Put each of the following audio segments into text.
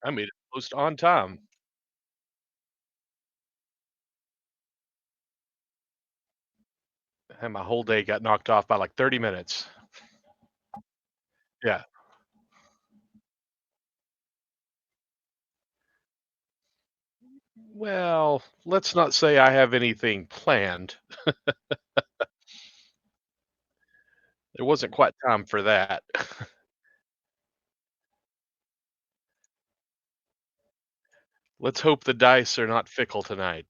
I made it most on time, and my whole day got knocked off by, like, 30 minutes. Yeah. Well, let's not say I have anything planned. There wasn't quite time for that. Let's hope the dice are not fickle tonight.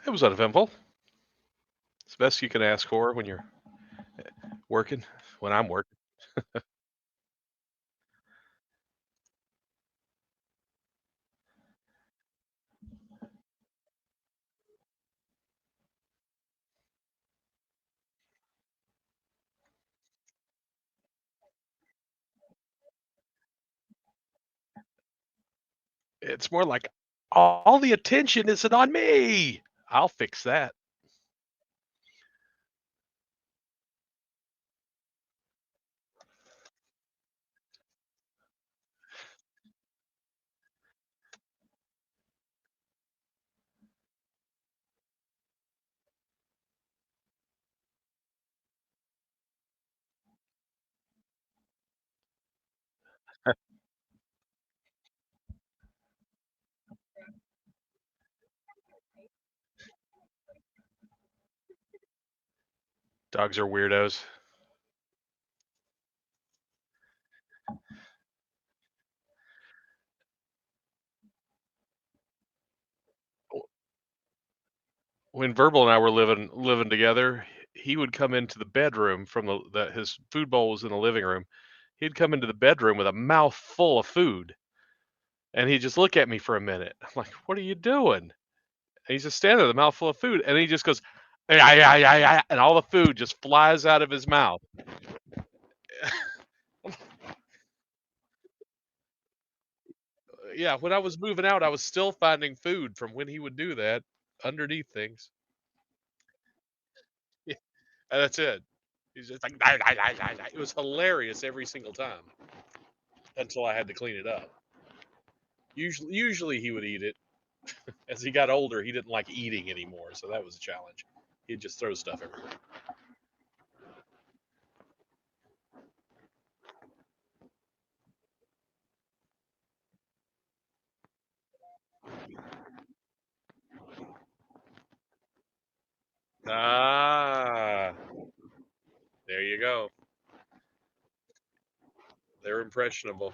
It was uneventful. It's the best you can ask for when you're working, when I'm working. It's more like, "All the attention isn't on me." I'll fix that. Dogs are weirdos. When Verbal and I were living together, he would come into the bedroom from his food bowl was in the living room. He'd come into the bedroom with a mouth full of food, and he'd just look at me for a minute. I'm like, "What are you doing?" And he's just standing there with a mouthful of food, and he just goes, "Yeah, yeah, yeah, yeah," and all the food just flies out of his mouth. Yeah, when I was moving out, I was still finding food from when he would do that underneath things. Yeah, and that's it. He's just like, "Nah, nah, nah, nah, nah." It was hilarious every single time until I had to clean it up. Usually he would eat it. As he got older, he didn't like eating anymore, so that was a challenge. He'd just throw stuff everywhere. Ah, there you go. They're impressionable.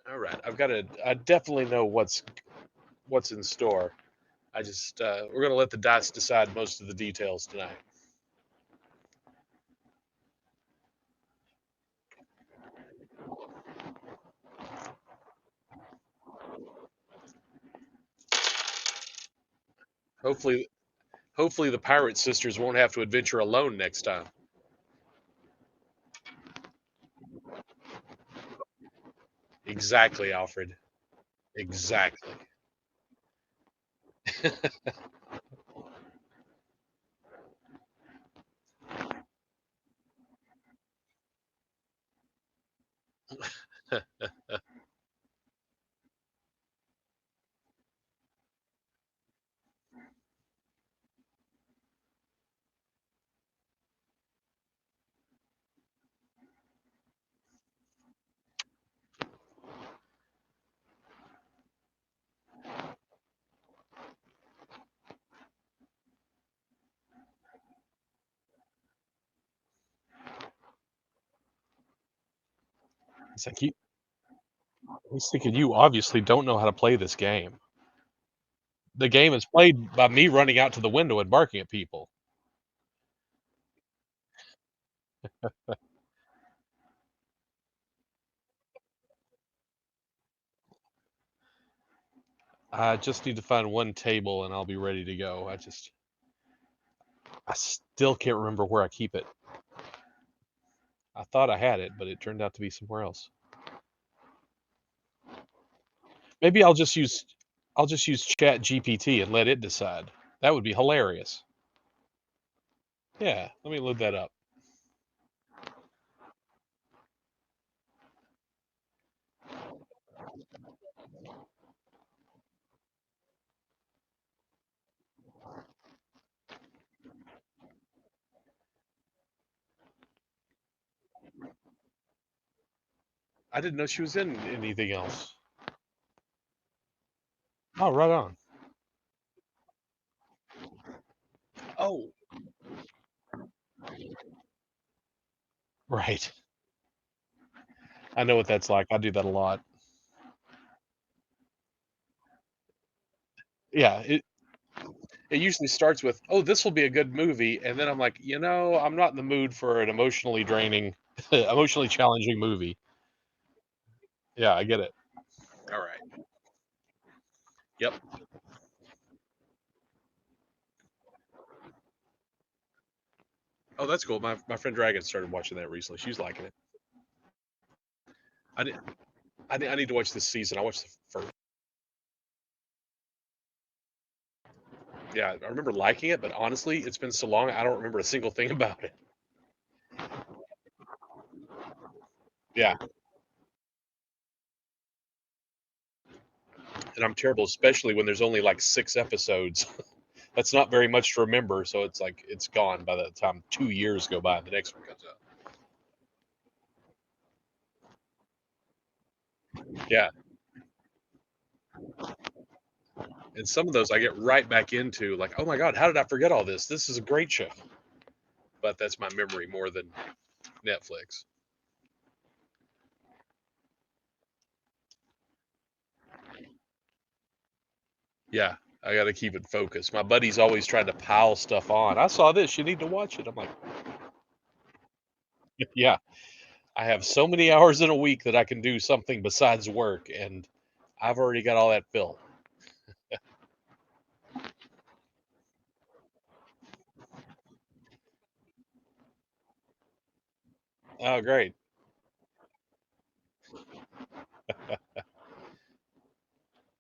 All right, I've got to. I definitely know what's in store. I just we're gonna let the dice decide most of the details tonight. Hopefully, hopefully the pirate sisters won't have to adventure alone next time. Exactly, Alfred. Exactly. It's like he's thinking you obviously don't know how to play this game. The game is played by me running out to the window and barking at people. I just need to find one table and I'll be ready to go. I still can't remember where I keep it. I thought I had it, but it turned out to be somewhere else. Maybe I'll just use Chat GPT and let it decide. That would be hilarious. Yeah, let me load that up. I didn't know she was in anything else. Oh, right on. Oh, right. I know what that's like. I do that a lot. Yeah, it usually starts with, "Oh, this will be a good movie," and then I'm like, I'm not in the mood for an emotionally draining, emotionally challenging movie. Yeah, I get it. All right. Yep. Oh, that's cool. My friend Dragon started watching that recently. She's liking it. I need I need to watch this season. I watched the first. Yeah, I remember liking it, but honestly, it's been so long, I don't remember a single thing about it. Yeah, and I'm terrible, especially when there's only like 6 episodes. That's not very much to remember, so it's like it's gone by the time 2 years go by and the next one comes out. Yeah, and some of those I get right back into, like, oh my god, how did I forget all this? This is a great show. But that's my memory more than Netflix. Yeah, I got to keep it focused. My buddy's always trying to pile stuff on. I saw this. You need to watch it. I'm like, yeah, I have so many hours in a week that I can do something besides work, and I've already got all that filled. Oh, great.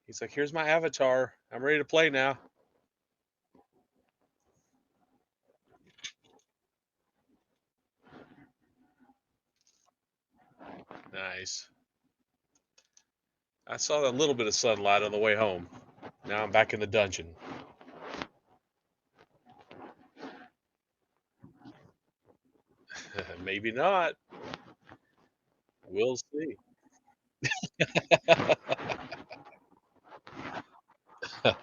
He's like, here's my avatar. I'm ready to play now. Nice. I saw a little bit of sunlight on the way home. Now I'm back in the dungeon. Maybe not. We'll see. I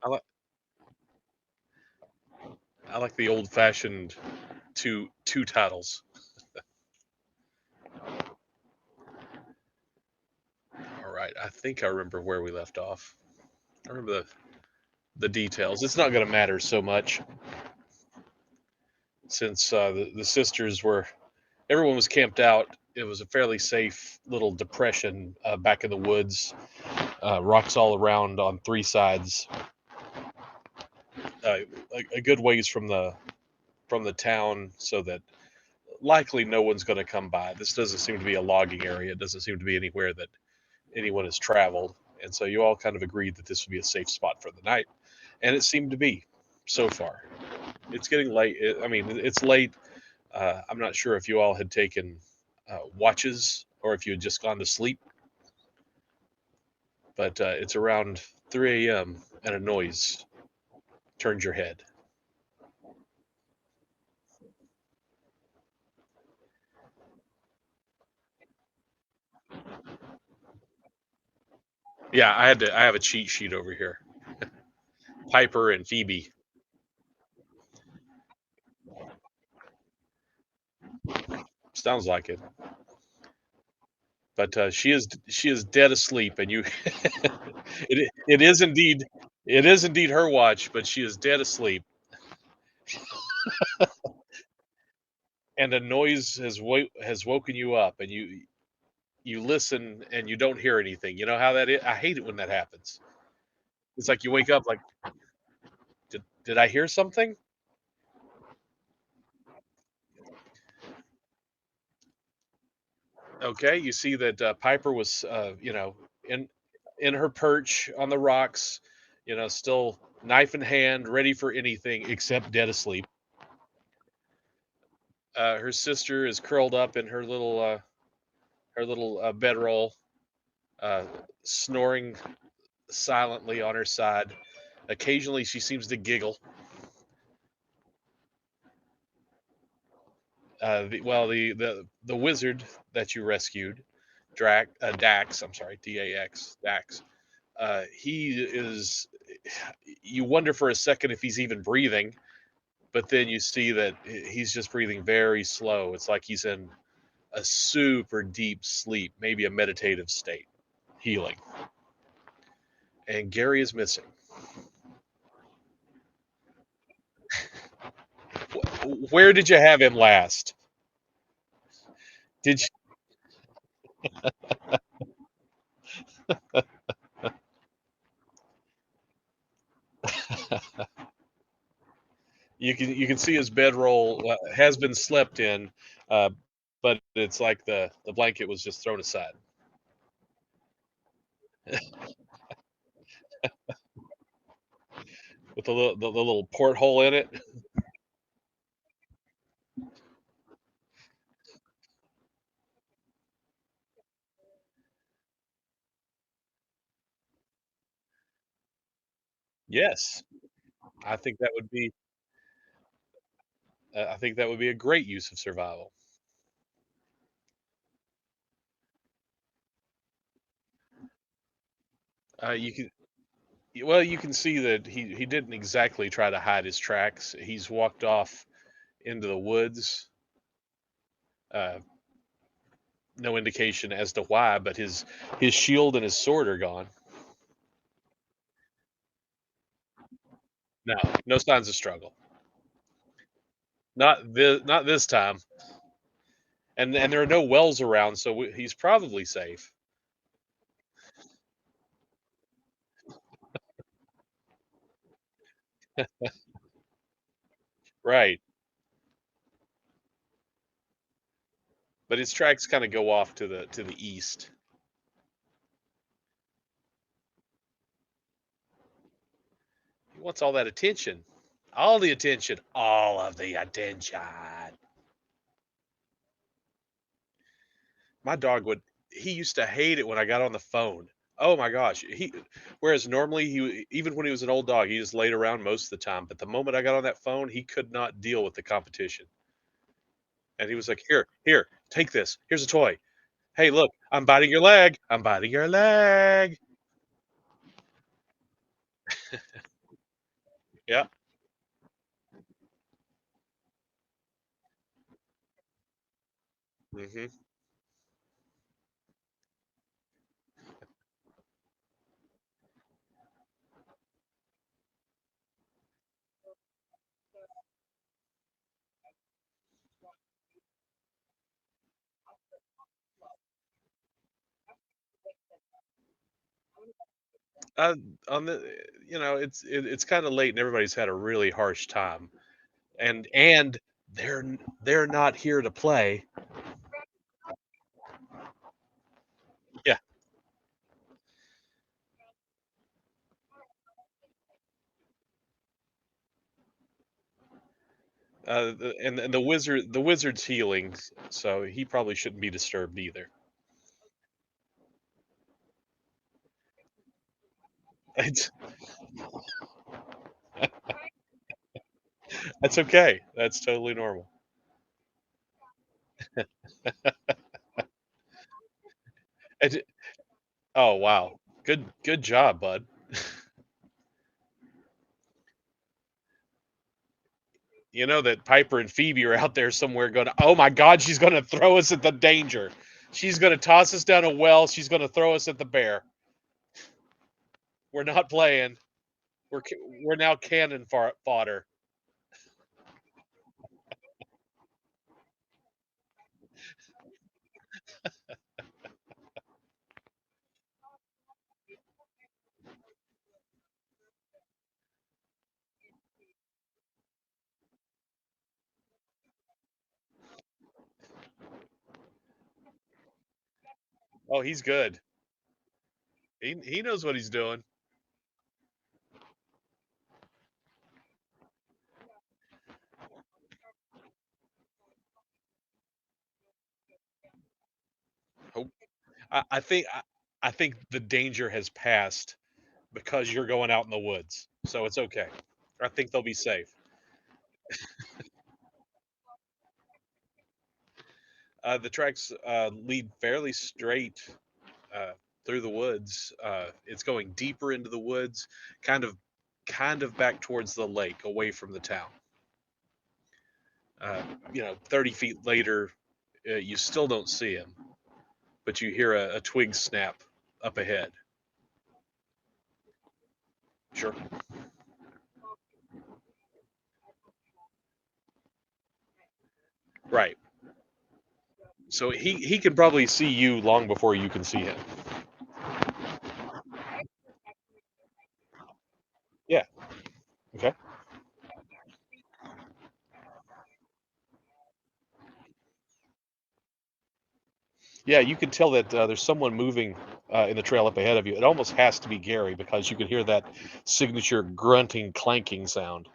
like I like the old fashioned two titles. All right, I think I remember where we left off. I remember the details. It's not going to matter so much since the sisters were everyone was camped out. It was a fairly safe little depression back in the woods, rocks all around on 3 sides, uh, a good ways from the town, so that likely no one's going to come by. This doesn't seem to be a logging area. It doesn't seem to be anywhere that anyone has traveled, and so you all kind of agreed that this would be a safe spot for the night, and it seemed to be so far. It's getting late. I mean, it's late. I'm not sure if you all had taken watches or if you had just gone to sleep, but it's around 3 a.m. and a noise turns your head. Yeah, I had to. I have a cheat sheet over here. Piper and Phoebe. Sounds like it. But she is dead asleep, and you. It is indeed her watch, but she is dead asleep, and a noise has woken you up, and you listen and you don't hear anything. You know how that is? I hate it when that happens. It's like you wake up like, did I hear something? Okay, you see that Piper was, in her perch on the rocks, still knife in hand, ready for anything except dead asleep. Her sister is curled up in her little bedroll, uh, snoring silently on her side. Occasionally, she seems to giggle. The wizard that you rescued, Dax. I'm sorry, Dax. Dax. He is. You wonder for a second if he's even breathing, but then you see that he's just breathing very slow. It's like he's in a super deep sleep, maybe a meditative state, healing. And Gary is missing. Where did you have him last? Did you can see his bedroll has been slept in, uh, but it's like the blanket was just thrown aside with the little porthole in it. Yes, I think that would be I think that would be a great use of survival. You can well, you can see that he didn't exactly try to hide his tracks. He's walked off into the woods. Uh, no indication as to why, but his shield and his sword are gone. No, no signs of struggle. Not this time. And there are no wells around, so he's probably safe. Right. But his tracks kind of go off to the east. He wants all that attention. All the attention. All of the attention. My dog would he used to hate it when I got on the phone. Oh my gosh. Whereas normally even when he was an old dog, he just laid around most of the time. But the moment I got on that phone, he could not deal with the competition. And he was like, "Here, here, take this. Here's a toy. Hey, look, I'm biting your leg. I'm biting your leg." Yeah. hmm Uh, on it's kind of late and everybody's had a really harsh time, and they're not here to play. Yeah. And the wizard's healing, so he probably shouldn't be disturbed either. It's that's okay. That's totally normal. And oh wow, good job, bud. You know that Piper and Phoebe are out there somewhere going, "Oh my God, she's going to throw us at the danger. She's going to toss us down a well. She's going to throw us at the bear. We're not playing. We're now cannon fodder." Oh, he's good. He knows what he's doing. Oh, I think the danger has passed because you're going out in the woods, so it's okay. I think they'll be safe. The tracks lead fairly straight uh, through the woods. It's going deeper into the woods, kind of, kind of back towards the lake, away from the town. Uh, 30 feet later, you still don't see him, but you hear a twig snap up ahead. Sure. Right. So he can probably see you long before you can see him. Yeah. Okay. Yeah, you can tell that there's someone moving in the trail up ahead of you. It almost has to be Gary because you can hear that signature grunting, clanking sound.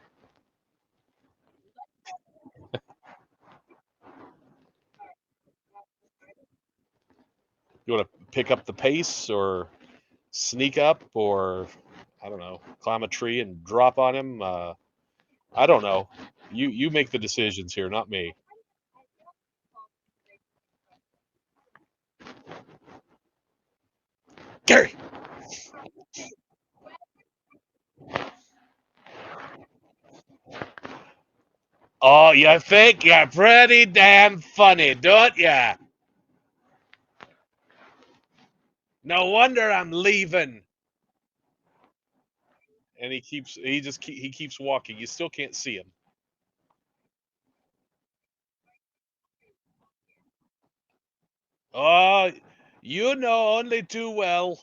You want to pick up the pace or sneak up or, I don't know, climb a tree and drop on him? I don't know. You make the decisions here, not me. Gary! Oh, you think you're pretty damn funny, don't ya? No wonder I'm leaving. And he keeps walking. You still can't see him. Oh, you know only too well.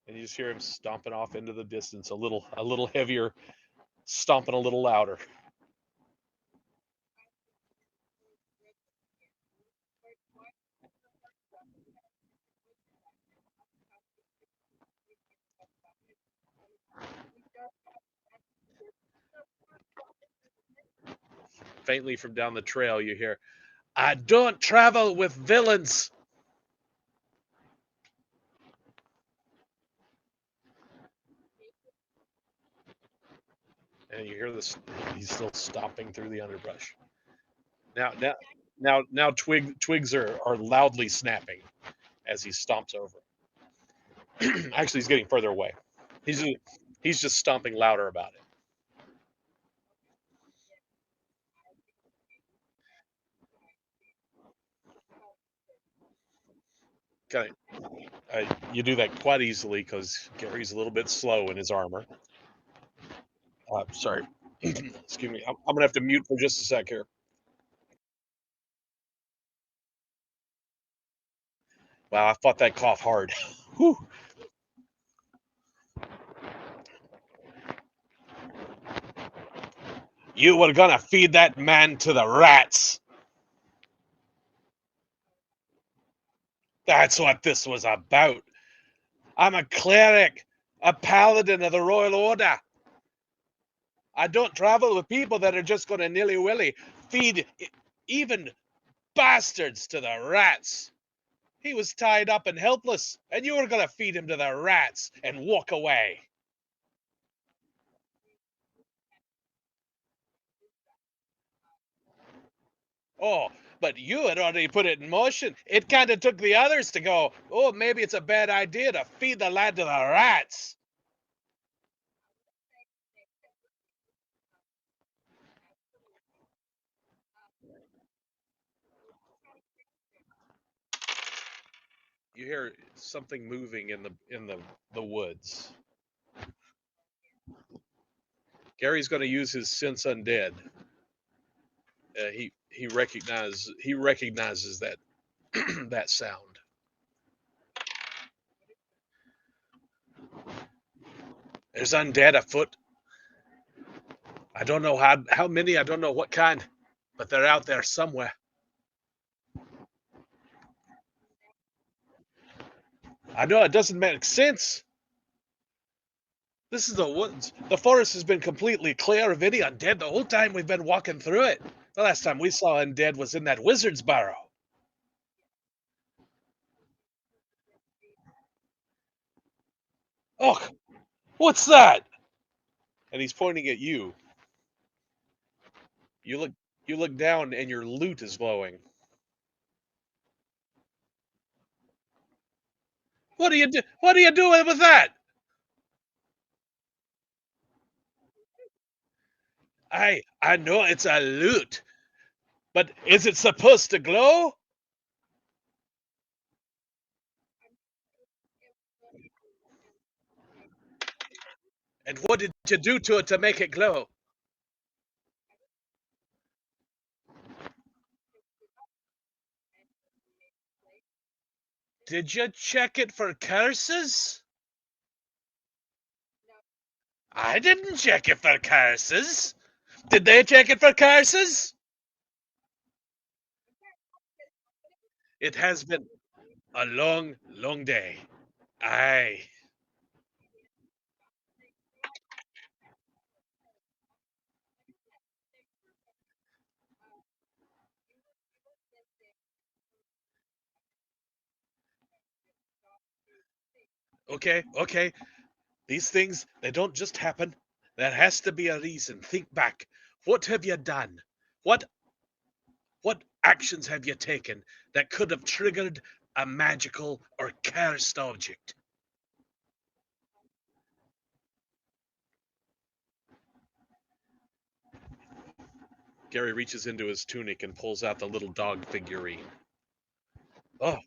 And you just hear him stomping off into the distance, a little heavier, stomping a little louder. Faintly from down the trail, you hear, "I don't travel with villains." And you hear this. He's still stomping through the underbrush. Now, now, now, twigs are loudly snapping as he stomps over. Actually, he's getting further away. He's he's just stomping louder about it. Kind of, you do that quite easily because Gary's a little bit slow in his armor. Sorry, excuse me. I'm gonna have to mute for just a sec here. Wow, I fought that cough hard. Whew. You were gonna feed that man to the rats. That's what this was about. I'm a cleric, a paladin of the Royal Order. I don't travel with people that are just going to nilly willy feed even bastards to the rats. He was tied up and helpless, and you were going to feed him to the rats and walk away. Oh, but you had already put it in motion. It kind of took the others to go, oh, maybe it's a bad idea to feed the lad to the rats. You hear something moving in the woods. Gary's going to use his sense undead. He recognizes that that sound. There's undead afoot. I don't know how many. I don't know what kind, but they're out there somewhere. I know it doesn't make sense. This is the woods. The forest has been completely clear of any undead the whole time we've been walking through it. The last time we saw undead was in that wizard's burrow. Oh, what's that? And he's pointing at you. You look you look down and your loot is glowing. What are you doing with that? I know it's a loot, but is it supposed to glow? And what did you do to it to make it glow? Did you check it for curses? I didn't check it for curses. Did they check it for curses? It has been a long, long day. Aye. Okay, okay. These things, they don't just happen. There has to be a reason. Think back. What have you done? What what actions have you taken that could have triggered a magical or cursed object? Gary reaches into his tunic and pulls out the little dog figurine. Oh,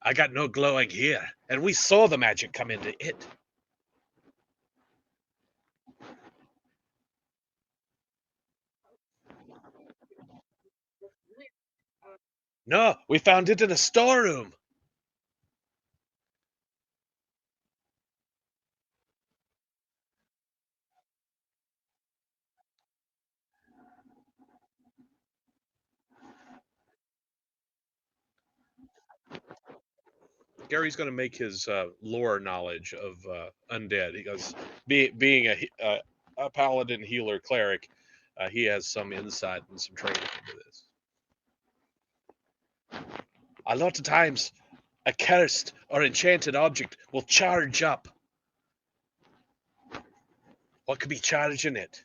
I got no glowing here. And we saw the magic come into it. No, we found it in a storeroom. Gary's going to make his lore knowledge of undead. He goes, being a paladin healer cleric, he has some insight and some training into this. A lot of times, a cursed or enchanted object will charge up. What could be charging it?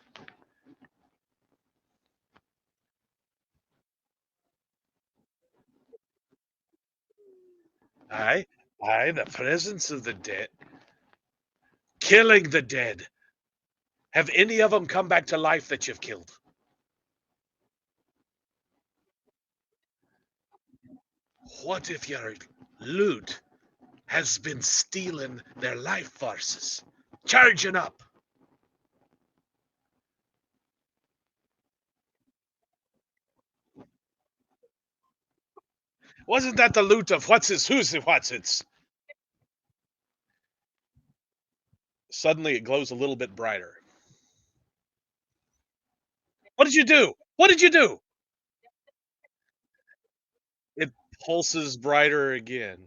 Aye, aye, the presence of the dead, killing the dead. Have any of them come back to life that you've killed? What if your loot has been stealing their life forces, charging up? Wasn't that the loot of what's his who's it what's its? Suddenly it glows a little bit brighter. What did you do? What did you do? It pulses brighter again.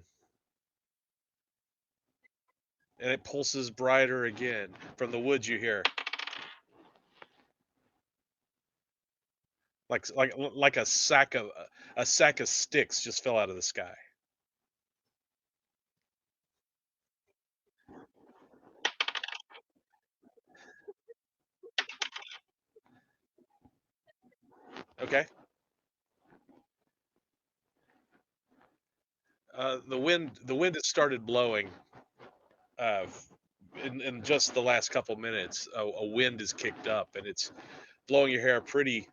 And it pulses brighter again. From the woods you hear like a sack of sticks just fell out of the sky. Okay. The wind has started blowing uh, in just the last couple minutes. A wind is kicked up and it's blowing your hair pretty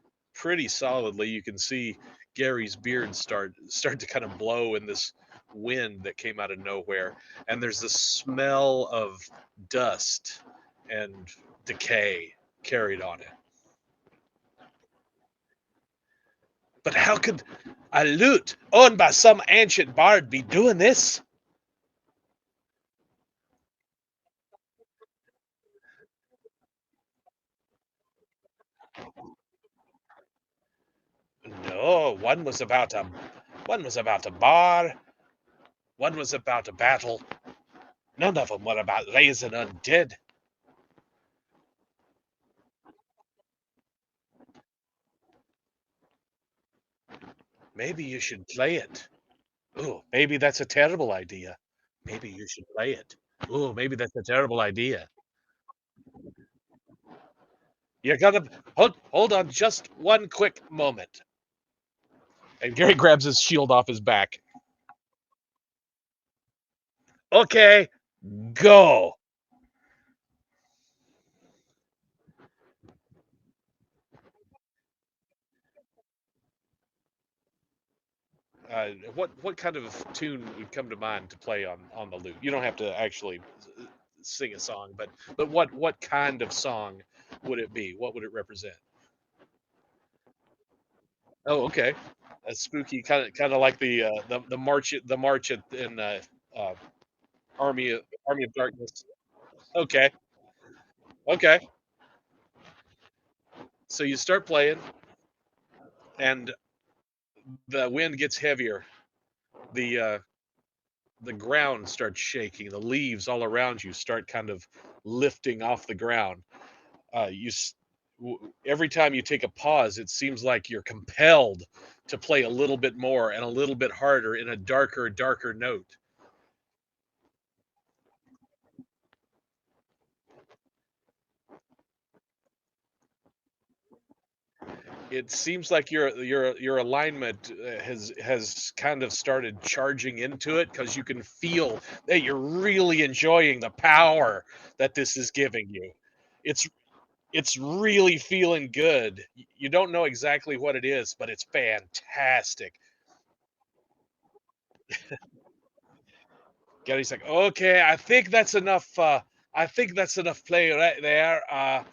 solidly. You can see Gary's beard start to kind of blow in this wind that came out of nowhere, and there's the smell of dust and decay carried on it. But how could a lute owned by some ancient bard be doing this? No, one was about a bar, one was about a battle. None of them were about raising undead. Maybe you should play it. Oh, maybe that's a terrible idea. Maybe you should play it. Oh, maybe that's a terrible idea. You're gonna hold on just one quick moment. And Gary grabs his shield off his back. Okay, go. What kind of tune would come to mind to play on the lute? You don't have to actually sing a song, but what kind of song would it be? What would it represent? Oh, okay. That's spooky, kind of like the march in uh, Army of Darkness. Okay, okay. So you start playing, and the wind gets heavier. The ground starts shaking. The leaves all around you start kind of lifting off the ground. You every time you take a pause, it seems like you're compelled to play a little bit more and a little bit harder in a darker note. It seems like your alignment has kind of started charging into it because you can feel that you're really enjoying the power that this is giving you. It's it's really feeling good. You don't know exactly what it is, but it's fantastic. Gary's like, okay, I think that's enough play right there.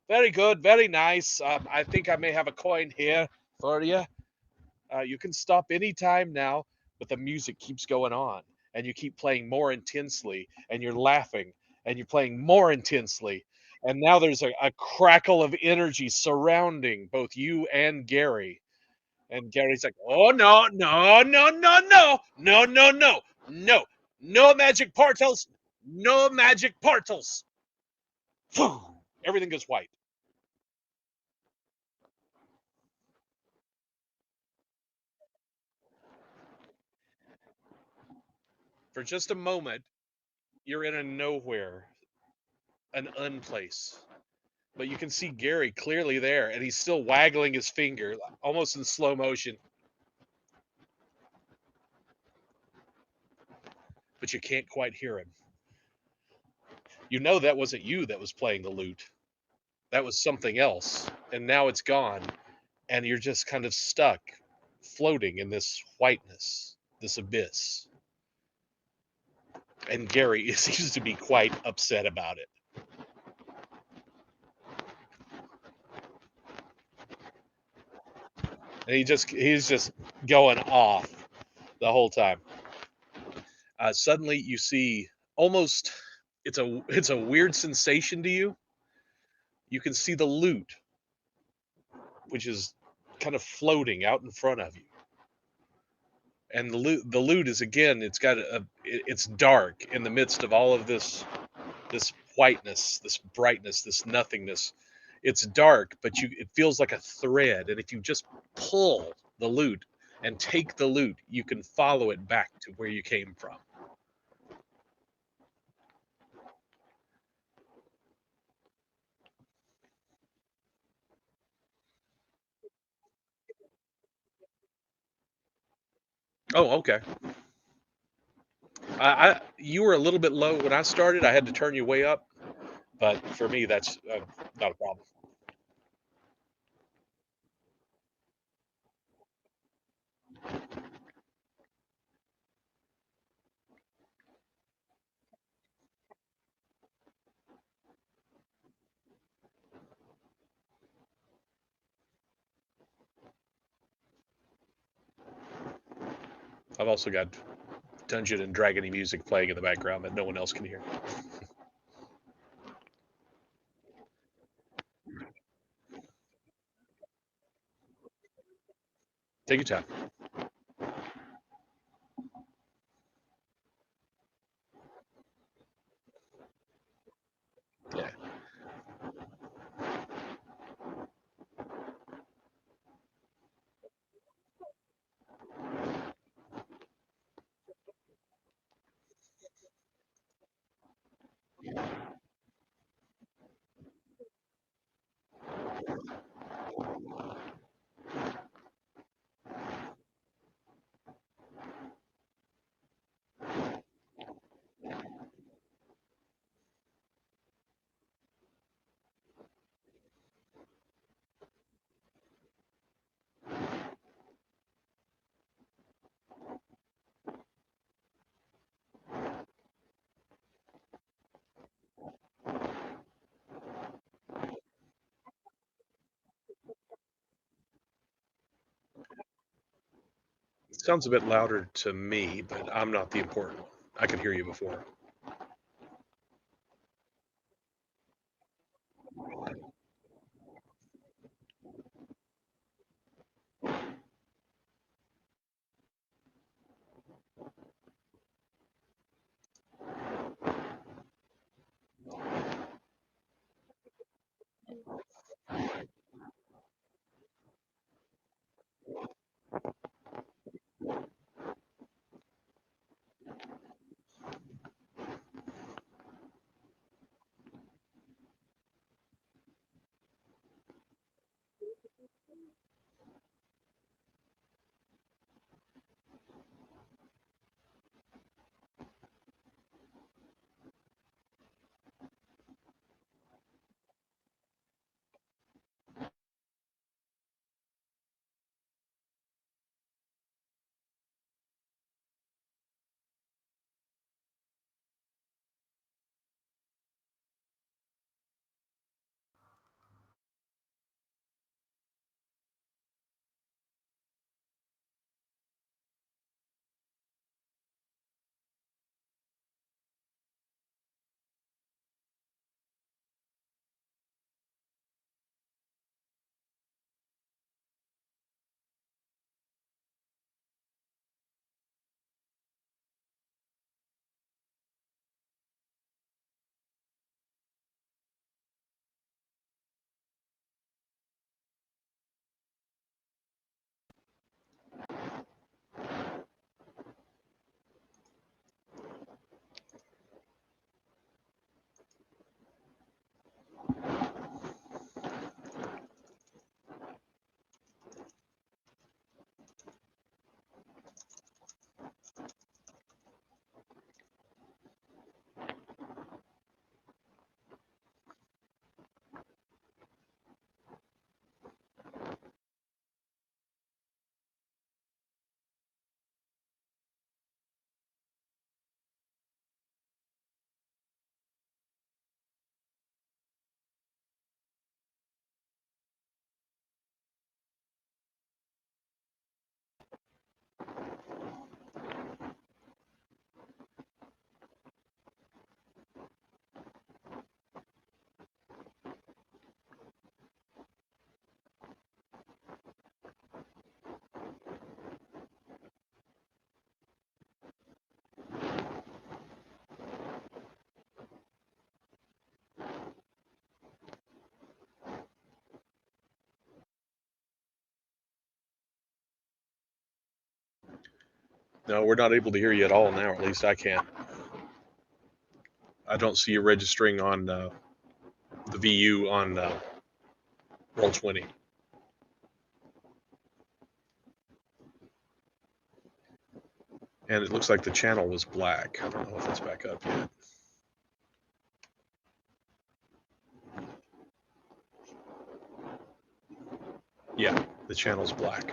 Very good, very nice. I think I may have a coin here for you. You can stop anytime now, but the music keeps going on, and you keep playing more intensely, and you're laughing, and you're playing more intensely. And now there's a crackle of energy surrounding both you and Gary. And Gary's like, "Oh no, no, no, no, no, no, no, no, no, no magic portals, no magic portals." Everything goes white. For just a moment, you're in a nowhere, an unplace. But you can see Gary clearly there, and he's still waggling his finger, almost in slow motion. But you can't quite hear him. You know that wasn't you that was playing the lute. That was something else, and now it's gone, and you're just kind of stuck, floating in this whiteness, this abyss. And Gary seems to be quite upset about it, and he's just going off the whole time. Suddenly, you see almost it's a weird sensation to you. You can see the lute, which is kind of floating out in front of you, and the lute is again. It's got it's dark in the midst of all of this whiteness, this brightness, this nothingness. It's dark, but it feels like a thread, and if you just pull the lute and take the lute, you can follow it back to where you came from. Oh, okay. You were a little bit low when I started. I had to turn you way up, but for me, that's not a problem. I've also got Dungeon and Dragony music playing in the background that no one else can hear. Take your time. Sounds a bit louder to me, but I'm not the important one. I could hear you before. No, we're not able to hear you at all now. At least I can't. I don't see you registering on the VU on Roll20. And it looks like the channel was black. I don't know if it's back up yet. Yeah, the channel's black.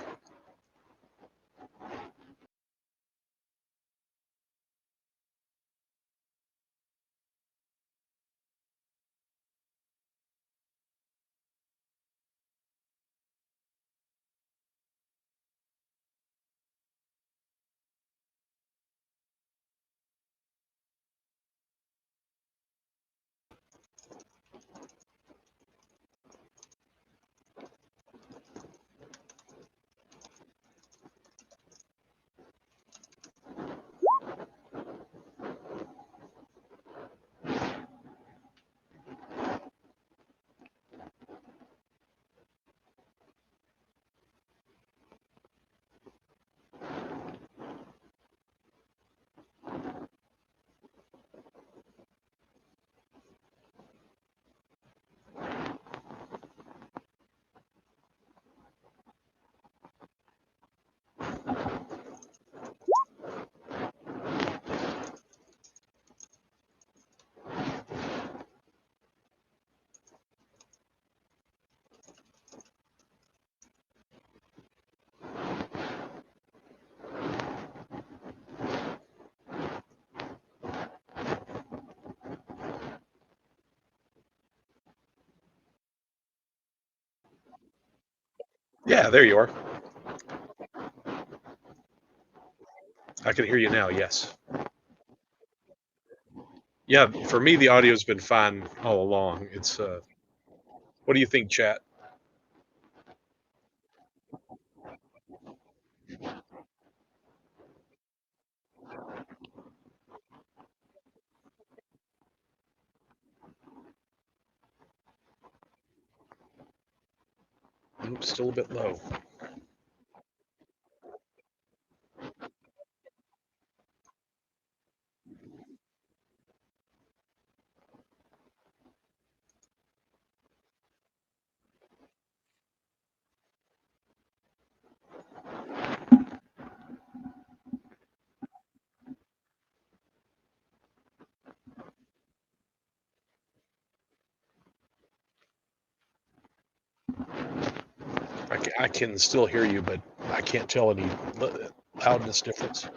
Yeah, there you are. I can hear you now. Yes. Yeah. For me, the audio's been fine all along. It's. What do you think, chat? Oops, still a bit low. I can still hear you, but I can't tell any loudness difference.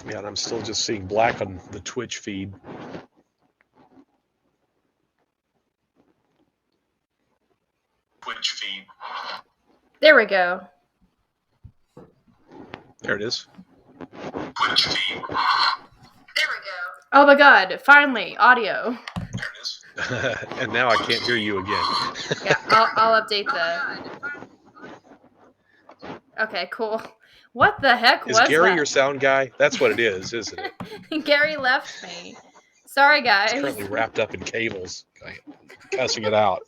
Yeah, and I'm still just seeing black on the Twitch feed. There we go. There it is. Oh my god, finally, audio. And now I can't hear you again. Yeah, I'll update the... Okay, cool. What the heck Is was Gary that? your sound guy? That's what it is, isn't it? Gary left me. Sorry, guys. He's currently wrapped up in cables, cussing it out.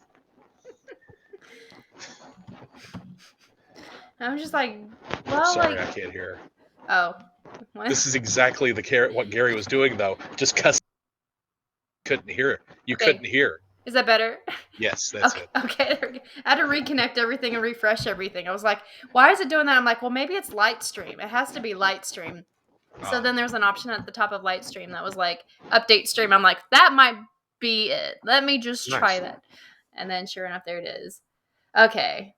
I'm just like, well, Sorry, like... I can't hear. Oh. What? This is exactly what Gary was doing, though. Just cussing. Couldn't hear it. You Okay. couldn't hear. Is that better? Yes, that's okay, it. Okay, I had to reconnect everything and refresh everything. I was like, why is it doing that? I'm like, well, maybe it's Lightstream. It has to be Lightstream. So then there's an option at the top of Lightstream that was like, update stream. I'm like, that might be it. Let me just try that. And then sure enough, there it is. Okay.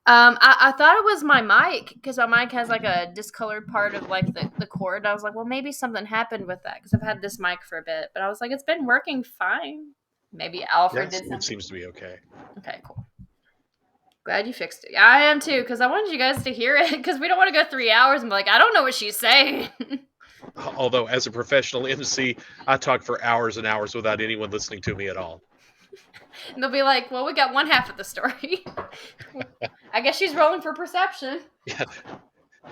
I thought it was my mic because my mic has like a discolored part of like the cord. I was like, well, maybe something happened with that because I've had this mic for a bit. But I was like, it's been working fine. Maybe Alfred did something. It seems to be okay. Okay, cool. Glad you fixed it. I am too, because I wanted you guys to hear it, because we don't want to go 3 hours and be like, I don't know what she's saying. Although, as a professional MC, I talk for hours and hours without anyone listening to me at all. And they'll be like, well, we got one half of the story. I guess she's rolling for perception. Yeah.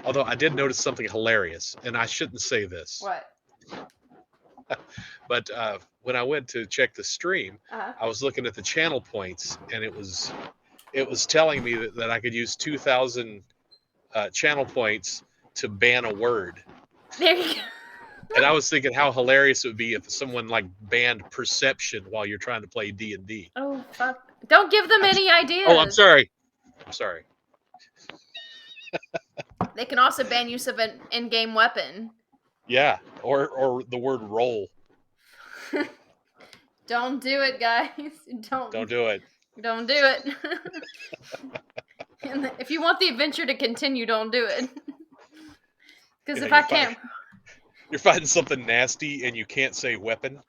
Although I did notice something hilarious, and I shouldn't say this. What? But when I went to check the stream, I was looking at the channel points, and it was telling me that I could use 2,000 channel points to ban a word. There you go. And I was thinking how hilarious it would be if someone like banned perception while you're trying to play D&D. Oh, fuck. Don't give them any ideas. Oh, I'm sorry. They can also ban use of an in-game weapon. Yeah, or the word roll. Don't do it, guys. Don't do it. Don't do it. If you want the adventure to continue, don't do it. Because if I can't... You're fighting something nasty and you can't say weapon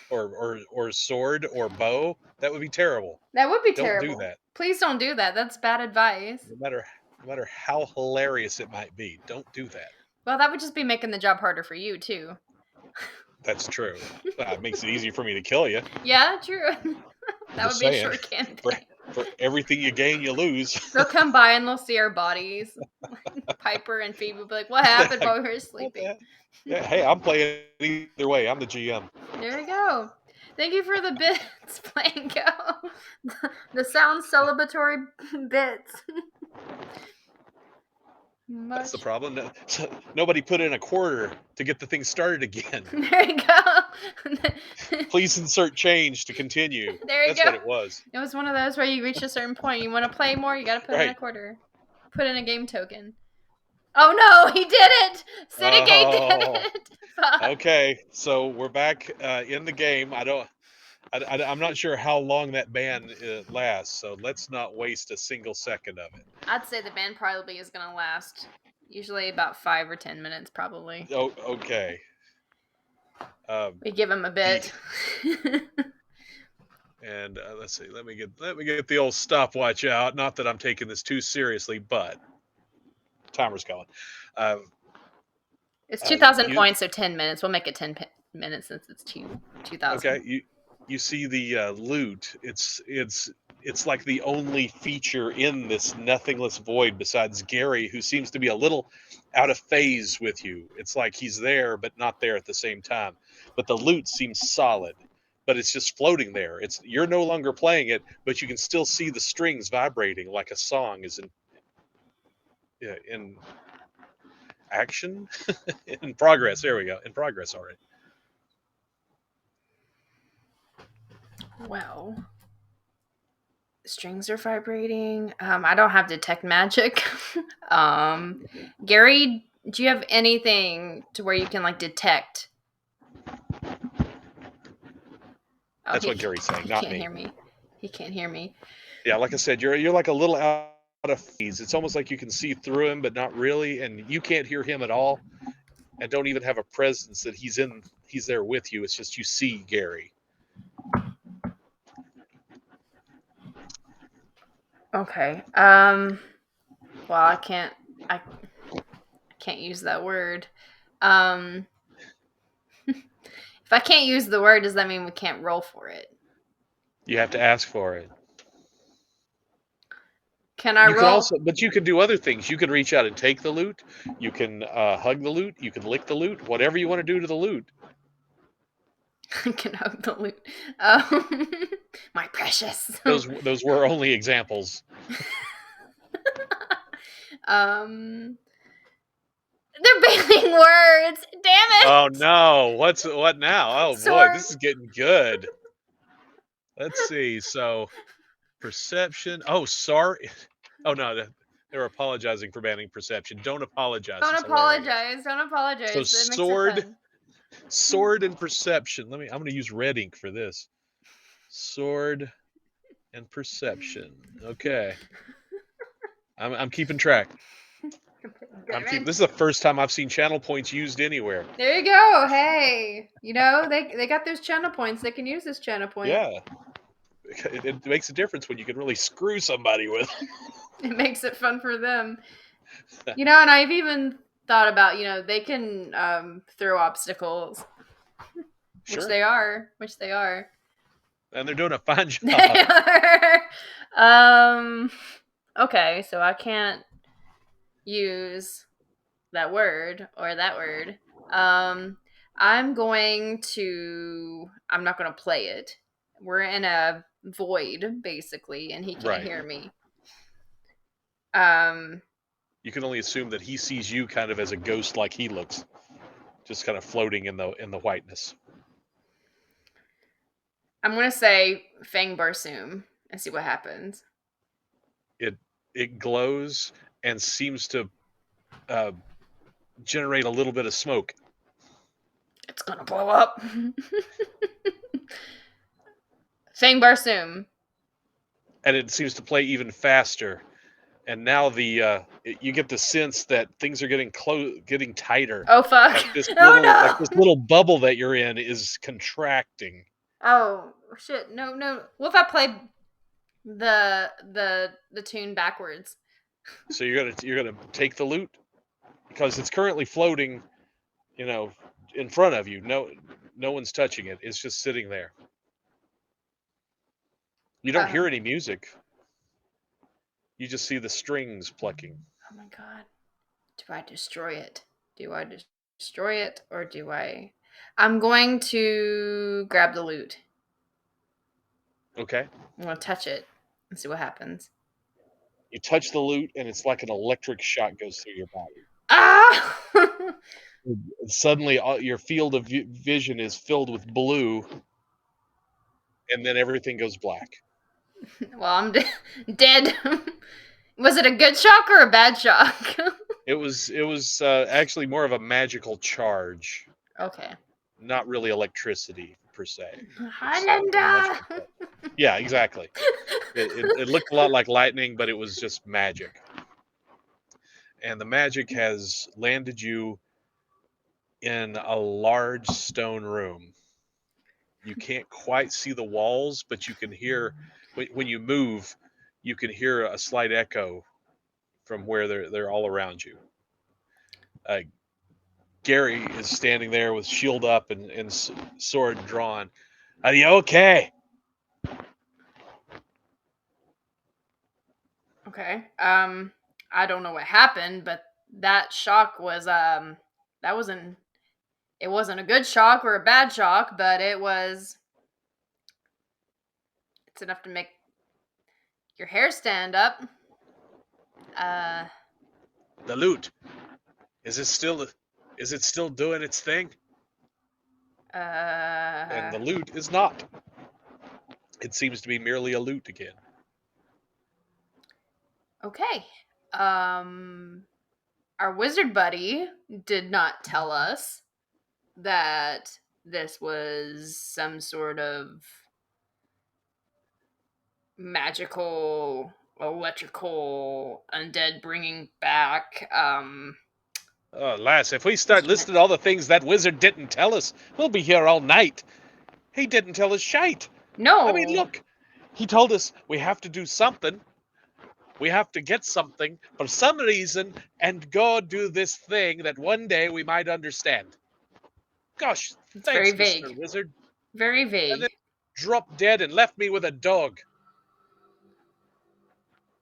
or sword or bow, that would be terrible. That would be terrible. Don't do that. Please don't do that. That's bad advice. No matter how hilarious it might be, don't do that. Well, that would just be making the job harder for you too. That's true. It makes it easy for me to kill you. Yeah, true. I'm That just would be a saying. short For, campaign. for everything you gain, you lose. They'll come by and they'll see our bodies. Piper and Phoebe will be like, "What happened while we were What the sleeping?" heck? Yeah, hey, I'm playing either way. I'm the GM. There you go. Thank you for the bits, Blanco. The sound celebratory bits. That's the Much. problem. Nobody put in a quarter to get the thing started again. There you go. Please insert change to continue. There you That's go. what it was. It was one of those where you reach a certain point. You want to play more, you got to put in a Right. quarter. Put in a game token. Oh no, he did it! Citygate did Oh, it! Fuck. okay. So we're back in the game. I'm not sure how long that ban lasts, so let's not waste a single second of it. I'd say the ban probably is going to last usually about 5 or 10 minutes, probably. Oh, okay. We give him a bit. And let's see. Let me get the old stopwatch out. Not that I'm taking this too seriously, but timer's going. It's 2,000 points, so 10 minutes. We'll make it 10 minutes since it's 2,000. Okay, you see the loot. It's like the only feature in this nothingless void besides Gary, who seems to be a little out of phase with you. It's like he's there but not there at the same time. But the loot seems solid, but it's just floating there. You're no longer playing it, but you can still see the strings vibrating like a song is in action, in progress. There we go, in progress already. Well, strings are vibrating. I don't have detect magic. Gary, do you have anything to where you can like detect? Oh, That's what Gary's saying, he not can't me. hear me. He can't hear me. Yeah, like I said, you're like a little out of phase. It's almost like you can see through him, but not really, and you can't hear him at all, and don't even have a presence that he's there with you. It's just you see Gary. Okay. Well, I can't use that word. If I can't use the word, does that mean we can't roll for it? You have to ask for it. Can I You can roll? also, but you can do other things. You can reach out and take the loot. You can hug the loot. You can lick the loot. Whatever you want to do to the loot. I can hug the loot. My precious. Those were only examples. They're banning words. Damn it. Oh no! What now? Oh boy, Sword. this is getting good. Let's see. So, perception. Oh, sorry. Oh no, they were apologizing for banning perception. Don't apologize. Don't It's hilarious. apologize. Don't apologize. So It makes it fun. sword and perception. I'm going to use red ink for this. Sword and perception. Okay. I'm keeping track. This is the first time I've seen channel points used anywhere. There you go. Hey, they got those channel points. They can use this channel point. Yeah. It makes a difference when you can really screw somebody with. It makes it fun for them. And I've even thought about, they can throw obstacles. Sure. Which they are. And they're doing a fine job. They are. Okay, so I can't use that word or that word. I'm not going to play it. We're in a void, basically, and he can't hear me. You can only assume that he sees you kind of as a ghost like he looks. Just kind of floating in the whiteness. I'm going to say Fang Barsoom and see what happens. It glows and seems to generate a little bit of smoke. It's going to blow up. Fang Barsoom. And it seems to play even faster. And now you get the sense that things are getting tighter. Oh fuck! Like this no! This little bubble that you're in is contracting. Oh shit! No! What if I play the tune backwards? So you're gonna take the loot. because it's currently floating, in front of you. No one's touching it. It's just sitting there. You don't hear any music. You just see the strings plucking. Oh my god. Do I destroy it? Destroy it or do I? I'm going to grab the loot. Okay. I'm going to touch it and see what happens. You touch the loot, and it's like an electric shock goes through your body. Ah! And suddenly, your field of vision is filled with blue, and then everything goes black. Well, I'm dead. Was it a good shock or a bad shock? It was actually more of a magical charge, Okay. not really electricity per se. Hi, It's a Linda. magical charge. Yeah, exactly. It looked a lot like lightning, but it was just magic. And the magic has landed you in a large stone room. You can't quite see the walls, but you can hear when you move, you can hear a slight echo from where they're all around you. Uh, Gary is standing there with shield up and sword drawn. Are you okay? Okay. I don't know what happened, but that shock was that wasn't it wasn't a good shock or a bad shock, but it's enough to make your hair stand up. The loot. Is it still doing its thing? And the loot is not. It seems to be merely a loot again. Okay. Our wizard buddy did not tell us that this was some sort of magical, electrical, undead bringing back. Oh, lass, if we start listing all the things that wizard didn't tell us, we'll be here all night. He didn't tell us shite. No. I mean, look, he told us we have to do something. We have to get something for some reason and go do this thing that one day we might understand. Gosh, It's thanks, very Mr. vague. Wizard. Very And vague. then dropped dead and left me with a dog.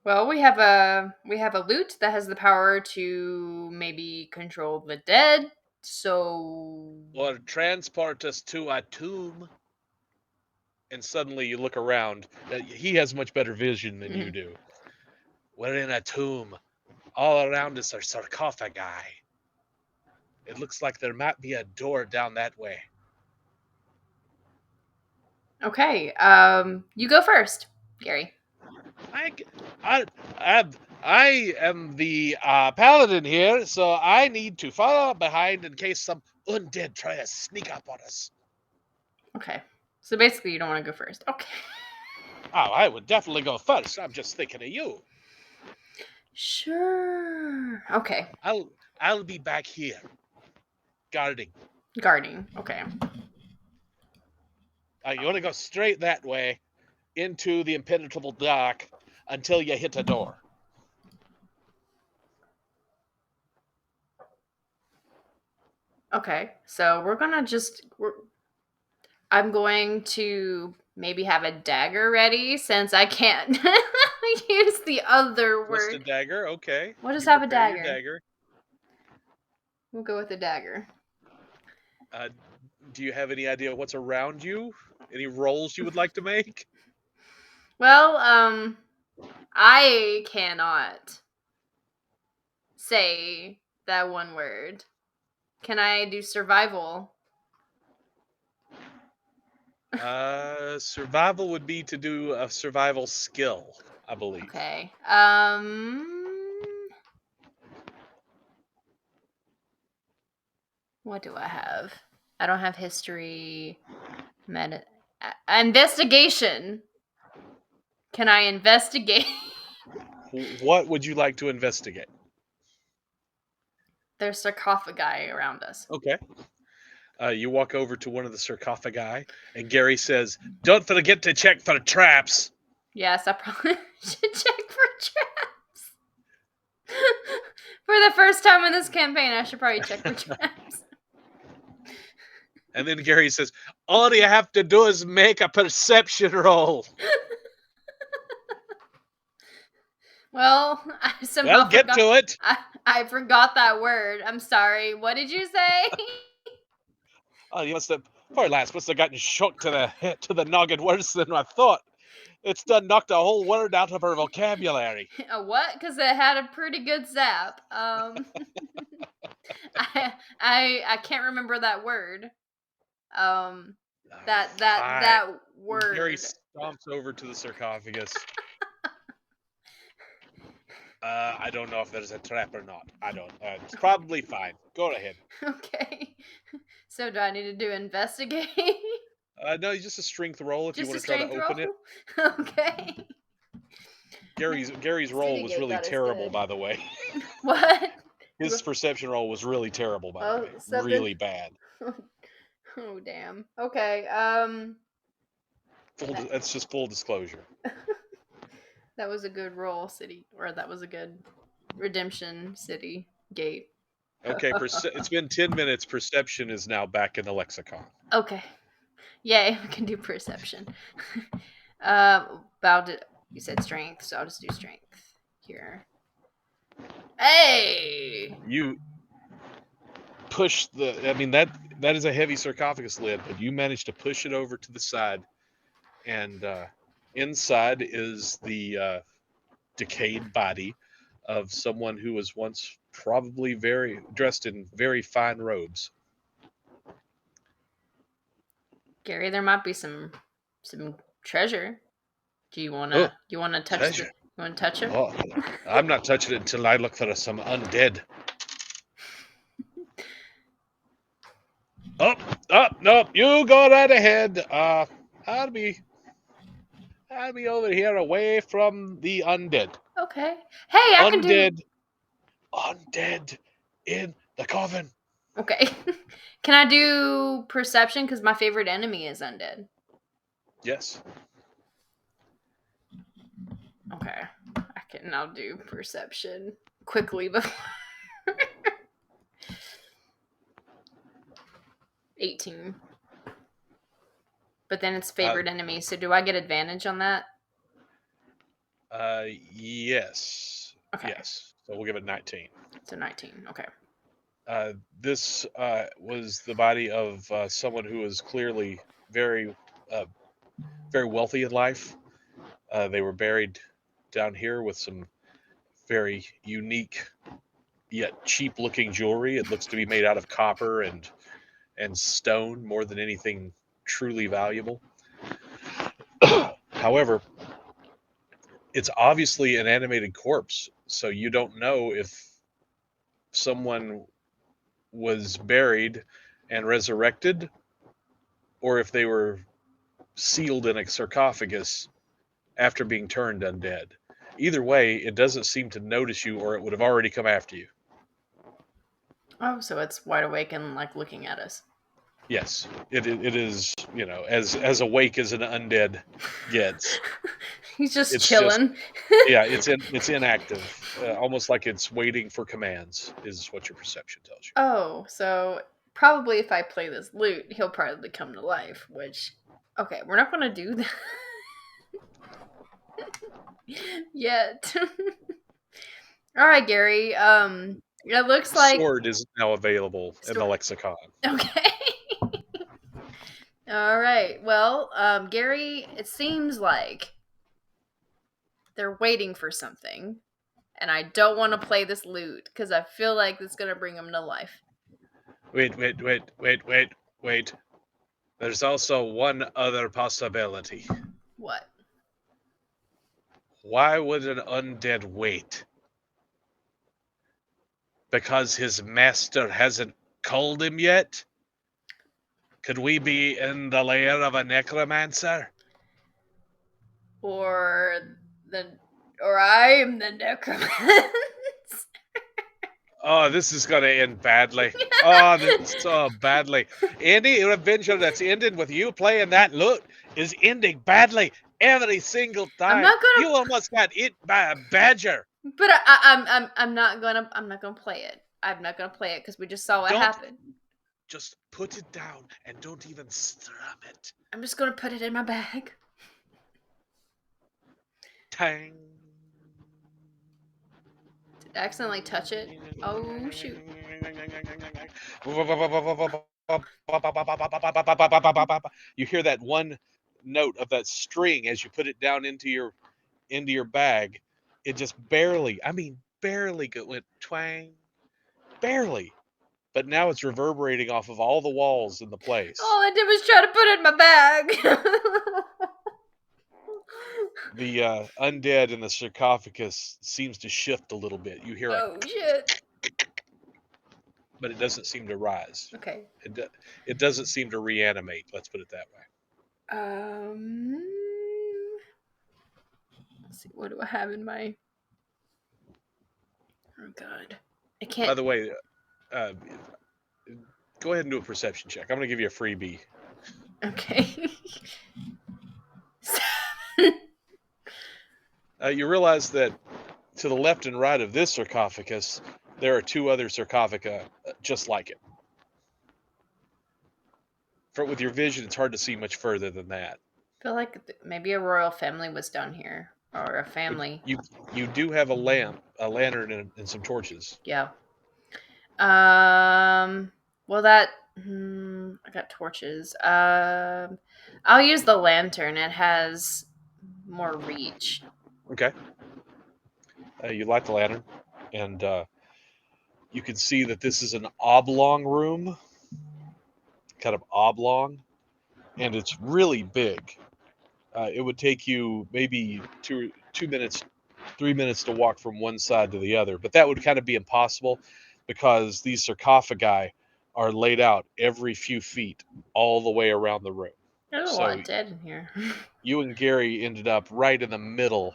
Well, we have a loot that has the power to maybe control the dead. So Or transport us to a tomb. And suddenly you look around. He has much better vision than you do. We're in a tomb. All around us are sarcophagi. It looks like there might be a door down that way. Okay. You go first, Gary. I, I am the paladin here, so I need to follow behind in case some undead try to sneak up on us. Okay. So basically, you don't want to go first. Okay. Oh, I would definitely go first. I'm just thinking of you. Sure. Okay. I'll be back here, guarding. Guarding. Okay. You want to go straight that way into the impenetrable dark until you hit a door. Okay. So I'm going to maybe have a dagger ready since I can't use the other Just a word. dagger, okay. We'll just You have a prepare your dagger. dagger. We'll go with a dagger. Do you have any idea what's around you? Any rolls you would like to make? Well, I cannot say that one word. Can I do survival? Survival would be to do a survival skill, I believe. Okay. What do I have? I don't have history. Investigation. Can I investigate? What would you like to investigate? There's sarcophagi around us. Okay. You walk over to one of the sarcophagi, and Gary says, "Don't forget to check for traps." Yes, I probably should check for traps. For the first time in this campaign, I should probably check for traps. And then Gary says, all you have to do is make a perception roll. Well, I somehow Well, get forgot. to it. I forgot that word. I'm sorry. What did you say? Oh, you must have, poor lass must have gotten shook to the noggin worse than I thought. It's done knocked a whole word out of her vocabulary. A what? Because it had a pretty good zap. I can't remember that word. That word. Gary stomps over to the sarcophagus. I don't know if there's a trap or not. I don't. It's probably fine. Go ahead. Okay. So do I need to do investigate? No, just a strength roll if you Just want a to try to strength open roll? it. Okay. Gary's roll was Investigate really got us terrible, good. by the way. What? His perception roll was really terrible, by the way. Something. Really bad. Oh damn. Okay. That's just full disclosure. That was a good roll, city, or that was a good redemption city gate. Okay, it's been 10 minutes. Perception is now back in the lexicon. Okay. Yay, we can do perception. You said strength, so I'll just do strength here. Hey! You push I mean, that is a heavy sarcophagus lid, but you managed to push it over to the side, and inside is the decayed body of someone who was once probably dressed in very fine robes. Gary, there might be some treasure. Do you wanna touch treasure? You wanna touch him? Oh, I'm not touching it until I look for some undead. Nope. You go right ahead. I'll be over here away from the undead. Okay. Hey, I can do Undead in the coven. Okay. Can I do perception? Because my favorite enemy is undead. Yes. Okay. I can now do perception quickly before 18. But then it's favorite enemy, so do I get advantage on that? Yes. Okay. Yes. So we'll give it 19. So 19. Okay. This was the body of someone who was clearly very wealthy in life. They were buried down here with some very unique yet cheap-looking jewelry. It looks to be made out of copper and stone more than anything truly valuable. However, it's obviously an animated corpse, so you don't know if someone was buried and resurrected, or if they were sealed in a sarcophagus after being turned undead. Either way, it doesn't seem to notice you, or it would have already come after you. Oh, so it's wide awake and like looking at us. Yes, it is. You know, as awake as an undead gets. He's just chilling. It's inactive, almost like it's waiting for commands. Is what your perception tells you. Oh, so probably if I play this lute, he'll probably come to life. Which, okay, we're not gonna do that yet. All right, Gary. It looks like sword is now available in the lexicon. Okay. All right. Well, Gary, it seems like they're waiting for something, and I don't want to play this lute because I feel like it's gonna bring them to life. Wait. There's also one other possibility. What? Why would an undead wait? Because his master hasn't called him yet? Could we be in the lair of a necromancer? Or I'm the necromancer. Oh, this is going to end badly. Oh, this is so badly. Any adventure that's ending with you playing that lute is ending badly every single time. I'm not gonna... You almost got eaten by a badger. But I'm not gonna play it. I'm not gonna play it because we just saw what Don't happened. just put it down and don't even strum it. I'm just gonna put it in my bag. Tang. Did I accidentally touch it? Oh shoot. You hear that one note of that string as you put it down into your bag. It just barely, I mean, barely went twang, barely. But now it's reverberating off of all the walls in the place. All I did was try to put it in my bag. The undead in the sarcophagus seems to shift a little bit. You hear a, Oh shit. but it doesn't seem to rise. Okay. It doesn't seem to reanimate. Let's put it that way. Um. Let's see. What do I have in my? Oh god. I By can't. the way, uh, go ahead and do a perception check. I'm going to give you a freebie. Okay. You realize that to the left and right of this sarcophagus, there are two other sarcophagi just like it. With your vision, it's hard to see much further than that. I feel like maybe a royal family was down here, or a But family. you do have a lamp, a lantern, and some torches. Yeah. Well, that I got torches. I'll use the lantern. It has more reach. Okay. You light the lantern, and you can see that this is an oblong room, kind of oblong, and it's really big. It would take you maybe 2 minutes, 3 minutes to walk from one side to the other, but that would kind of be impossible because these sarcophagi are laid out every few feet all the way around the room. There's a So lot dead in here. you and Gary ended up right in the middle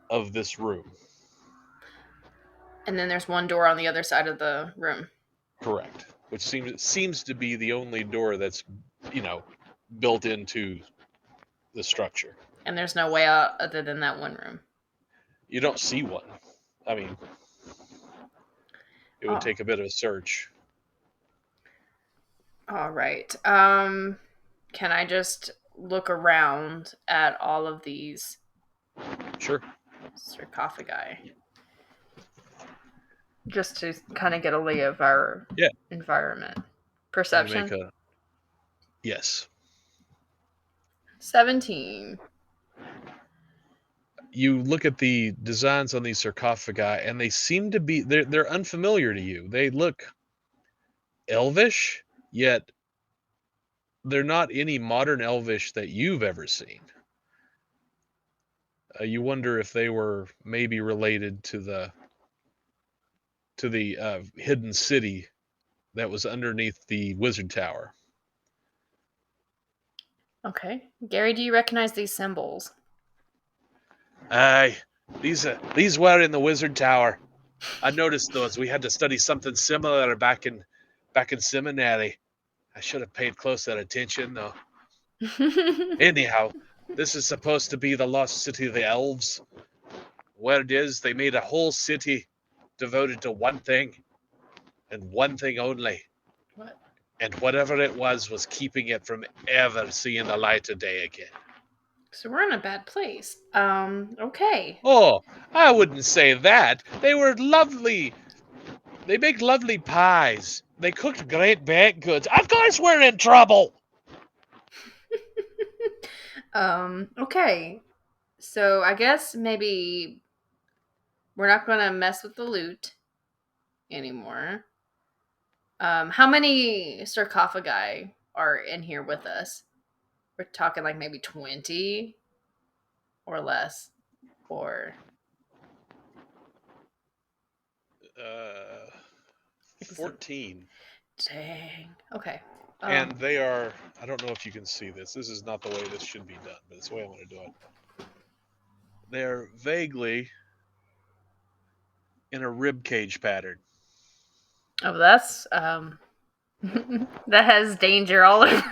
of this room. And then there's one door on the other side of the room. Correct. Which seems to be the only door that's, built into the structure. And there's no way out other than that one room. You don't see one. I mean, it would take a bit of a search. All right. Can I just look around at all of these Sure. sarcophagi? Just to kind of get a lay of our environment. Perception? Yes. 17. You look at the designs on these sarcophagi, and they seem to be they're unfamiliar to you. They look elvish, yet they're not any modern elvish that you've ever seen. You wonder if they were maybe related to the hidden city that was underneath the wizard tower. Okay. Gary, do you recognize these symbols? Aye, these were in the wizard tower. I noticed those. We had to study something similar back in seminary. I should have paid closer attention, though. Anyhow, this is supposed to be the lost city of the elves. Where it is, they made a whole city devoted to one thing, and one thing only. What? And whatever it was keeping it from ever seeing the light of day again. So we're in a bad place. Okay. Oh, I wouldn't say that. They were lovely. They make lovely pies. They cooked great baked goods. Of course we're in trouble. Okay. So I guess maybe we're not gonna mess with the loot anymore. How many sarcophagi are in here with us? We're talking like maybe 20 or less. Or 14. dang. Okay. And they are, I don't know if you can see this. This is not the way this should be done, but it's the way I want to do it. They're vaguely in a rib cage pattern. Oh, that's that has danger all over.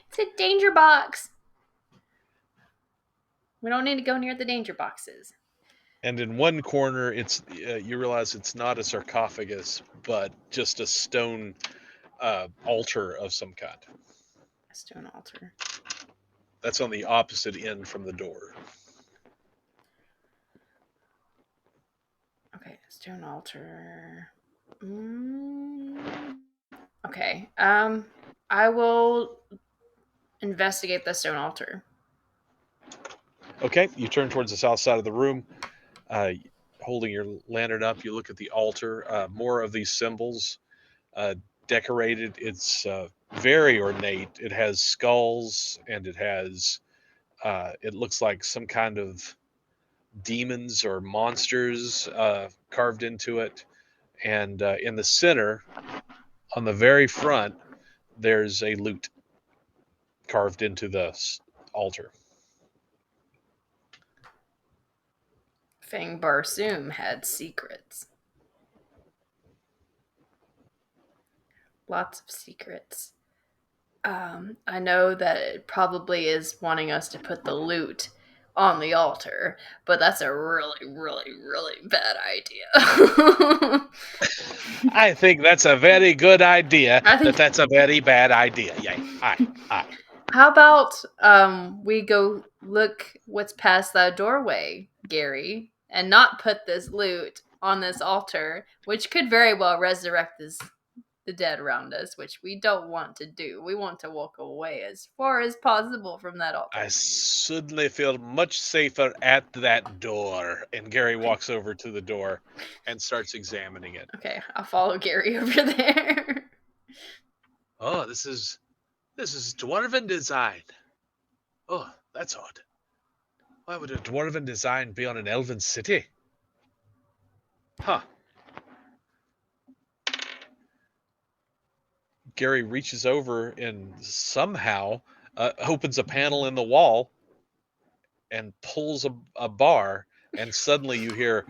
It's a danger box. We don't need to go near the danger boxes. And in one corner, it's you realize it's not a sarcophagus, but just a stone altar of some kind. A stone altar. That's on the opposite end from the door. Okay, stone altar. Okay. I will investigate the stone altar. Okay, you turn towards the south side of the room, uh, holding your lantern up. You look at the altar. More of these symbols uh, decorated. It's very ornate. It has skulls, and it has. It looks like some kind of demons or monsters carved into it. And in the center, on the very front, there's a lute carved into the altar. Fang Barsoom had secrets. Lots of secrets. I know that it probably is wanting us to put the loot on the altar, but that's a really, really, really bad idea. I think that's a very good idea. I think. That's a very bad idea. Yay! Aye, aye. How about we go look what's past that doorway, Gary, and not put this loot on this altar, which could very well resurrect the dead around us, which we don't want to do. We want to walk away as far as possible from that altar. I suddenly feel much safer at that door. And Gary walks over to the door and starts examining it. Okay, I'll follow Gary over there. Oh, this is dwarven design. Oh, that's odd. Why would a dwarven design be on an elven city? Huh. Gary reaches over and somehow opens a panel in the wall and pulls a bar, and suddenly you hear,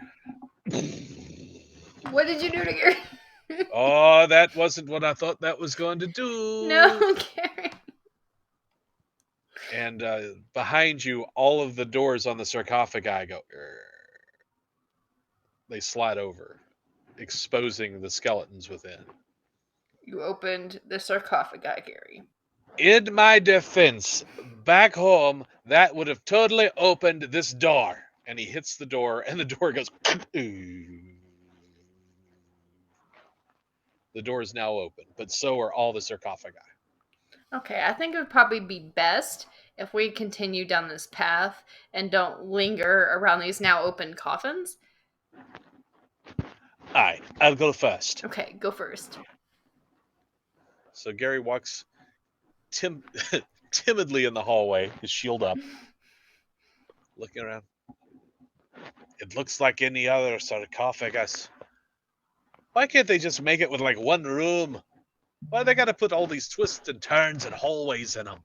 What did you do to Gary? oh, that wasn't what I thought that was going to do. No, Gary. And behind you, all of the doors on the sarcophagi go, they slide over, exposing the skeletons within. You opened the sarcophagi, Gary. In my defense, back home, that would have totally opened this door. And he hits the door, and the door goes. The door is now open, but so are all the sarcophagi. Okay, I think it would probably be best if we continue down this path and don't linger around these now open coffins. Aye, I'll go first. Okay, go first. So Gary walks timidly in the hallway, his shield up, looking around. It looks like any other sarcophagus. Why can't they just make it with like one room? Why they gotta put all these twists and turns and hallways in them?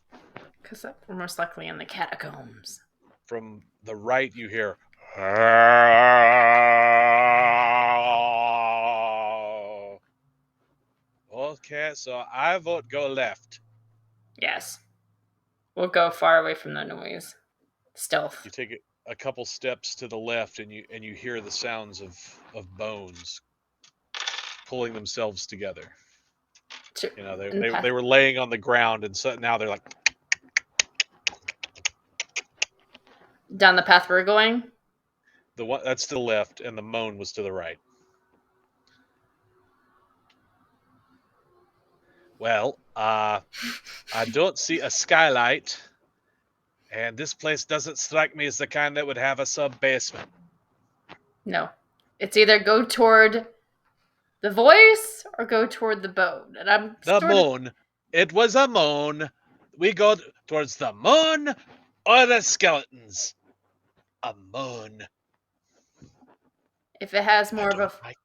Because we're most likely in the catacombs. From the right, you hear. Okay, so I vote go left. Yes. We'll go far away from the noise. Stealth. You take a couple steps to the left, and you hear the sounds of bones pulling themselves together. You know, they were laying on the ground, and so now they're like. Down the path we're going? The one that's to the left, and the moan was to the right. Well, I don't see a skylight, and this place doesn't strike me as the kind that would have a sub-basement. No. It's either go toward the voice or go toward the bone. And I'm The moan. It was a moan. We go towards the moan or the skeletons. A moan. If it has more of a... Like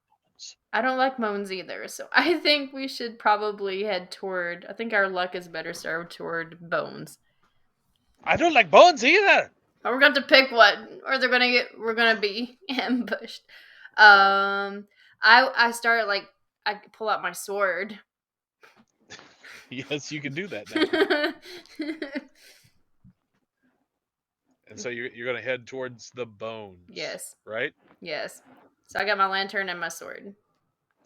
I don't like moans either, so I think we should probably head toward... I think our luck is better served toward bones. I don't like bones either. But we're going to pick one, or we're gonna be ambushed. I start I pull out my sword. Yes, you can do that now. And so you're going to head towards the bones. Yes. Right? Yes. So I got my lantern and my sword.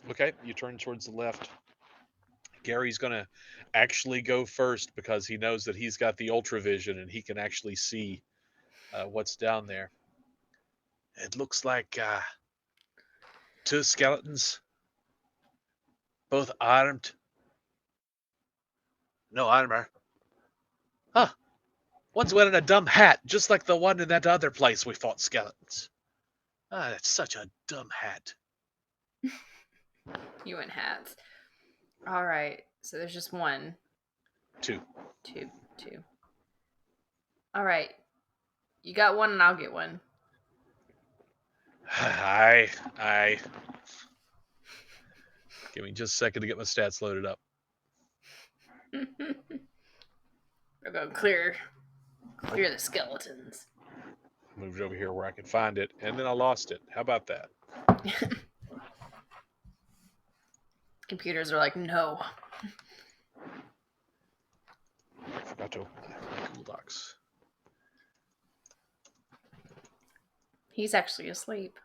Okay, you turn towards the left. Gary's going to actually go first because he knows that he's got the ultra vision and he can actually see what's down there. It looks like two skeletons, both armed. No armor. Huh. One's wearing a dumb hat, just like the one in that other place we fought skeletons. Ah, that's such a dumb hat. You and hats. All right. So there's just one. Two. Two. All right. You got one and I'll get one. I. Give me just a second to get my stats loaded up. We're going to clear the skeletons. Moved over here where I could find it, and then I lost it. How about that? Computers are like, no. I forgot to open my Google Docs. He's actually asleep.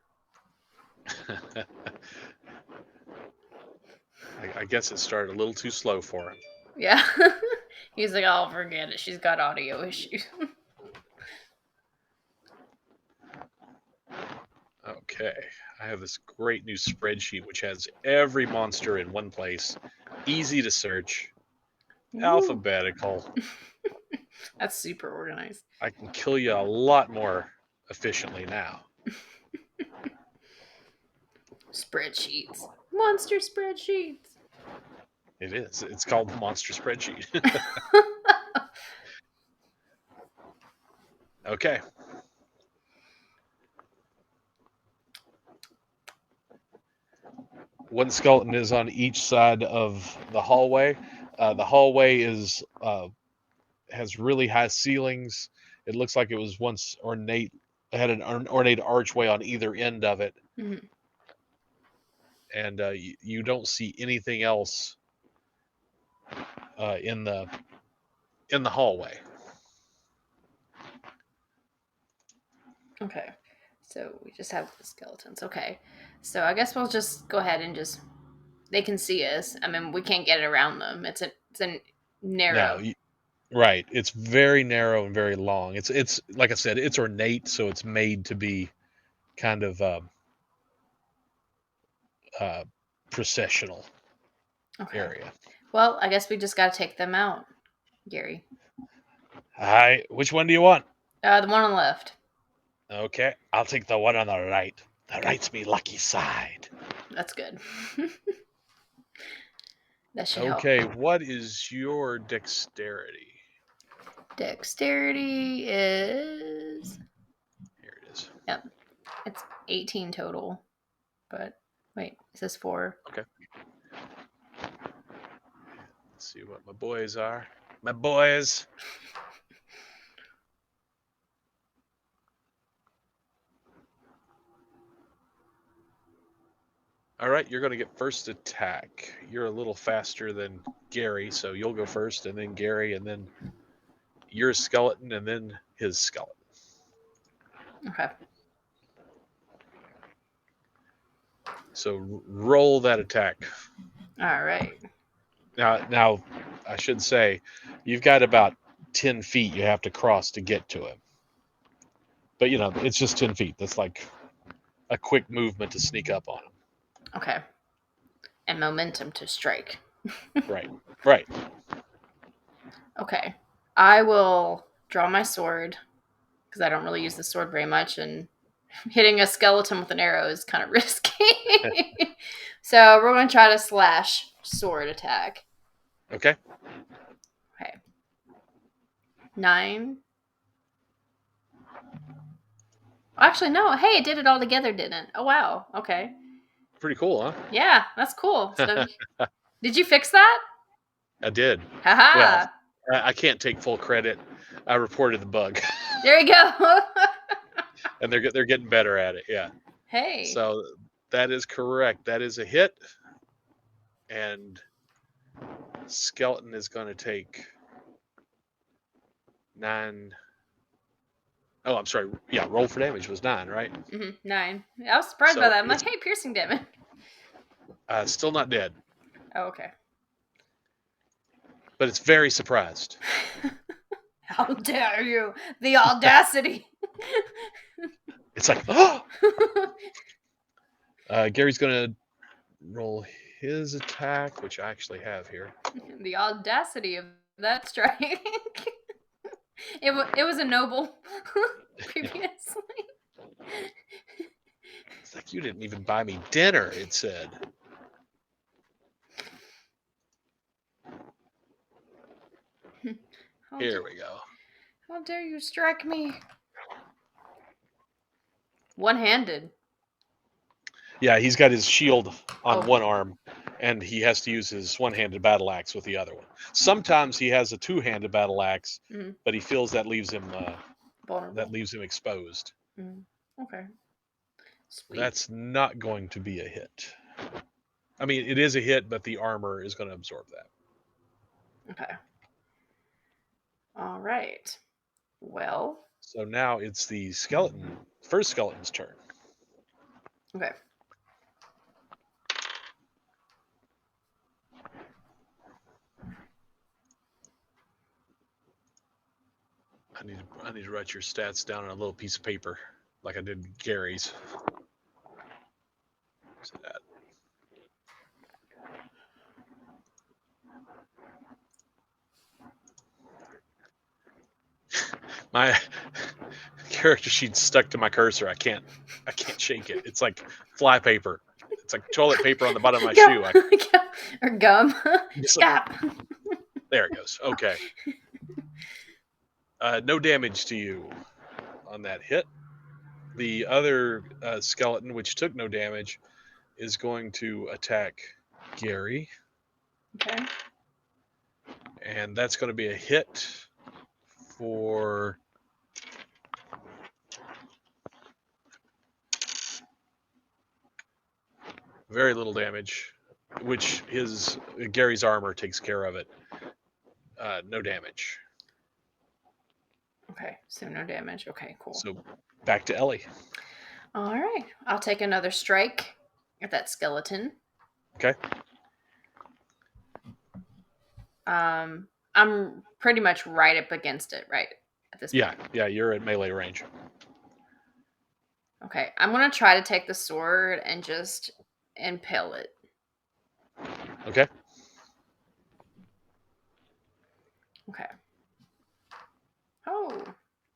I guess it started a little too slow for him. Yeah. He's like, oh, forget it. She's got audio issues. Okay, I have this great new spreadsheet which has every monster in one place, easy to search, alphabetical. That's super organized. I can kill you a lot more efficiently now. Spreadsheets. Monster spreadsheets. It is. It's called the monster spreadsheet. Okay. One skeleton is on each side of the hallway. The hallway is has really high ceilings. It looks like it was once ornate. It had an ornate archway on either end of it, Mhm. and you don't see anything else in the hallway. Okay. So we just have the skeletons. Okay. So I guess we'll just go ahead and just. They can see us. I mean, we can't get around them. It's a narrow. No, right. It's very narrow and very long. It's like I said, it's ornate, so it's made to be kind of uh, processional Okay. area. Well, I guess we just got to take them out, Gary. Hi, which one do you want? The one on the left. Okay, I'll take the one on the right. The right's me lucky side. That's good. That should Okay, help. what is your dexterity? Dexterity is. Here it is. Yep. It's 18 total. But wait, it says 4. Okay. Let's see what my boys are. My boys. All right, you're going to get first attack. You're a little faster than Gary, so you'll go first, and then Gary, and then your skeleton, and then his skeleton. Okay. So roll that attack. All right. Now, I should say, you've got about 10 feet you have to cross to get to him. But, it's just 10 feet. That's like a quick movement to sneak up on him. Okay. And momentum to strike. Right. Okay. I will draw my sword because I don't really use the sword very much, and hitting a skeleton with an arrow is kind of risky. So we're going to try to slash sword attack. Okay. Okay. 9. Actually, no. Hey, it did it all together, didn't it? Oh, wow. Okay. Pretty cool, huh? Yeah, that's cool. So, did you fix that? I did. Haha. Well, I can't take full credit. I reported the bug. There you go. And they're getting better at it. Yeah. Hey. So that is correct. That is a hit. And skeleton is going to take 9. Oh, I'm sorry. Yeah, roll for damage was 9, right? 9. I was surprised by So that. I'm like, it's hey, piercing damage. still not dead, Oh, okay. but it's very surprised. How dare you? The audacity. It's like, oh! Gary's going to roll his attack, which I actually have here. The audacity of that strike. It was a noble previously. It's like, you didn't even buy me dinner, it said. Here we go. How dare you strike me? One-handed. Yeah, he's got his shield on Oh. one arm, and he has to use his one-handed battle axe with the other one. Sometimes he has a two-handed battle axe, but he feels that leaves him Vulnerable. exposed. Okay. Sweet. That's not going to be a hit. I mean, it is a hit, but the armor is going to absorb that. Okay. All right. Well. So now it's the first skeleton's turn. Okay. I need to write your stats down on a little piece of paper, like I did Gary's. So that. My character sheet's stuck to my cursor. I can't shake it. It's like fly paper. It's like toilet paper on the bottom of my shoe. Or gum. Stop. There it goes. Okay. No damage to you on that hit. The other skeleton, which took no damage, is going to attack Gary. Okay. And that's going to be a hit for very little damage, which Gary's armor takes care of it. No damage. Okay, so no damage. Okay, cool. So back to Ellie. All right, I'll take another strike at that skeleton. Okay. I'm pretty much right up against it, right? At this point. Yeah, you're at melee range. Okay, I'm gonna try to take the sword and just impale it. Okay. Okay. Oh.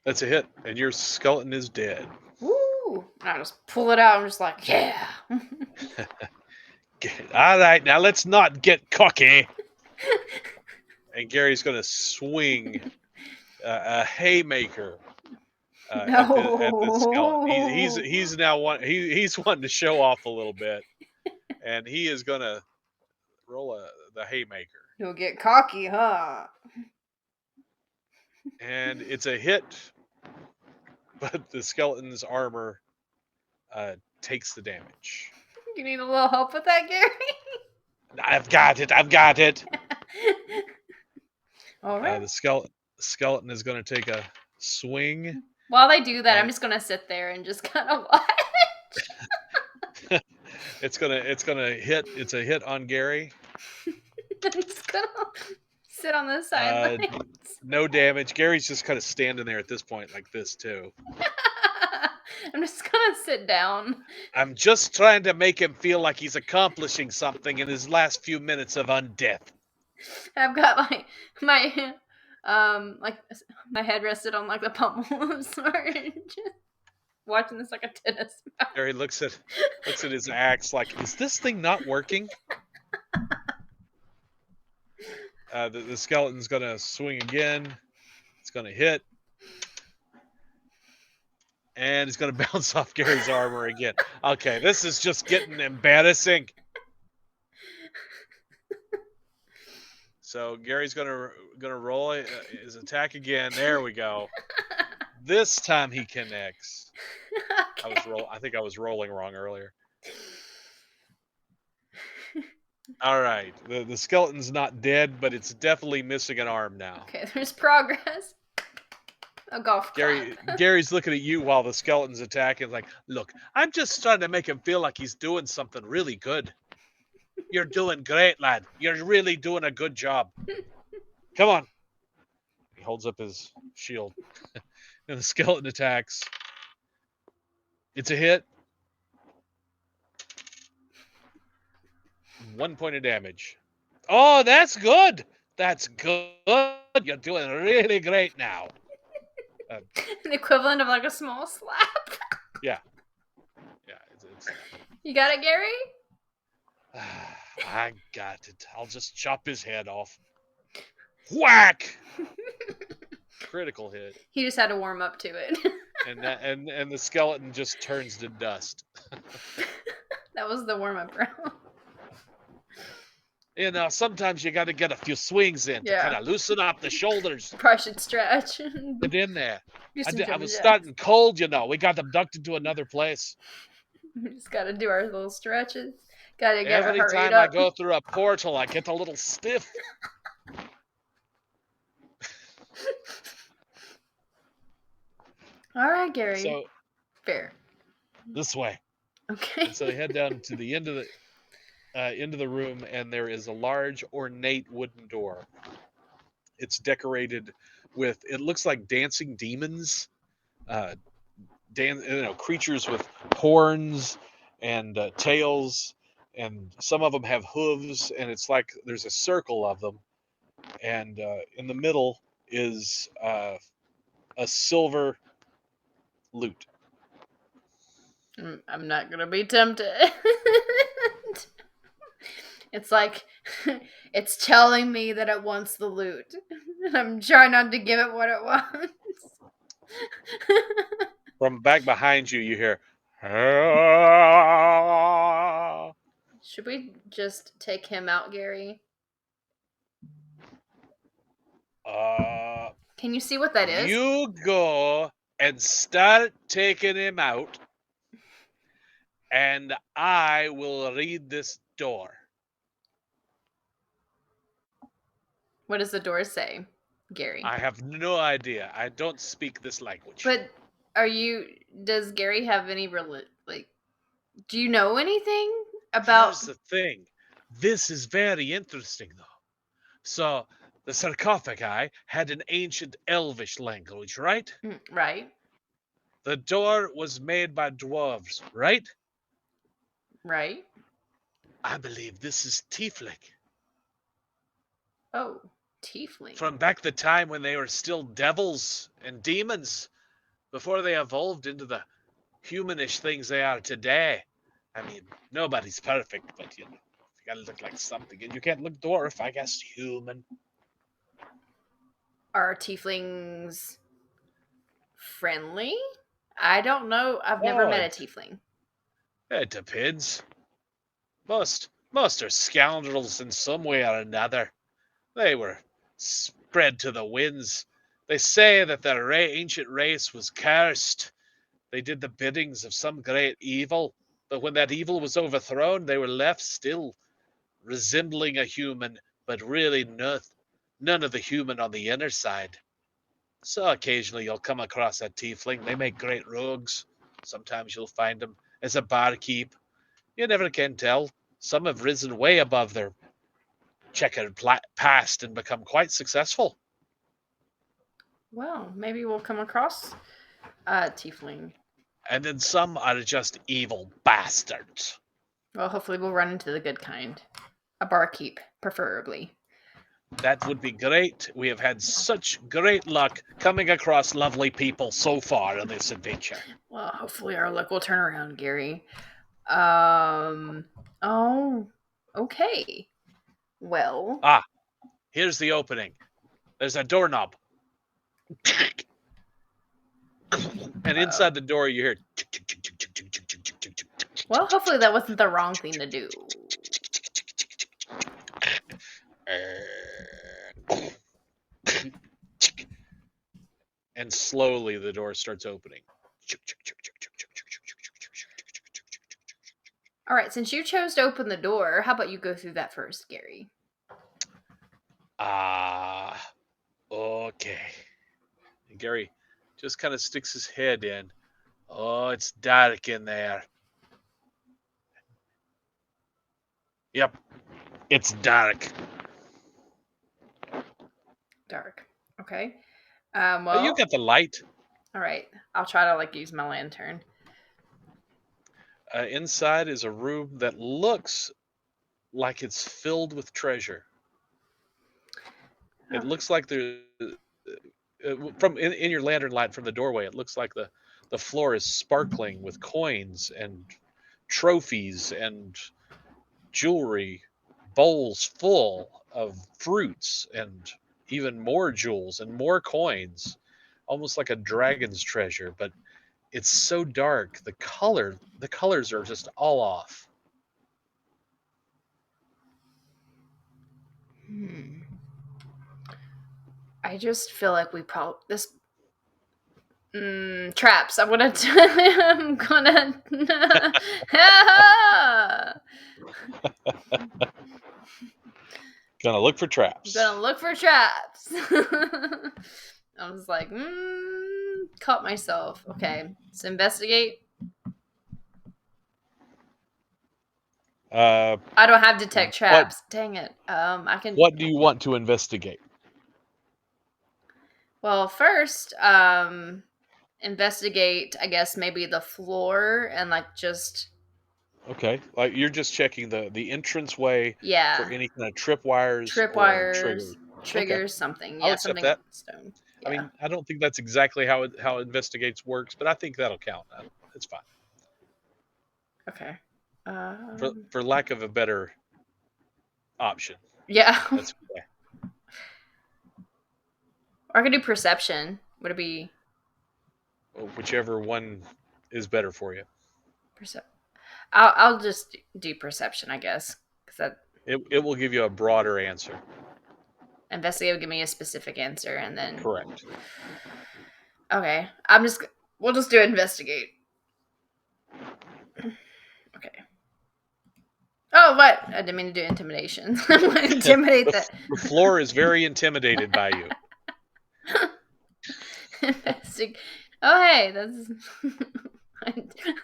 That's a hit, and your skeleton is dead. Woo! And I just pull it out. I'm just like, yeah. All right, now let's not get cocky. And Gary's going to swing a haymaker at the skeleton. He's now he's wanting to show off a little bit, and he is going to roll the haymaker. You'll get cocky, huh? And it's a hit, but the skeleton's armor takes the damage. You need a little help with that, Gary? I've got it. All right. The skeleton is going to take a swing. While they do that, I'm just going to sit there and just kind of watch. It's gonna hit. It's a hit on Gary. I'm just gonna sit on the sidelines. No damage. Gary's just kind of standing there at this point, like this too. I'm just gonna sit down. I'm just trying to make him feel like he's accomplishing something in his last few minutes of undeath. I've got like my head rested on like the pommel of the sword. Watching this like a tennis match. Gary looks at his axe like, is this thing not working? The skeleton's gonna swing again. It's gonna hit. And it's gonna bounce off Gary's armor again. Okay, this is just getting embarrassing. So Gary's gonna roll his attack again. There we go. This time he connects. Okay. I think I was rolling wrong earlier. All right, the skeleton's not dead, but it's definitely missing an arm now. Okay, there's progress. A golf clap. Gary's looking at you while the skeleton's attacking. Like, look, I'm just trying to make him feel like he's doing something really good. You're doing great, lad. You're really doing a good job. Come on. He holds up his shield, and the skeleton attacks. It's a hit. 1 point of damage. Oh, that's good. That's good. You're doing really great now. The equivalent of like a small slap. Yeah. Yeah. It's You got it, Gary? I got it. I'll just chop his head off. Whack! Critical hit. He just had to warm up to it. And the skeleton just turns to dust. That was the warm up round. You know, sometimes you got to get a few swings in to kind of loosen up the shoulders. Probably should stretch. Get in there. I was jacks. starting cold, you know. We got abducted to another place. We just got to do our little stretches. Got to get Every hurried time up. I go through a portal, I get a little stiff. All right, Gary. So, fair. This way. Okay. And so they head down to the end of the room, and there is a large, ornate wooden door. It's decorated with, it looks like dancing demons, creatures with horns and tails, and some of them have hooves, and it's like there's a circle of them, and in the middle is a silver lute. I'm not gonna be tempted. It's like it's telling me that it wants the loot, and I'm trying not to give it what it wants. From back behind you, you hear. Should we just take him out, Gary? Can you see what that is? You go and start taking him out, and I will read this door. What does the door say, Gary? I have no idea. I don't speak this language. But does Gary have any do you know anything about... Here's the thing. This is very interesting, though. So, the sarcophagi had an ancient elvish language, right? Right. The door was made by dwarves, right? Right. I believe this is tiefling. Oh, tiefling. From back the time when they were still devils and demons, before they evolved into the humanish things they are today. I mean, nobody's perfect, but you gotta look like something. And you can't look dwarf, I guess human. Are tieflings friendly? I don't know. I've never met a tiefling. It depends. Most are scoundrels in some way or another. They were spread to the winds. They say that their ancient race was cursed. They did the biddings of some great evil, but when that evil was overthrown, they were left still resembling a human, but really none of the human on the inner side. So occasionally you'll come across a tiefling. They make great rogues. Sometimes you'll find them as a barkeep. You never can tell. Some have risen way above their checkered past and become quite successful. Well, maybe we'll come across a tiefling. And then some are just evil bastards. Well, hopefully we'll run into the good kind. A barkeep, preferably. That would be great. We have had such great luck coming across lovely people so far in this adventure. Well, hopefully our luck will turn around, Gary. Oh, okay. Well. Here's the opening. There's a doorknob. And inside the door you hear. Well, hopefully that wasn't the wrong thing to do. And slowly the door starts opening. All right, since you chose to open the door, how about you go through that first, Gary? Okay. Gary just kind of sticks his head in. Oh, it's dark in there. Yep, it's dark. Dark. Okay. But you Well, got the light. all right. I'll try to like use my lantern. Inside is a room that looks like it's filled with treasure. It Oh. looks like from in your lantern light from the doorway. It looks like the floor is sparkling with coins and trophies and jewelry, bowls full of fruits and even more jewels and more coins, almost like a dragon's treasure. But it's so dark. The colors are just all off. Hmm. I just feel like we probably this traps. I'm gonna. I'm gonna. Gonna look for I'm traps. gonna look for traps. I was like, caught myself. Okay, so investigate. Uh, I don't have detect what traps. Dang it. I can. what do you want to investigate? Well, first, investigate. I guess maybe the floor and like just Okay, like you're just checking the entrance way for yeah, any kind of tripwires or tripwires, triggers. Okay, triggers, something. I'll Yeah, accept something that. stone. I Yeah. mean, I don't think that's exactly how investigates works, but I think that'll count. It's fine. Okay. For lack of a better option, Yeah. that's okay. Or I could do perception. Would it be Whichever one is better for you. percep? I'll just do perception, I guess, because that It will give you a broader answer. investigate would give me a specific answer, and then Correct. okay, we'll just do investigate. Okay. Oh, what? I didn't mean to do intimidation. I'm gonna intimidate that. The floor is very intimidated by you. Investigate. Oh, hey, that's.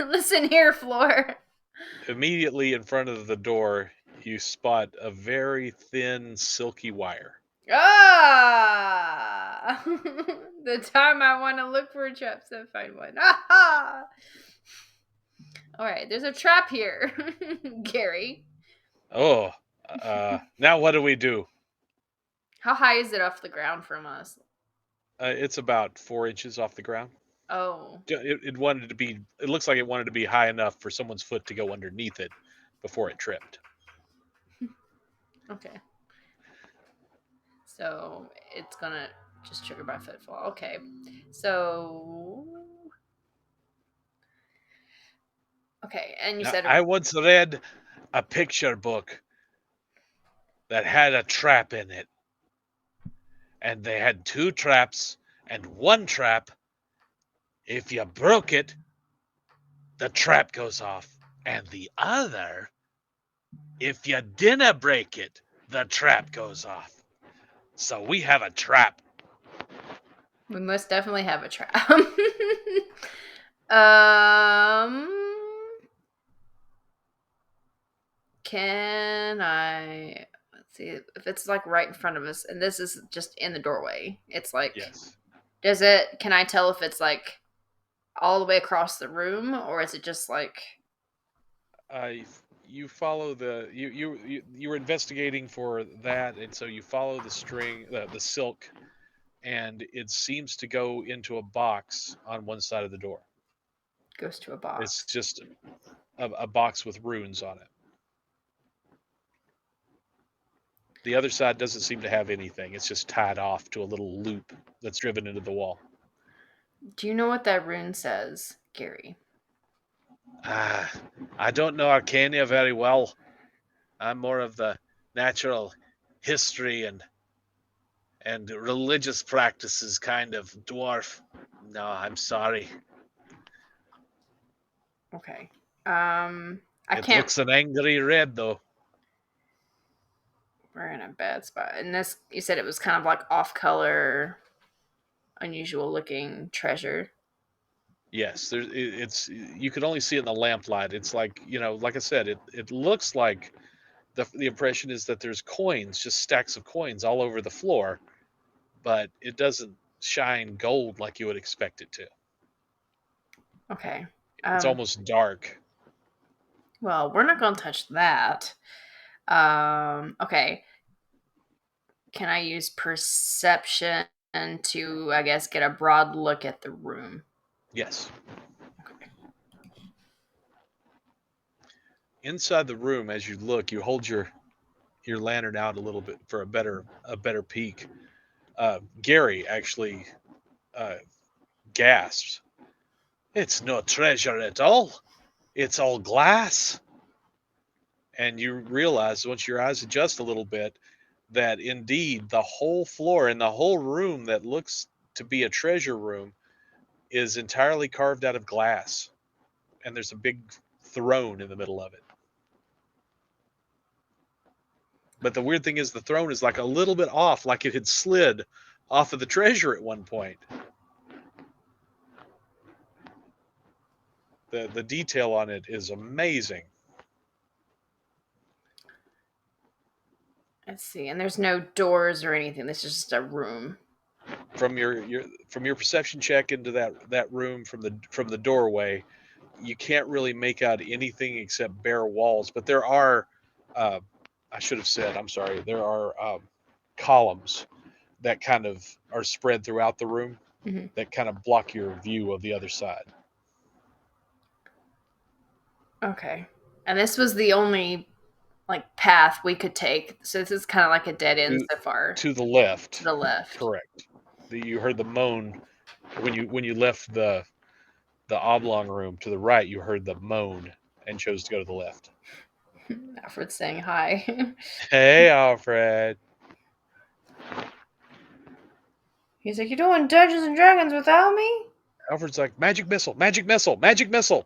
Listen here, floor. Immediately in front of the door, you spot a very thin, silky wire. Ah! The time I want to look for traps and find one. Ah! All right, there's a trap here, Gary. Oh, now what do we do? How high is it off the ground from us? It's about 4 inches off the ground. Oh, It wanted to be. It looks like it wanted to be high enough for someone's foot to go underneath it before it tripped. okay. So it's gonna just trigger by footfall. Okay. So. Okay, and you Now, said I once read a picture book that had a trap in it, and they had two traps, and one trap, if you broke it, the trap goes off, and the other, if you didn't break it, the trap goes off. So we have a trap. we must definitely have a trap. um. Can I let's see if it's like right in front of us and this is just in the doorway. It's like Yes. can I tell if it's like all the way across the room or is it just like Uh, you follow you were investigating for that, and so you follow the string, the silk, and it seems to go into a box on one side of the door. goes to a It's box? just a box with runes on it. The other side doesn't seem to have anything. It's just tied off to a little loop that's driven into the wall. Do you know what that rune says, Gary? Ah, I don't know Arcania very well. I'm more of the natural history and religious practices kind of dwarf. No, I'm sorry. Okay. I It can't looks an angry red, though. we're in a bad spot. And this you said it was kind of like off color. unusual looking treasure. Yes, it's you can only see it in the lamplight. It's like, like I said, it looks like the impression is that there's coins, just stacks of coins all over the floor, but it doesn't shine gold like you would expect it to. Okay. It's almost dark. Well, we're not going to touch that. Okay. Can I use perception to, I guess, get a broad look at the room? Yes. Okay. Inside the room, as you look, you hold your lantern out a little bit for a better peek. Gary actually gasps. It's no treasure at all. It's all glass. And you realize once your eyes adjust a little bit that indeed the whole floor and the whole room that looks to be a treasure room is entirely carved out of glass. And there's a big throne in the middle of it. But the weird thing is the throne is like a little bit off, like it had slid off of the treasure at one point. The detail on it is amazing. Let's see. And there's no doors or anything. This is just a room. From your perception check into that room from the doorway, you can't really make out anything except bare walls. But there are, I should have said, I'm sorry, there are columns that kind of are spread throughout the room that kind of block your view of the other side. Okay. And this was the only path we could take. So this is kind of like a dead end so far. To the left. To the left. Correct. You heard the moan when you left the oblong room. To the right, you heard the moan and chose to go to the left. Alfred's saying hi. Hey, Alfred. He's like, "You doing Dungeons and Dragons without me?" Alfred's like, magic missile, magic missile, magic missile.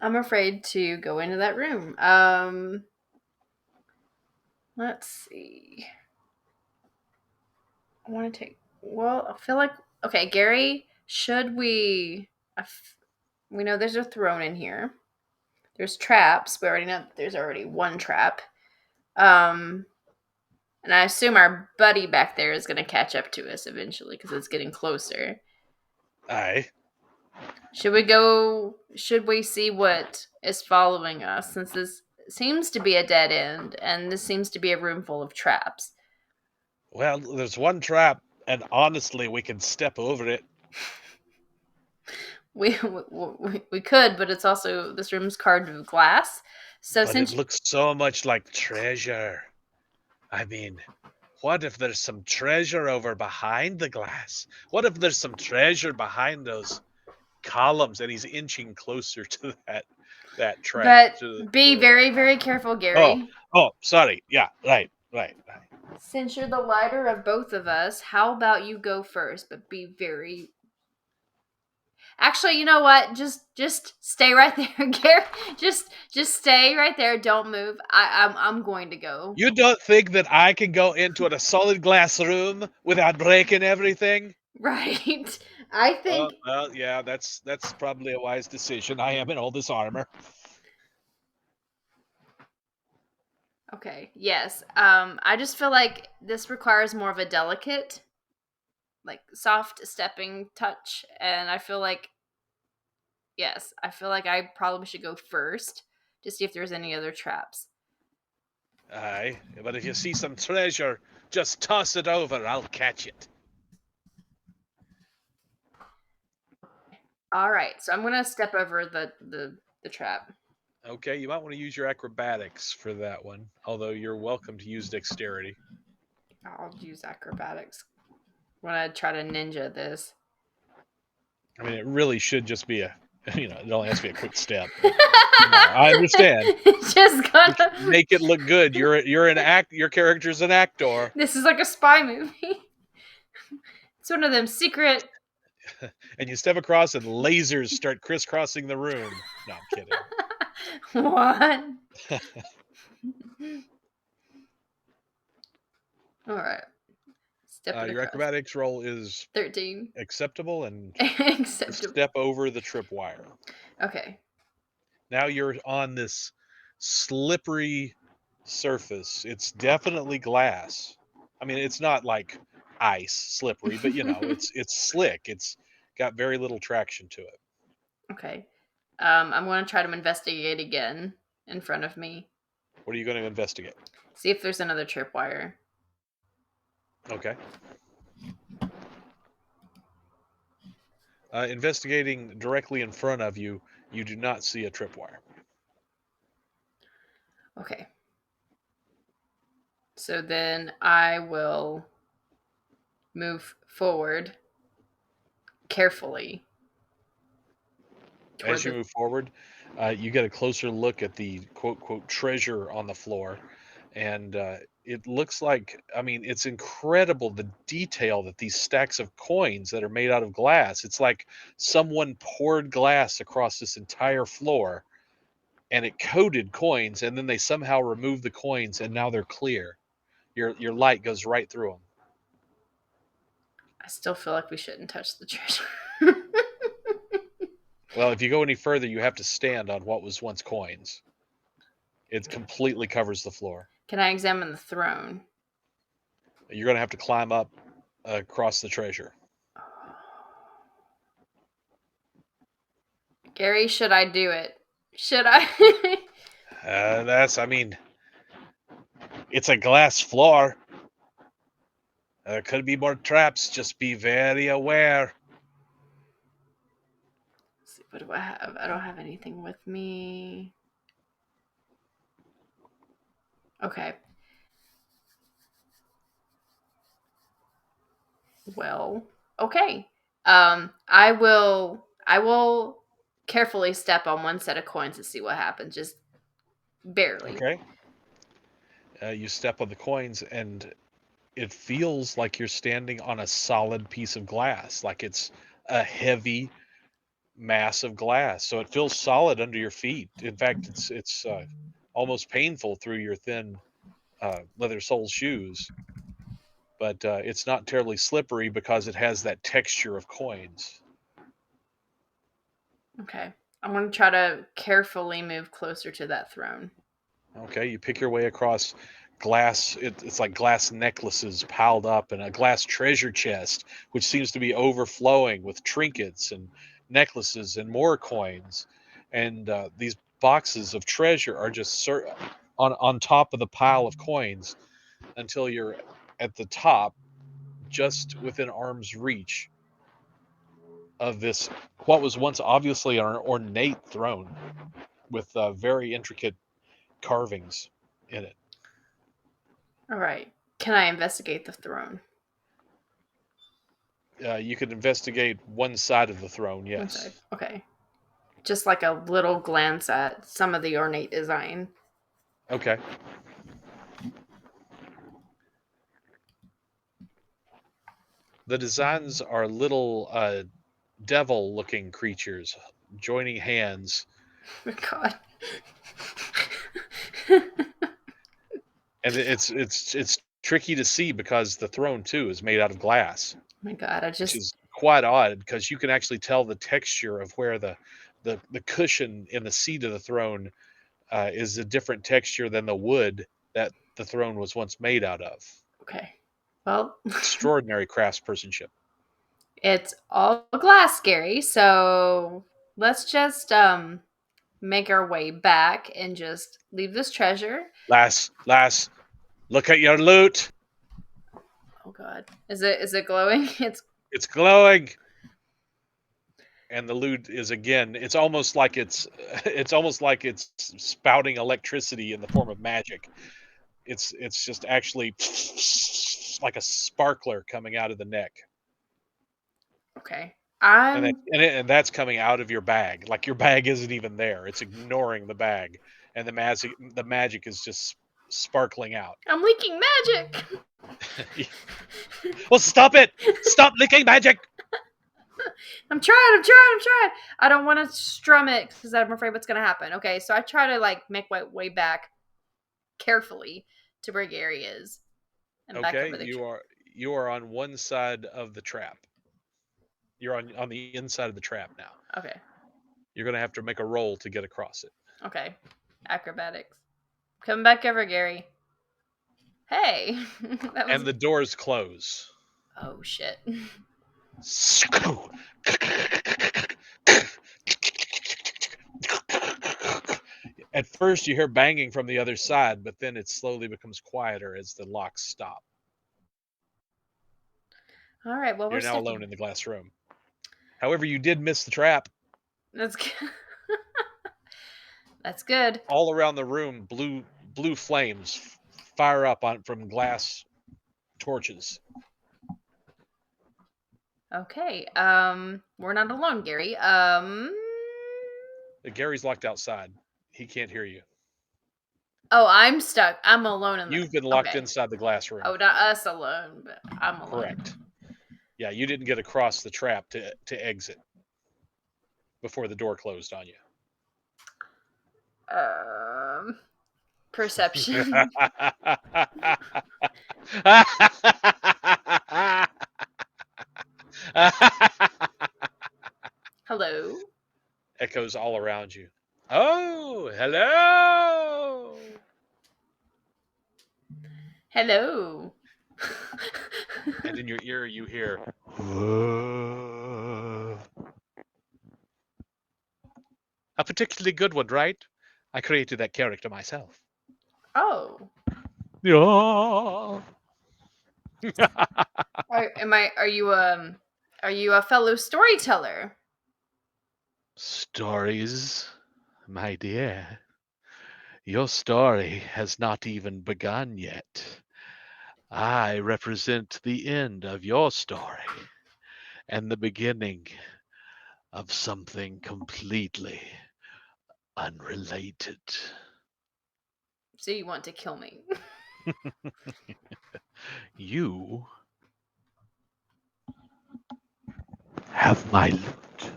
I'm afraid to go into that room. Let's see. I want to take. Well, I feel like okay, Gary. Should we? We know there's a throne in here. There's traps. We already know there's already one trap. And I assume our buddy back there is going to catch up to us eventually because it's getting closer. Aye. Should we go? Should we see what is following us? Since this seems to be a dead end, and this seems to be a room full of traps. Well, there's one trap, and honestly, we can step over it. We could, but it's also this room's carved of glass. So but it looks so much like treasure. I mean, what if there's some treasure over behind the glass? What if there's some treasure behind those columns? And he's inching closer to that trap. But be very, very careful, Gary. Oh, sorry. Yeah, right. Since you're the lighter of both of us, how about you go first? But be very. Actually, you know what? Just stay right there, Gary. Just stay right there. Don't move. I'm going to go. You don't think that I can go into a solid glass room without breaking everything? Right. I think. Well, yeah, that's probably a wise decision. I am in all this armor. Okay. Yes. I just feel like this requires more of a delicate, soft stepping touch, and I feel like. Yes, I feel like I probably should go first to see if there's any other traps. Aye, but if you see some treasure, just toss it over. I'll catch it. All right, so I'm gonna step over the trap. Okay, you might want to use your acrobatics for that one, although you're welcome to use dexterity. I'll use acrobatics. I'm gonna try to ninja this. I mean, it really should just be it only has to be a quick step. I understand. Just gonna make it look good. You're an your character's an actor. This is like a spy movie. It's one of them secret. And you step across and lasers start crisscrossing the room. No, I'm kidding. What? All right. Step it Your across. acrobatics roll is 13. acceptable, and Acceptable. step over the tripwire. Okay. Now you're on this slippery surface. It's definitely glass. I mean, it's not like ice slippery, but it's slick. It's got very little traction to it. Okay. I'm going to try to investigate again in front of me. What are you going to investigate? See if there's another tripwire. Okay. Investigating directly in front of you, you do not see a tripwire. Okay. So then I will move forward carefully. As you move forward, you get a closer look at the quote, quote, treasure on the floor. And it looks like, I mean, it's incredible the detail that these stacks of coins that are made out of glass. It's like someone poured glass across this entire floor and it coated coins, and then they somehow removed the coins and now they're clear. Your light goes right through them. I still feel like we shouldn't touch the treasure. Well, if you go any further, you have to stand on what was once coins. It completely covers the floor. Can I examine the throne? You're going to have to climb up across the treasure. Gary, should I do it? Should I? I mean, it's a glass floor. There could be more traps. Just be very aware. Let's see, what do I have? I don't have anything with me. Okay. Well, okay. I will carefully step on one set of coins to see what happens, just barely. Okay. You step on the coins, and it feels like you're standing on a solid piece of glass, like it's a heavy mass of glass. So it feels solid under your feet. In fact, it's almost painful through your thin leather sole shoes. But it's not terribly slippery because it has that texture of coins. Okay. I'm going to try to carefully move closer to that throne. Okay, you pick your way across glass. It's like glass necklaces piled up in a glass treasure chest, which seems to be overflowing with trinkets and necklaces and more coins. And these boxes of treasure are just on top of the pile of coins until you're at the top, just within arm's reach of this, what was once obviously an ornate throne with very intricate carvings in it. All right. Can I investigate the throne? You could investigate one side of the throne, One yes. side. Okay. Just like a little glance at some of the ornate design. Okay. The designs are little devil-looking creatures joining hands, Oh, God. and it's tricky to see because the throne too is made out of glass, Oh my God, which is quite odd because you can actually tell the texture of where the cushion in the seat of the throne is a different texture than the wood that the throne was once made out of. Okay. Well, Extraordinary craftspersonship. it's all glass, Gary. So let's just make our way back and just leave this treasure. Lass, look at your loot. Oh God, is it glowing? It's glowing. And the loot is again, it's almost like it's spouting electricity in the form of magic. It's just actually like a sparkler coming out of the neck. Okay. And that's coming out of your bag. Like your bag isn't even there. It's ignoring the bag. And the magic is just sparkling out. I'm leaking magic. Well, stop it! Stop leaking magic! I'm trying. I don't want to strum it because I'm afraid what's gonna happen. Okay, so I try to like make my way back carefully to where Gary is, and back Okay, over the you are on one side of the trap. You're on the inside of the trap now. Okay. You're gonna have to make a roll to get across it. Okay. Acrobatics. Come back over, Gary. Hey. That was. And the doors close. Oh, shit. At first, you hear banging from the other side, but then it slowly becomes quieter as the locks stop. All right. Well, we're You're now stuck. alone in the glass room. However, you did miss the trap. That's good. That's good. All around the room, blue flames fire up from glass torches. Okay. We're not alone, Gary. Gary's locked outside. He can't hear you. Oh, I'm stuck. I'm alone in the. You've been locked Okay. inside the glass room. Oh, not us alone, but I'm alone. Correct. Yeah, you didn't get across the trap to exit before the door closed on you. Perception. Hello. Echoes all around you. Oh, hello. Hello. And in your ear, you hear. A particularly good one, right? I created that character myself. Oh. Yeah. Are you a fellow storyteller? Stories, my dear. Your story has not even begun yet. I represent the end of your story and the beginning of something completely unrelated. So you want to kill me? You have my loot.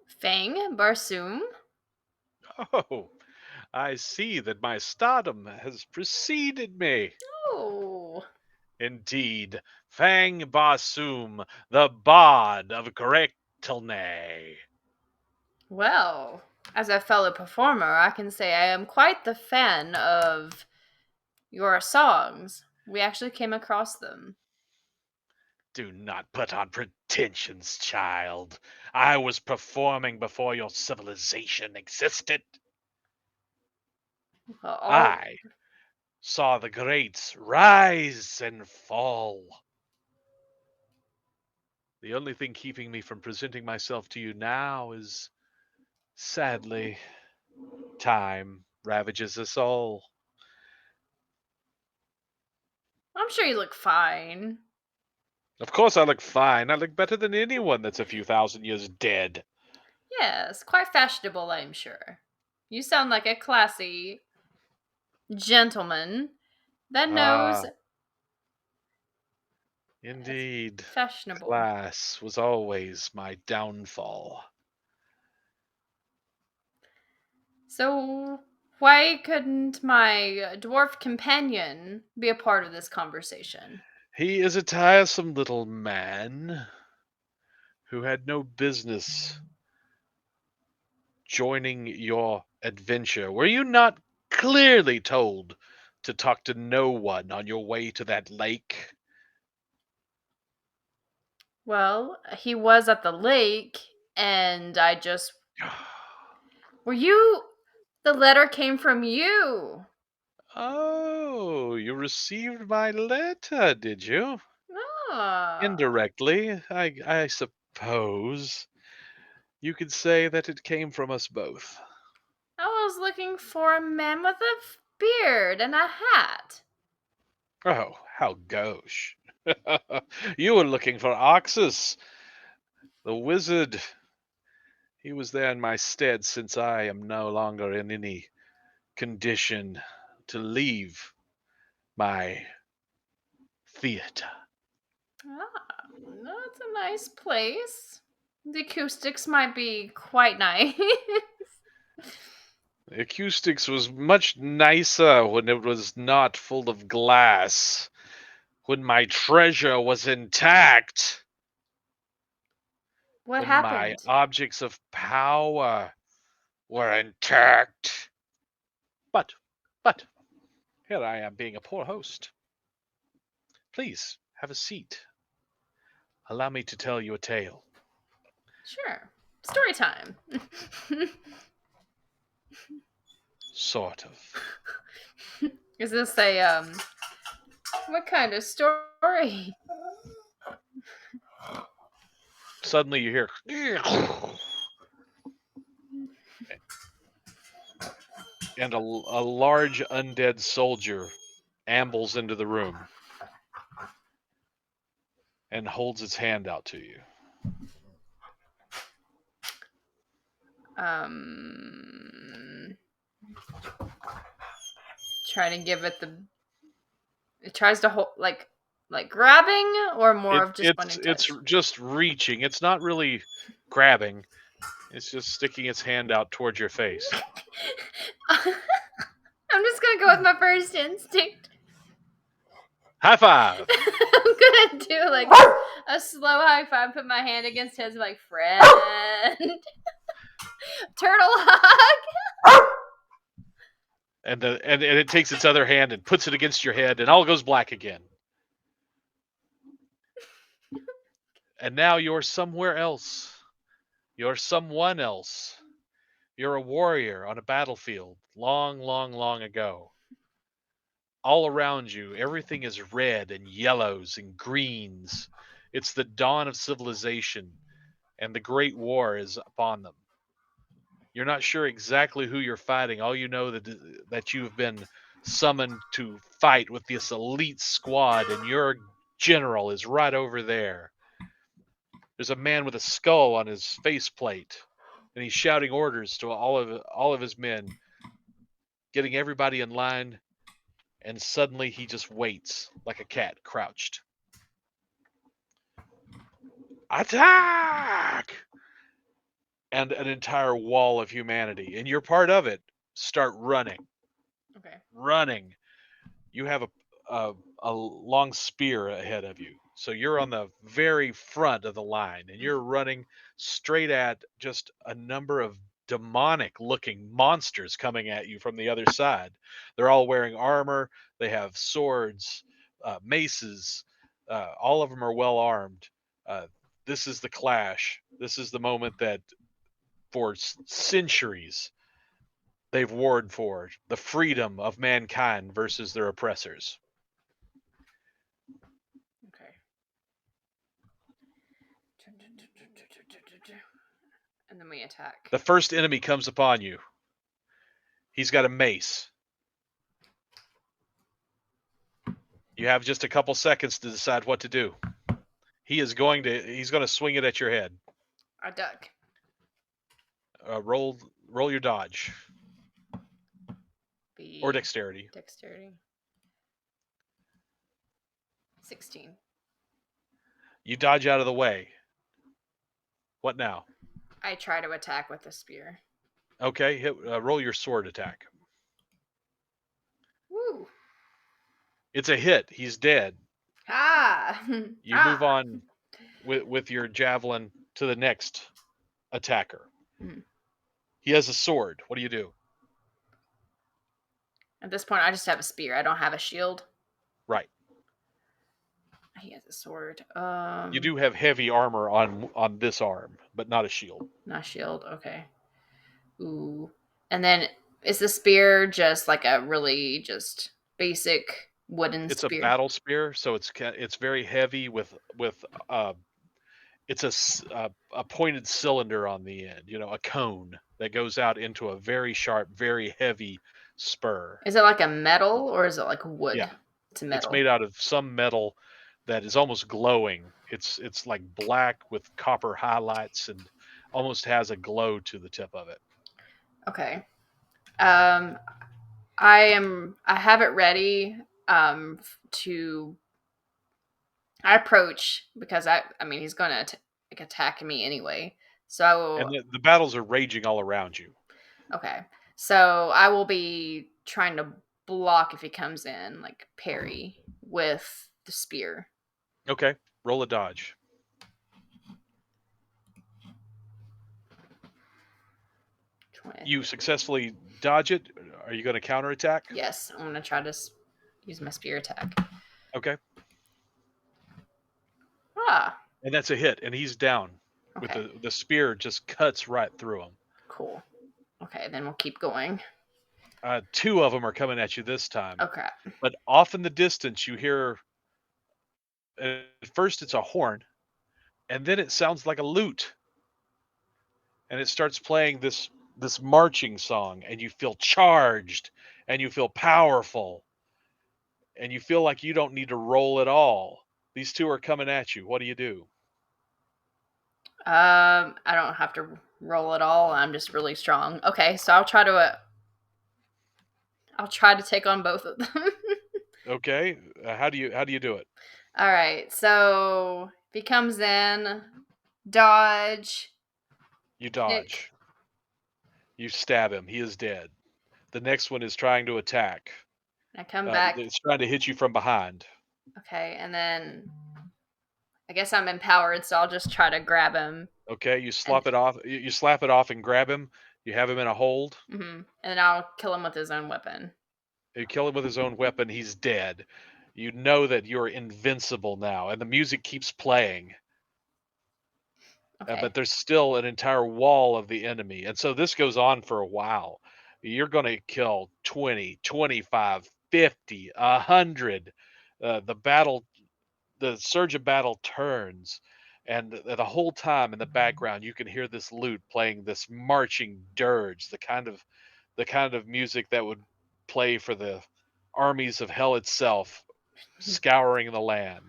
Fang Barsoom? Oh, I see that my stardom has preceded me. Oh. Indeed, Fang Barsoom, the Bard of Gretelnay. Well, as a fellow performer, I can say I am quite the fan of your songs. We actually came across them. Do not put on pretensions, child. I was performing before your civilization existed. All I saw the greats rise and fall. The only thing keeping me from presenting myself to you now is, sadly, time ravages us all. I'm sure you look fine. Of course, I look fine. I look better than anyone that's a few thousand years dead. Yes, quite fashionable, I'm sure. You sound like a classy gentleman that knows Ah, indeed. fashionable. Class was always my downfall. So, why couldn't my dwarf companion be a part of this conversation? He is a tiresome little man who had no business joining your adventure. Were you not clearly told to talk to no one on your way to that lake? Well, he was at the lake, and I just. Were you. The letter came from you. Oh, you received my letter, did you? Ah. Indirectly, I suppose. You could say that it came from us both. I was looking for a man with a beard and a hat. Oh, how gauche. You were looking for Oxus, the wizard. He was there in my stead since I am no longer in any condition to leave my theater. Ah, that's a nice place. The acoustics might be quite nice. The acoustics was much nicer when it was not full of glass. When my treasure was intact. What When my happened? objects of power were intact. But, here I am being a poor host. Please, have a seat. Allow me to tell you a tale. Sure. Story time. Sort of. Is this a what kind of story? Suddenly you hear and a large undead soldier ambles into the room and holds its hand out to you. Trying to give it the. It tries to hold like grabbing or more of just wanting to It's touch. just reaching. It's not really grabbing. It's just sticking its hand out towards your face. I'm just gonna go with my first instinct. High five. I'm gonna do like a slow high five, put my hand against his, like, friend. Turtle hug. And it takes its other hand and puts it against your head, and all goes black again. And now you're somewhere else. You're someone else. You're a warrior on a battlefield long, long, long ago. All around you, everything is red and yellows and greens. It's the dawn of civilization, and the Great War is upon them. You're not sure exactly who you're fighting. All you know that you've been summoned to fight with this elite squad, and your general is right over there. There's a man with a skull on his faceplate, and he's shouting orders to all of his men, getting everybody in line. And suddenly he just waits like a cat crouched. Attack! And an entire wall of humanity, and you're part of it, start running. Okay. Running. You have a long spear ahead of you. So you're on the very front of the line, and you're running straight at just a number of demonic looking monsters coming at you from the other side. They're all wearing armor, they have swords, maces, all of them are well armed. This is the clash. This is the moment that for centuries they've warred for, the freedom of mankind versus their oppressors. Okay. And then we attack. The first enemy comes upon you. He's got a mace. You have just a couple seconds to decide what to do. He's going to swing it at your head. I duck. Roll your dodge or dexterity. Dexterity. 16. You dodge out of the way. What now? I try to attack with a spear. Okay, roll your sword attack. Woo! It's a hit. He's dead. Ah! You move on with your javelin to the next attacker. Mhm. He has a sword. What do you do? At this point, I just have a spear. I don't have a shield. Right. He has a sword. You do have heavy armor on this arm, but not a shield. Not shield. Okay. Ooh. And then is the spear just like a really just basic wooden It's spear? a battle spear, so it's very heavy with it's a pointed cylinder on the end, a cone that goes out into a very sharp, very heavy spur. Is it like a metal or is it like wood? Yeah. It's metal. It's made out of some metal that is almost glowing. It's like black with copper highlights and almost has a glow to the tip of it. Okay. I have it ready to I approach because I mean he's going to attack me anyway. So I will. And the battles are raging all around you. Okay. So I will be trying to block if he comes in, like parry with the spear. Okay, roll a dodge. You 20. successfully dodge it. Are you going to counterattack? Yes, I'm gonna try to use my spear attack. Okay, Ah, and that's a hit, and he's down. With okay, the spear just cuts right through him. cool. Okay, then we'll keep going. Two of them are coming at you this time, Okay. but off in the distance you hear. At first, it's a horn, and then it sounds like a lute, and it starts playing this marching song, and you feel charged, and you feel powerful, and you feel like you don't need to roll at all. These two are coming at you. What do you do? I don't have to roll at all. I'm just really strong. Okay, so I'll try to take on both of them. Okay, how do you do it? All right, so if he comes in, dodge, You kick. dodge. You stab him. He is dead. The next one is trying to attack. I come back. It's trying to hit you from behind. Okay, and then I guess I'm empowered, so I'll just try to grab him, Okay, you and slap it off. You slap it off and grab him. You have him in a hold. and then I'll kill him with his own weapon. You kill him with his own weapon. He's dead. You know that you're invincible now, and the music keeps playing. Okay. But there's still an entire wall of the enemy, and so this goes on for a while. You're going to kill 20, 25, 50, 100. The battle, the surge of battle turns, and the whole time in the background you can hear this lute playing this marching dirge, the kind of music that would play for the armies of hell itself scouring the land.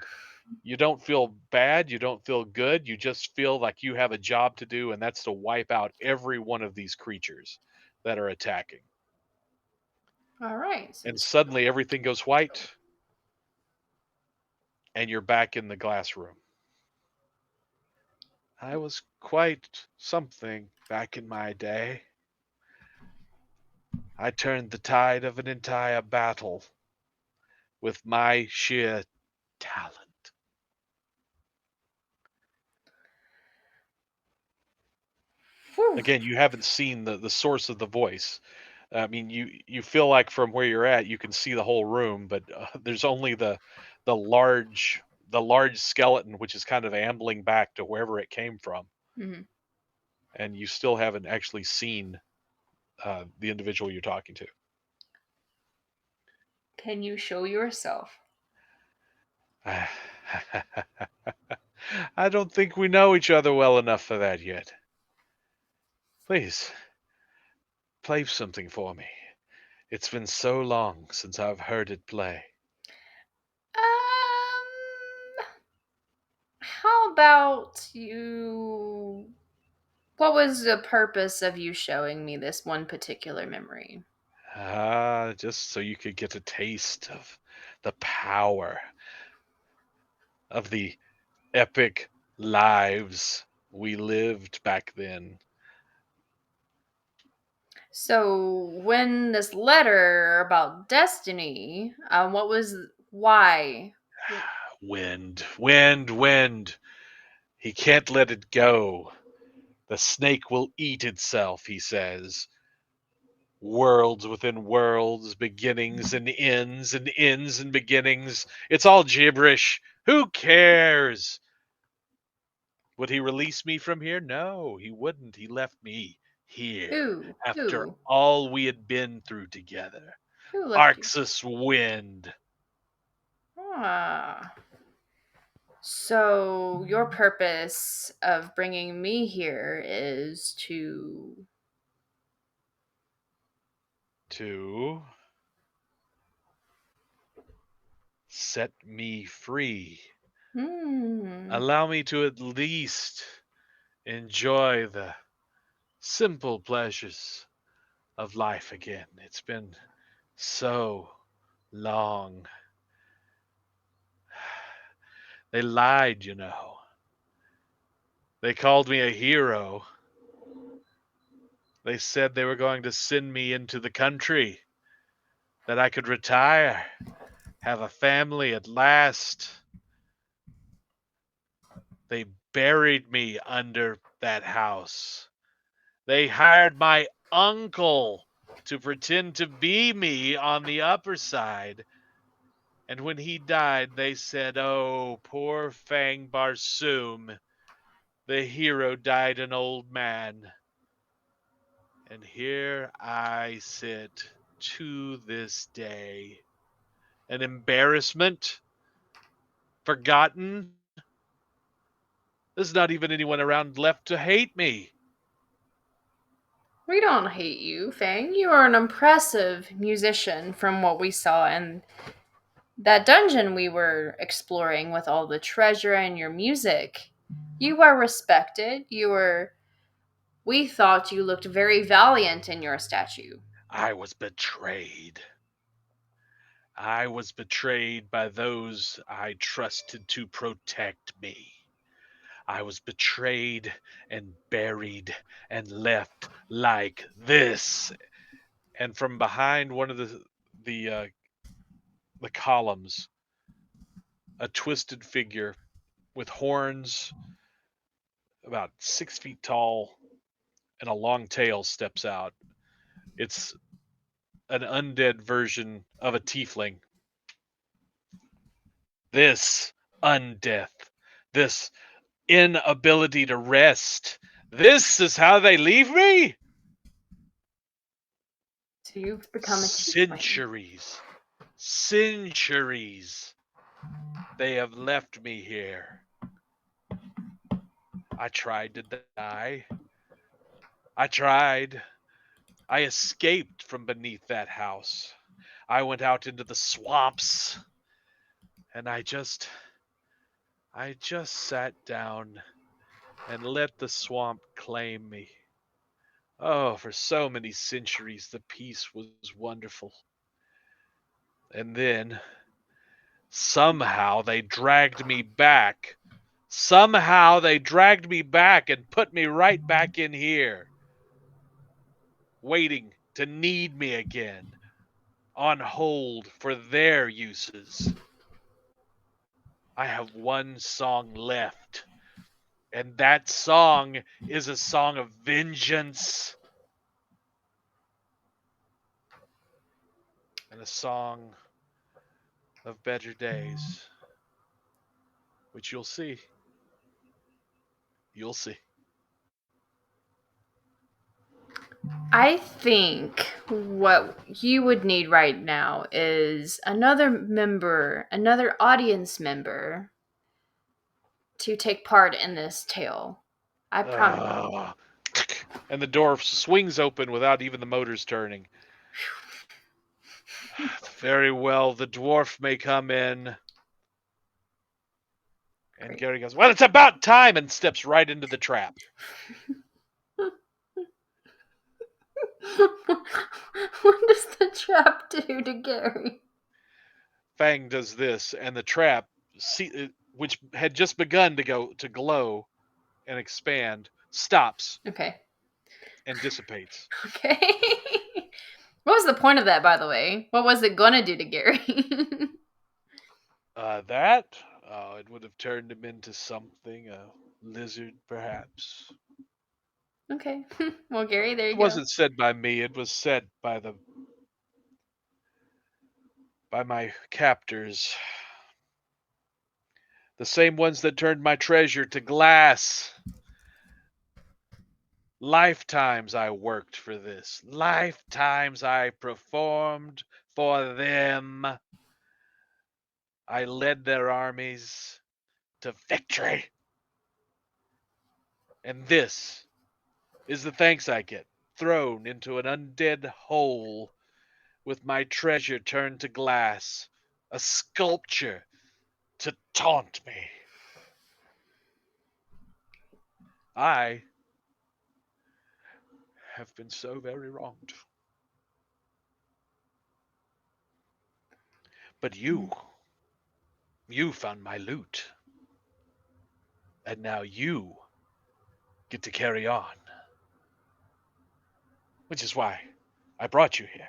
You don't feel bad, you don't feel good, you just feel like you have a job to do, and that's to wipe out every one of these creatures that are attacking. All right. So And just suddenly everything goes white, and you're back in the glass room. I was quite something back in my day. I turned the tide of an entire battle with my sheer talent. whew. Again, you haven't seen the source of the voice. I mean, you feel like from where you're at, you can see the whole room, but there's only the large the large skeleton, which is kind of ambling back to wherever it came from, Mhm. and you still haven't actually seen the individual you're talking to. Can you show yourself? I don't think we know each other well enough for that yet. Please, play something for me. It's been so long since I've heard it play. Um, how about you? What was the purpose of you showing me this one particular memory? Just so you could get a taste of the power of the epic lives we lived back then. So, when this letter about destiny, what was why? Wind, wind, wind. He can't let it go. The snake will eat itself, he says. Worlds within worlds, beginnings and ends and beginnings. It's all gibberish. Who cares? Would he release me from here? No, he wouldn't. He left me here Who? after Who? all we had been through together. Who left you? Arxus Wind. Ah. So, your purpose of bringing me here is to. To set me free. Hmm. Allow me to at least enjoy the simple pleasures of life again. It's been so long. They lied, you know. They called me a hero. They said they were going to send me into the country, that I could retire, have a family at last. They buried me under that house. They hired my uncle to pretend to be me on the upper side. And when he died, they said, "Oh, poor Fang Barsoom. The hero died an old man." And here I sit to this day. An embarrassment? Forgotten? There's not even anyone around left to hate me. We don't hate you, Fang. You are an impressive musician from what we saw in that dungeon we were exploring with all the treasure and your music. You are respected. We thought you looked very valiant in your statue. I was betrayed. I was betrayed by those I trusted to protect me. I was betrayed and buried and left like this. And from behind one of the uh, the columns, a twisted figure with horns about 6 feet tall and a long tail steps out. It's an undead version of a tiefling. This undeath, this inability to rest. This is how they leave me? So you've become a tiefling. Centuries. They have left me here. I tried to die. I tried. I escaped from beneath that house. I went out into the swamps and I just sat down and let the swamp claim me. Oh, for so many centuries the peace was wonderful. And then somehow they dragged me back. Somehow they dragged me back and put me right back in here, waiting to need me again, on hold for their uses. I have one song left, and that song is a song of vengeance and a song of better days, which you'll see. You'll see. I think what you would need right now is another audience member to take part in this tale. I promise. Ah. And the door swings open without even the motors turning. Very well, the dwarf may come in. And Great. Gary goes, "Well, it's about time," and steps right into the trap. What does the trap do to Gary? Fang does this, and the trap, which had just begun to glow and expand, stops Okay. and dissipates. Okay. What was the point of that, by the way? What was it gonna do to Gary? It would have turned him into something, a lizard, perhaps. Okay. Well, Gary, there It you go. wasn't said by me. It was said by my captors, the same ones that turned my treasure to glass. Lifetimes I worked for this. Lifetimes I performed for them. I led their armies to victory. And this is the thanks I get, thrown into an undead hole with my treasure turned to glass, a sculpture to taunt me. I have been so very wronged. But you found my loot. And now you get to carry on. which is why I brought you here.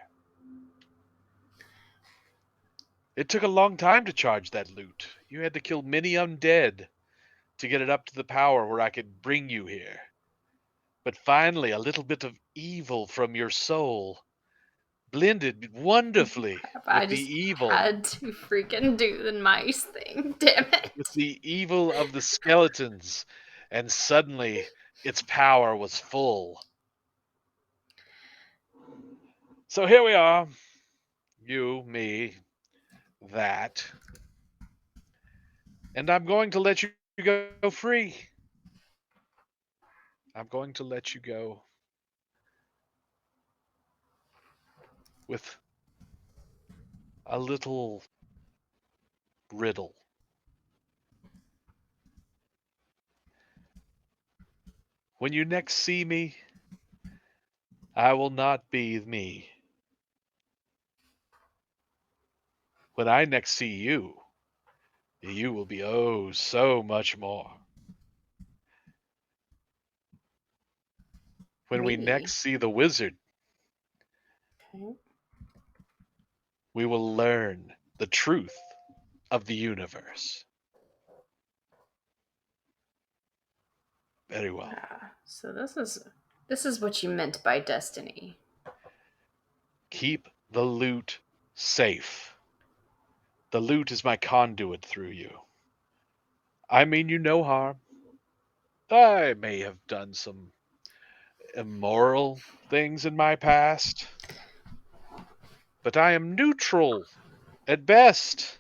It took a long time to charge that loot. You had to kill many undead to get it up to the power where I could bring you here. But finally, a little bit of evil from your soul blended wonderfully I with the just evil, had to freaking do the mice thing. Damn with it. the evil of the skeletons, and suddenly its power was full. So here we are, you, me, that, and I'm going to let you go free. I'm going to let you go with a little riddle. When you next see me, I will not be me. When I next see you, you will be oh so much more. When we Me. next see the wizard, Okay. we will learn the truth of the universe. Very well. So this is what you meant by destiny. Keep the loot safe. The loot is my conduit through you. I mean you no harm. I may have done some immoral things in my past, but I am neutral at best.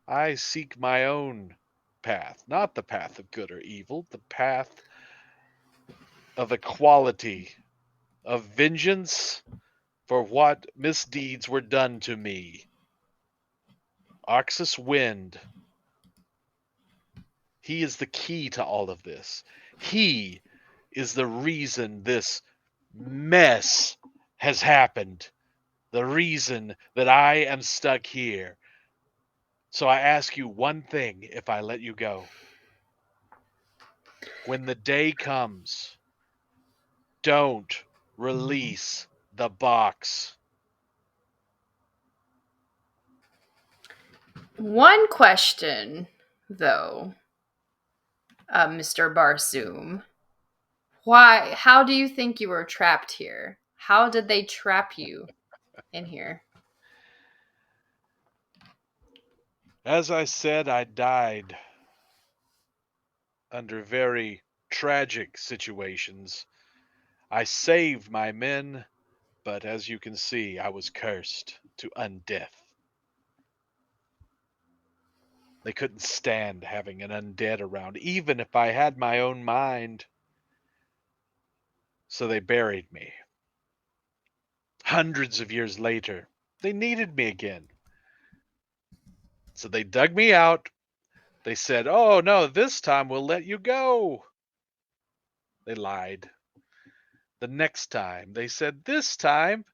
I seek my own path, not the path of good or evil, the path of equality, of vengeance for what misdeeds were done to me. Oxus Wind, he is the key to all of this. He is the reason this mess has happened, the reason that I am stuck here. So I ask you one thing if I let you go. When the day comes, don't release the box. One question, though, Mr. Barsoom. Why? How do you think you were trapped here? How did they trap you in here? As I said, I died under very tragic situations. I saved my men, but as you can see, I was cursed to undeath. They couldn't stand having an undead around, even if I had my own mind. So they buried me. Hundreds of years later, they needed me again. So they dug me out. They said, "Oh, no, this time we'll let you go." They lied. The next time, they said, "This time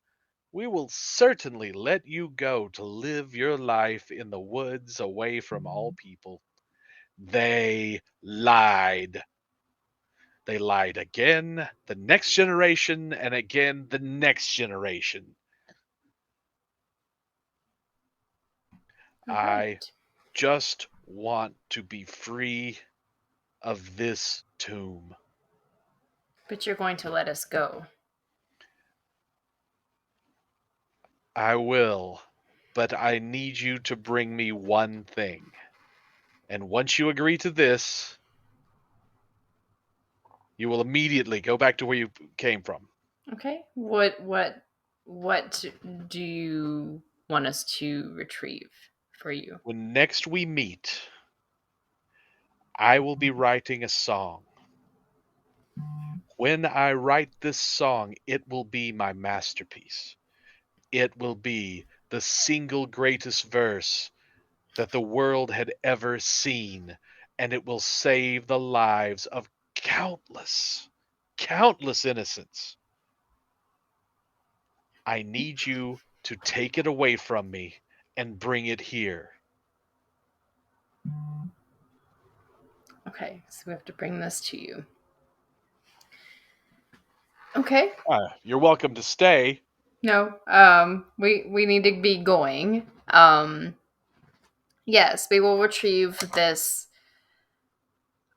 we will certainly let you go to live your life in the woods away from all people." They lied. They lied again, the next generation, and again the next generation. All I right. just want to be free of this tomb. But you're going to let us go. I will, but I need you to bring me one thing. And once you agree to this, you will immediately go back to where you came from. Okay. What do you want us to retrieve for you? When next we meet, I will be writing a song. When I write this song, it will be my masterpiece. It will be the single greatest verse that the world had ever seen, and it will save the lives of countless, countless innocents. I need you to take it away from me and bring it here. Okay, so we have to bring this to you. Okay. You're welcome to stay. No. We need to be going. Yes, we will retrieve this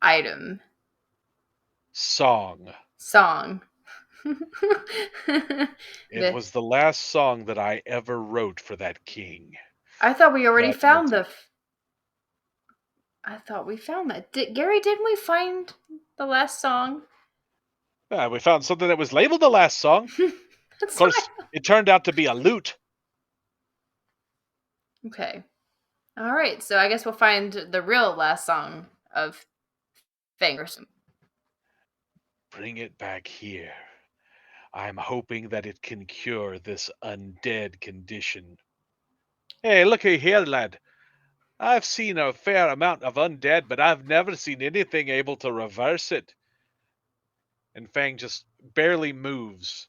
item Song. song. It was the last song that I ever wrote for that king. I thought we already That found music. I thought we found that. Gary, didn't we find the last song? We found something that was labeled the last song. Of That's course, it turned out to be a lute. okay. All right. So I guess we'll find the real last song of Fang Barsoom. Bring it back here. I'm hoping that it can cure this undead condition. Hey, looky here, lad. I've seen a fair amount of undead, but I've never seen anything able to reverse it. And Fang just barely moves,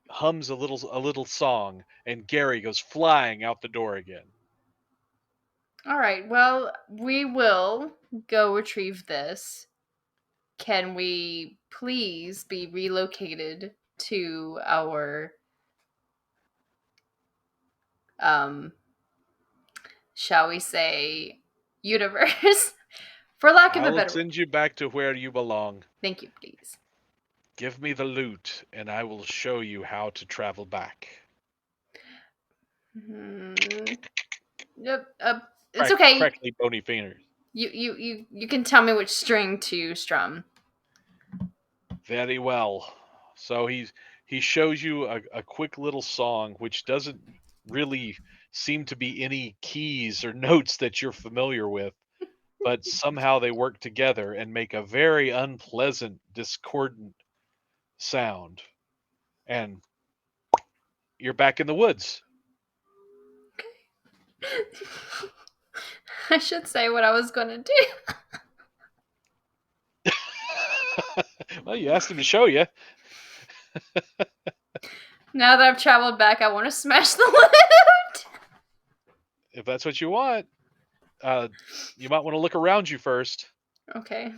hums a little song, and Gary goes flying out the door again. All right. Well, we will go retrieve this. Can we please be relocated to our shall we say universe for lack of I a will better word. send you back to where you belong. Thank you, please. Give me the loot, and I will show you how to travel back. Yep. It's okay. Crackly bony fingers. You can tell me which string to strum. Very well. So he shows you a quick little song which doesn't really seem to be any keys or notes that you're familiar with, but somehow they work together and make a very unpleasant, discordant sound. And you're back in the woods. I should say what I was going to do. Well, you asked him to show you. Now that I've traveled back, I want to smash the loot. If that's what you want, you might want to look around you first. Okay.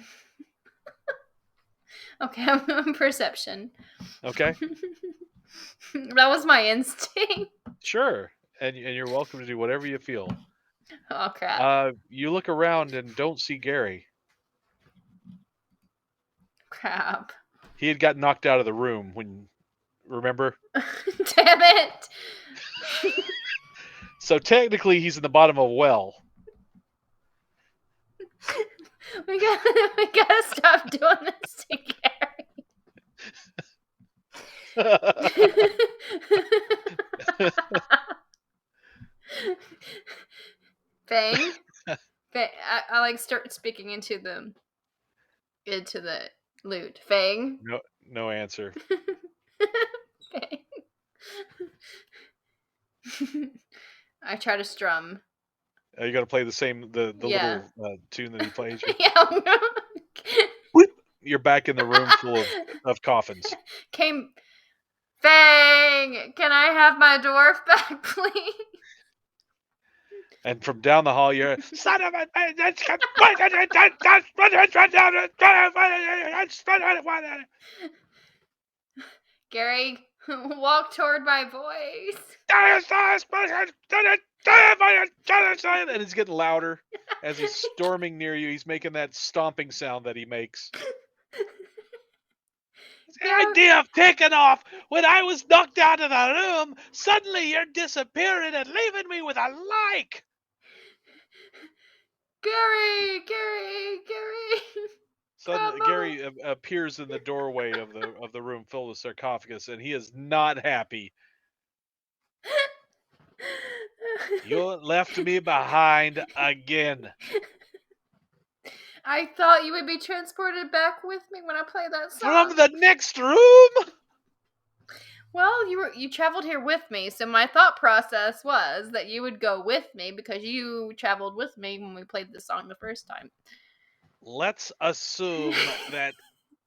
Okay, I'm doing perception. Okay. That was my instinct. Sure. And you're welcome to do whatever you feel. Oh crap. You look around and don't see Gary. Crap. He had got knocked out of the room when, remember? Damn it. So technically he's in the bottom of a well. We gotta stop doing this to Gary. Fang? I like start speaking into the lute. Fang? No answer. Fang. I try to strum. You got to play the Yeah. little tune that he plays you. Yeah. Whoop! You're back in the room full of coffins. Fang, can I have my dwarf back, please? And from down the hall, you're son of a. Gary, walk toward my voice. And it's getting louder as he's storming near you. He's making that stomping sound that he makes. The idea of taking off when I was knocked out of the room. Suddenly you're disappearing and leaving me with a like. Gary. Suddenly, Gary appears in the doorway of the room filled with sarcophagus, and he is not happy. You left me behind again. I thought you would be transported back with me when I play that song. From the next room? Well, you traveled here with me, so my thought process was that you would go with me because you traveled with me when we played the song the first time. Let's assume that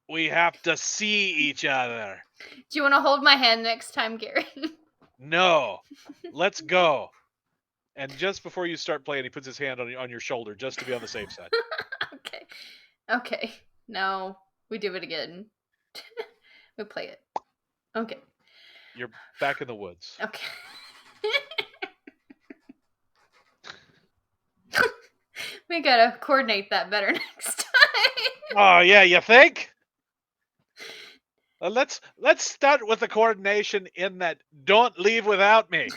we have to see each other. Do you want to hold my hand next time, Gary? No. Let's go. And just before you start playing, he puts his hand on your shoulder just to be on the safe side. Okay. No, we do it again. We play it. Okay. You're back in the woods. Okay. We gotta coordinate that better next time. Oh yeah, you think? Let's start with the coordination in that don't leave without me.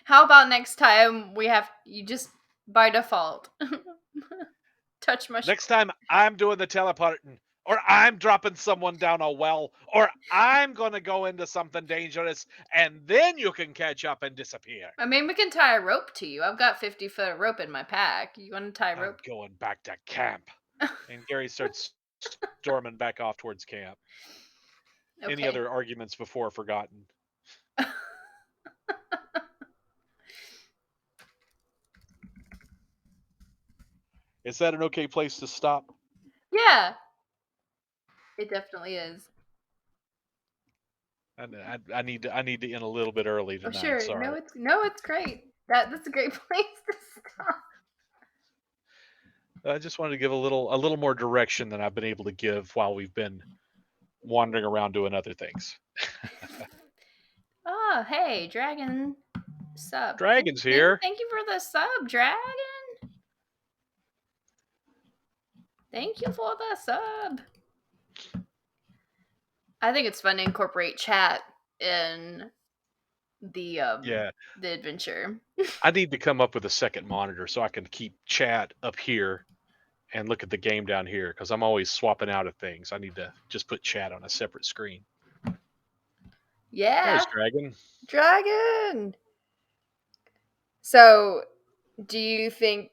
How about next time you just by default touch my Next time I'm doing the teleporting, or I'm dropping someone down a well, or I'm gonna go into something dangerous, and then you can catch up and disappear. I mean, we can tie a rope to you. I've got 50-foot of rope in my pack. You want to tie a I'm rope? going back to camp. And Gary starts storming back off towards camp. Any Okay. other arguments before forgotten? Is that an okay place to stop? Yeah, it definitely is. I need to end a little bit early Oh, tonight. sure. Sorry. It's great. That's a great place to stop. I just wanted to give a little more direction than I've been able to give while we've been wandering around doing other things. Oh, hey, Dragon sub. Dragon's here. Thank you for the sub, Dragon. Thank you for the sub. I think it's fun to incorporate chat in the Yeah. the adventure. I need to come up with a second monitor so I can keep chat up here and look at the game down here because I'm always swapping out of things. I need to just put chat on a separate screen. Yeah. There's Dragon. Dragon. So, do you think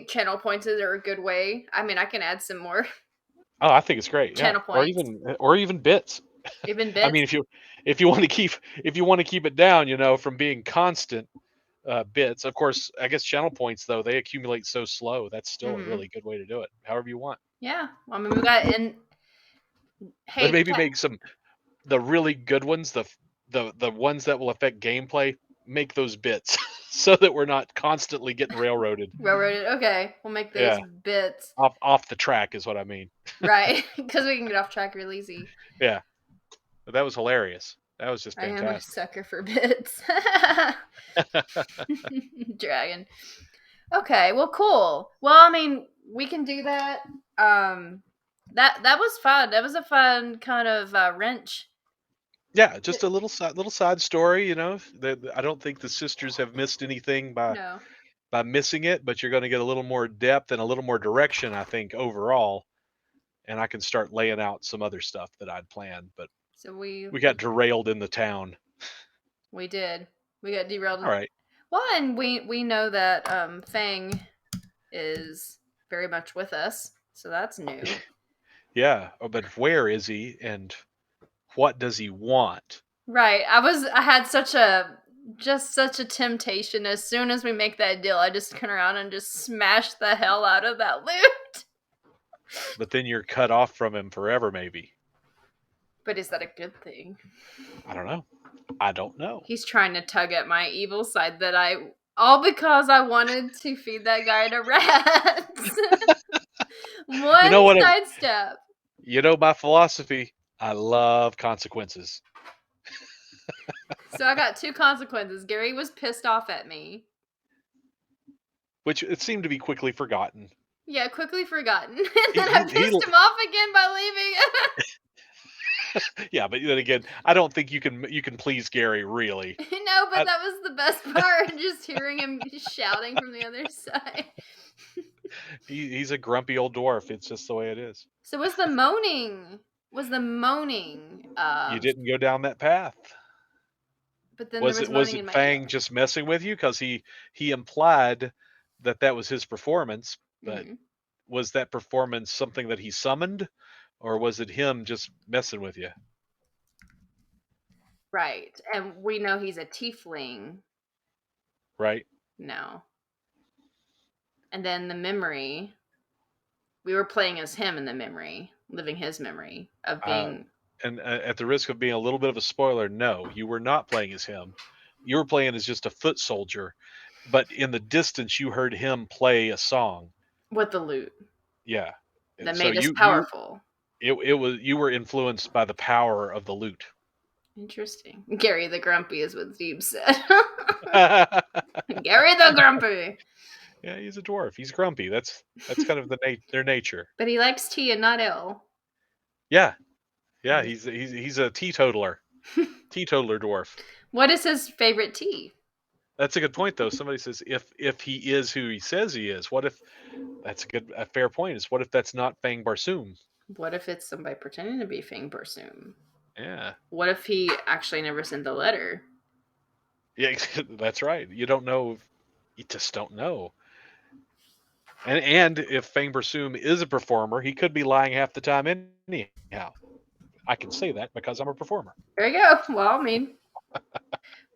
channel points are a good way? I mean, I can add some more Oh, I think it's great. channel Yeah. points. Or even bits. Even bits. I mean, if you want to keep it down, from being constant bits. Of course, I guess channel points though they accumulate so slow. That's still a really good way to do it. However you want. Yeah. I mean, we got in. Hey, But maybe make the really good ones, the ones that will affect gameplay. Make those bits so that we're not constantly getting railroaded. Railroaded. Okay, we'll make those bits. Off the track is what I mean. Right, because we can get off track real easy. Yeah, but that was hilarious. That was just I am a fantastic. sucker for bits. Dragon. Okay, well, cool. Well, I mean, we can do that. That was fun. That was a fun kind of wrench. Yeah, just a little side story. I don't think the sisters have missed anything by missing it, but you're going to get a little more depth and a little more direction, I think, overall. And I can start laying out some other stuff that I'd planned, but so we got derailed in the town. We did. We got derailed. All right. Well, and we know that Fang is very much with us, so that's new. Yeah, but where is he, and what does he want? Right. I had such a temptation. As soon as we make that deal, I just turn around and just smash the hell out of that loot. But then you're cut off from him forever, maybe. But is that a good thing? I don't know. He's trying to tug at my evil side all because I wanted to feed that guy to rats. One sidestep. My philosophy. I love consequences. So I got 2 consequences. Gary was pissed off at me. Which it seemed to be quickly forgotten. Yeah, quickly forgotten. And then I pissed him off again by leaving. Yeah, but then again, I don't think you can please Gary really. No, but that was the best part, just hearing him shouting from the other side. He's a grumpy old dwarf. It's just the way it is. So was the moaning. You didn't go down that path. But then was there was it Fang just messing with you because he implied that was his performance, but was that performance something that he summoned, or was it him just messing with you? Right, and we know he's a tiefling. Right. No. And then the memory. We were playing as him in the memory, living his memory of being. And at the risk of being a little bit of a spoiler, no, you were not playing as him. You were playing as just a foot soldier, but in the distance, you heard him play a song with the lute. Yeah, that made us powerful. You were influenced by the power of the lute. Interesting. Gary the Grumpy is what Steve said. Yeah, Gary the Grumpy. he's a dwarf. He's grumpy. That's kind of their nature. But he likes tea and not ale. Yeah, yeah. He's a teetotaler. Teetotaler dwarf. What is his favorite tea? That's a good point, though. Somebody says if he is who he says he is, what if that's a fair point? Is what if that's not Fang Barsoom? What if it's somebody pretending to be Fang Barsoom? Yeah, What if he actually never sent the letter? yeah, that's right. You don't know. You just don't know. And if Fang Barsoom is a performer, he could be lying half the time anyhow. I can say that because I'm a performer. There you go. Well, I mean,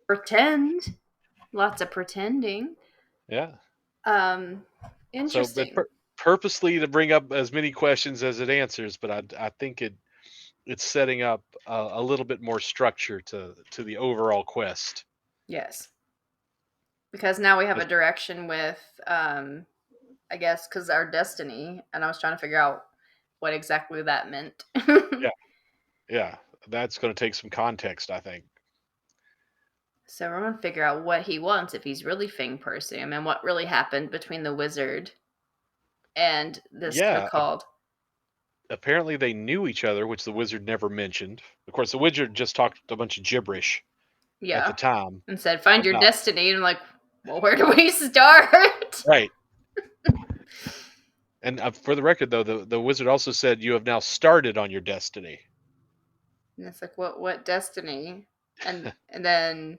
pretend. Lots of pretending. Yeah. So, Interesting. but purposely to bring up as many questions as it answers, but I think it's setting up a little bit more structure to the overall quest. Yes. Because now we have a direction with, I guess, because our destiny, and I was trying to figure out what exactly that meant. Yeah, that's going to take some context, I think. So we're going to figure out what he wants, if he's really Fang Barsoom, and what really happened between the wizard and this Yeah, so-called. apparently they knew each other, which the wizard never mentioned. Of course, the wizard just talked a bunch of gibberish at the time. And said, find your about- destiny. And I'm like, well, where do we start? Right. And for the record, though, the wizard also said, you have now started on your destiny. And it's like, what destiny? And then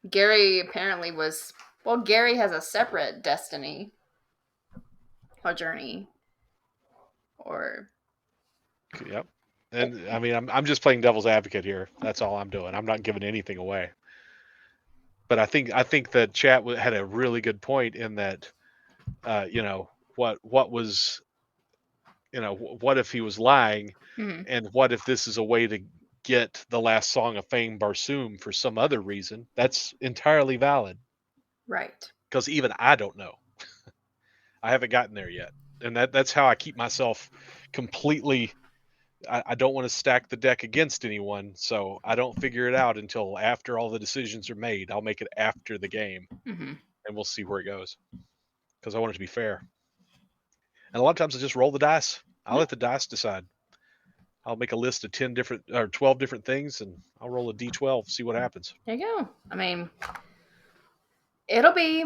Gary apparently was, well, Gary has a separate destiny or journey. Or Yep. And I mean, I'm just playing devil's advocate here. That's all I'm doing. I'm not giving anything away. But I think the chat had a really good point in that, what was, what if he was lying, and what if this is a way to get the last song of Fang Barsoom for some other reason? That's entirely valid. Right. Because even I don't know. I haven't gotten there yet, and that's how I keep myself completely. I don't want to stack the deck against anyone, so I don't figure it out until after all the decisions are made. I'll make it after the game, and we'll see where it goes, because I want it to be fair. And a lot of times I just roll the dice. I'll let the dice decide. I'll make a list of 10 different or 12 different things, and I'll roll a d12, see what happens. There you go. I mean, it'll be.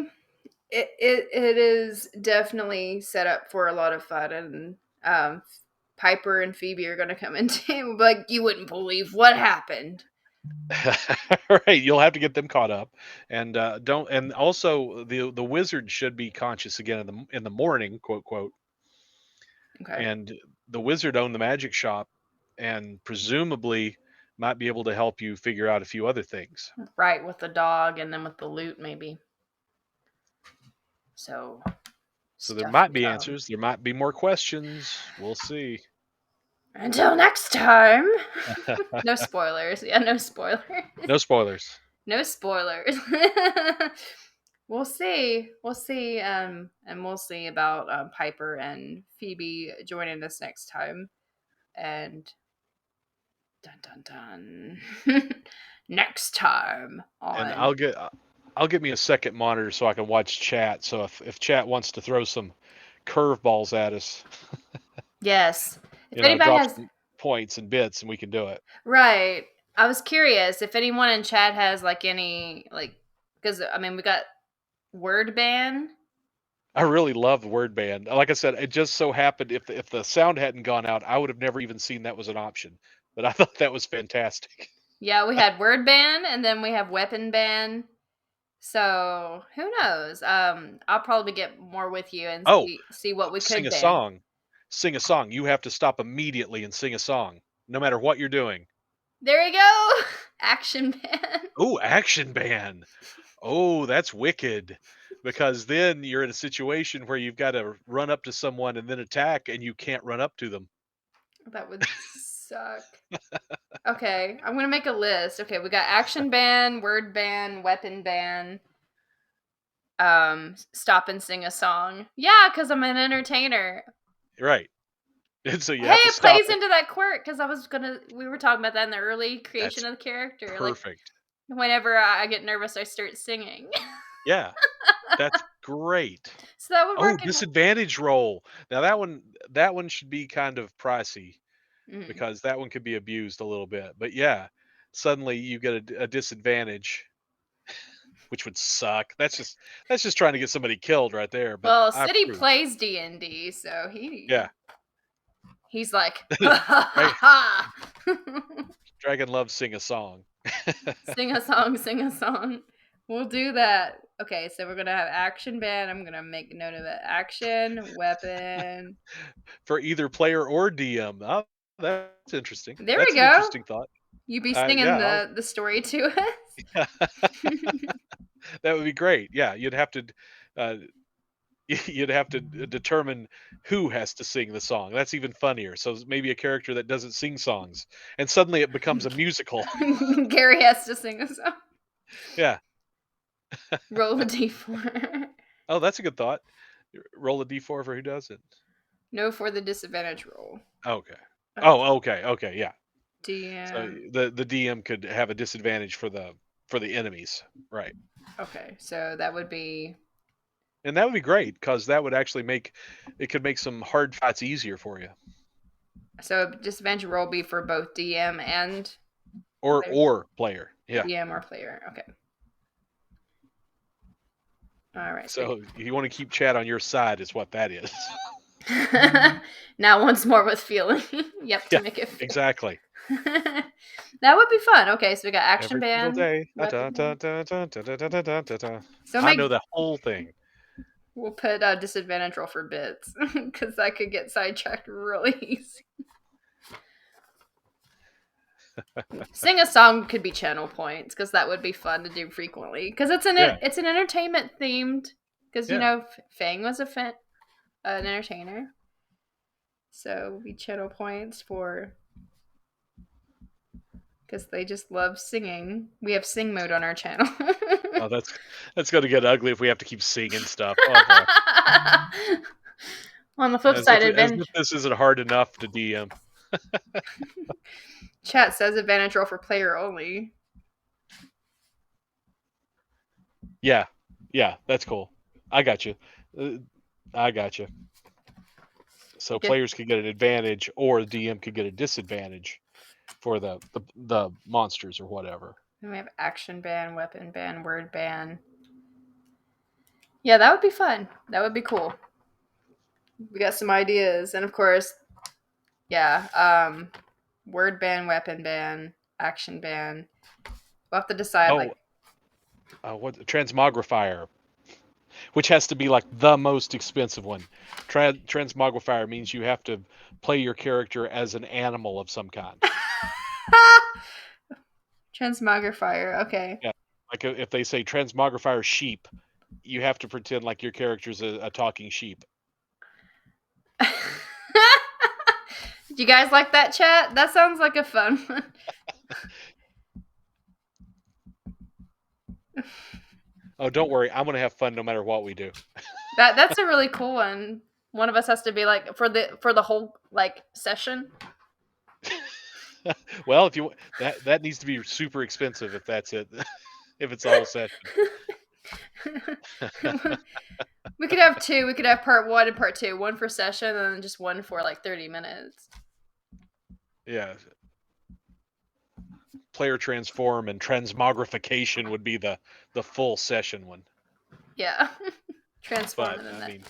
It is definitely set up for a lot of fun, and Piper and Phoebe are going to come into, like, you wouldn't believe what happened. Right, you'll have to get them caught up, and and also the wizard should be conscious again in the morning, quote quote. Okay. And the wizard owned the magic shop, and presumably might be able to help you figure out a few other things. Right, with the dog, and then with the loot, maybe. So there might be answers. There might be more questions. We'll see. Until next time. No spoilers. Yeah, no spoilers. No spoilers. No spoilers. We'll see. We'll see. And we'll see about Piper and Phoebe joining us next time. And dun dun dun. Next time on. And I'll get me a second monitor so I can watch chat. So if chat wants to throw some curveballs at us, yes, if anybody drop has some points and bits, and we can do it. Right. I was curious if anyone in chat has like any because I mean we got word ban. I really love word ban. Like I said, it just so happened if the sound hadn't gone out, I would have never even seen that was an option. But I thought that was fantastic. Yeah, we had word ban, and then we have weapon ban. So who knows? I'll probably get more with you and see what we could sing a ban. song. Sing a song. You have to stop immediately and sing a song, no matter what you're doing. There you go. Action ban. Oh, action ban. Oh, that's wicked. Because then you're in a situation where you've got to run up to someone and then attack, and you can't run up to them. That would suck. Okay, I'm gonna make a list. Okay, we got action ban, word ban, weapon ban. Stop and sing a song. Yeah, because I'm an entertainer. Right. And so you Hey, have to it stop plays it. into that quirk because we were talking about that in the early creation That's of the character. Like, perfect. whenever I get nervous, I start singing. Yeah, that's great. So that would Oh, work in. disadvantage roll. Now that one should be kind of pricey Mhm. because that one could be abused a little bit. But yeah, suddenly you get a disadvantage, which would suck. That's just trying to get somebody killed right there. But Well, I City approve. plays D&D, so Yeah, he's like, ha Dra- ha ha. Dragon loves sing a song. Sing a song, sing a song. We'll do that. Okay, so we're gonna have action band. I'm gonna make a note of it. Action, weapon. For either player or DM. Oh, that's interesting. There That's we an go. interesting thought. You be singing Yeah, the story to us. that would be great. Yeah, uh, you'd have to determine who has to sing the song. That's even funnier. So maybe a character that doesn't sing songs, and suddenly it becomes a musical. Gary has to sing a song. Yeah. Roll a d4. Oh, that's a good thought. Roll a d4 for who does it. No for the disadvantage roll. Okay. Okay. Oh, okay. Okay. Yeah. So DM. the DM could have a disadvantage for the enemies, right? Okay, so that would be. And that would be great because that would actually make some hard fights easier for you, So disadvantage roll be for both DM and player? or player. Yeah. DM or player. Okay. All right. So So you want to keep chat on your side, is what that is. now once more with feeling. Yep, to Yeah. make it fair. Exactly. That would be fun. Okay, so we got action Every single band, day. weapon band. So I know the whole thing. we'll put disadvantage roll for bits because I could get sidetracked really easy. Sing a song could be channel points because that would be fun to do frequently because Yeah. it's an entertainment themed because Yeah. Fang was an entertainer, so we channel points for because they just love singing. We have sing mode on our channel. Oh, that's going to get ugly if we have to keep singing stuff. Oh boy. On the flip side, As if this isn't hard enough to DM. chat says advantage roll for player only. Yeah. Yeah, that's cool. I got you. I got you. So Good. players could get an advantage, or the DM could get a disadvantage for the monsters or whatever. Then we have action ban, weapon ban, word ban. Yeah, that would be fun. That would be cool. We got some ideas, and of course, yeah, word ban, weapon ban, action ban. We'll have to decide. Like, What transmogrifier, which has to be like the most expensive one. Transmogrifier means you have to play your character as an animal of some kind. transmogrifier. Okay. Yeah, like if they say transmogrifier sheep, you have to pretend like your character's a talking sheep. Do you guys like that, chat? That sounds like a fun one. Oh, don't worry, I'm gonna have fun no matter what we do. That's a really cool one. One of us has to be like for the whole like session. Well, if you that needs to be super expensive if that's it. If it's the whole session. We could have two. We could have part 1 and part 2. One for session and then just one for like 30 minutes. Yeah. Player transform and transmogrification would be the full session one. Yeah. Transform. But I mean,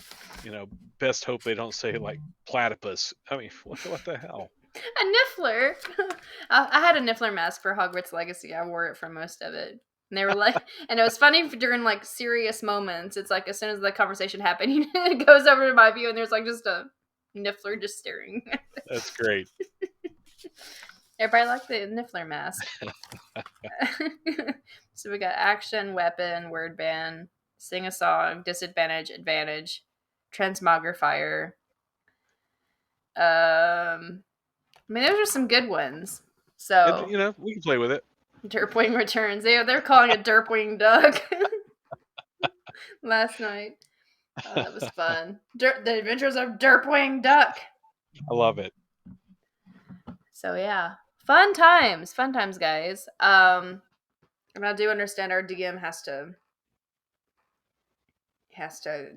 best hope they don't say like platypus. I mean, what the hell? A Niffler. I had a Niffler mask for Hogwarts Legacy. I wore it for most of it. And they were like, and it was funny during like serious moments. It's like as soon as the conversation happened, it goes over to my view, and there's like just a Niffler just staring. That's great. Everybody liked the Niffler mask. So we got action, weapon, word ban, sing a song, disadvantage, advantage, transmogrifier. I mean, those are some good ones. So And, we can play with it. Derpwing returns. They're calling it Derpwing Duck. Last night. Oh, that was fun. The Adventures of Derpwing Duck. I love it. So yeah, fun times, guys. And I do understand our DM has to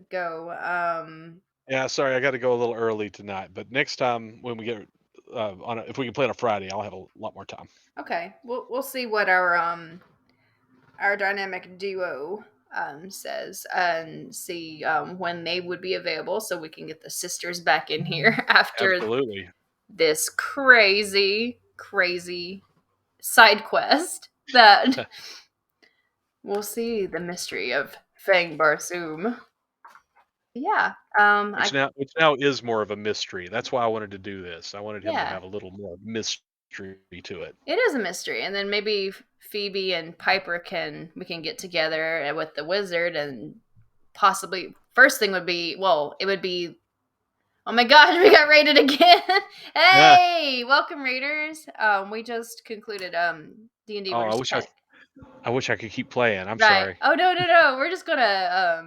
go. Yeah, sorry, I got to go a little early tonight, but next time when we get if we can play on a Friday, I'll have a lot more time. Okay, we'll see what our dynamic duo says and see when they would be available, so we can get the sisters back in here after Absolutely. this crazy side quest that we'll see the mystery of Fang Barsoom. Yeah. Which now is more of a mystery. That's why I wanted to do this. I wanted him to Yeah, have a little more mystery to it. it is a mystery, and then maybe Phoebe and Piper we can get together with the wizard, and possibly first thing would be, well, it would be, oh my gosh, we got raided again. Yeah. Hey, welcome raiders. We just concluded D&D. Oh, We're just chatting. I wish I could keep playing. I'm Right. sorry. Oh no. We're just gonna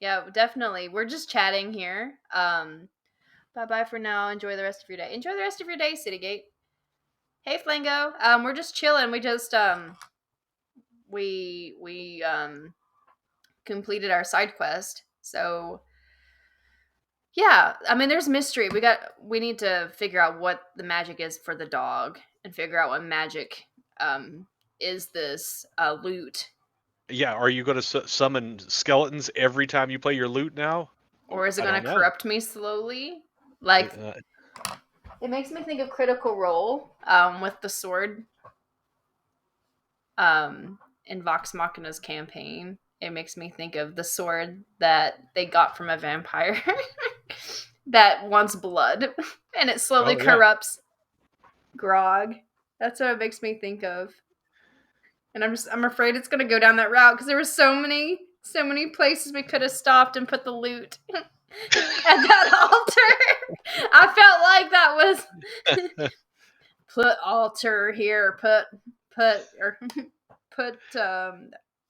yeah, definitely. We're just chatting here. Bye for now. Enjoy the rest of your day. Enjoy the rest of your day, Citygate. Hey Flango. We're just chilling. We just we completed our side quest. So yeah, I mean there's mystery. We need to figure out what the magic is for the dog and figure out what magic is this loot, Yeah, are you going to summon skeletons every time you play your loot now? or is it I going don't to know. corrupt me slowly? Like, it makes me think of Critical Role with the sword in Vox Machina's campaign. It makes me think of the sword that they got from a vampire that wants blood, and it slowly Oh yeah. corrupts Grog. That's what it makes me think of. And I'm afraid it's gonna go down that route because there were so many places we could have stopped and put the loot at that altar. I felt like that was put altar here, put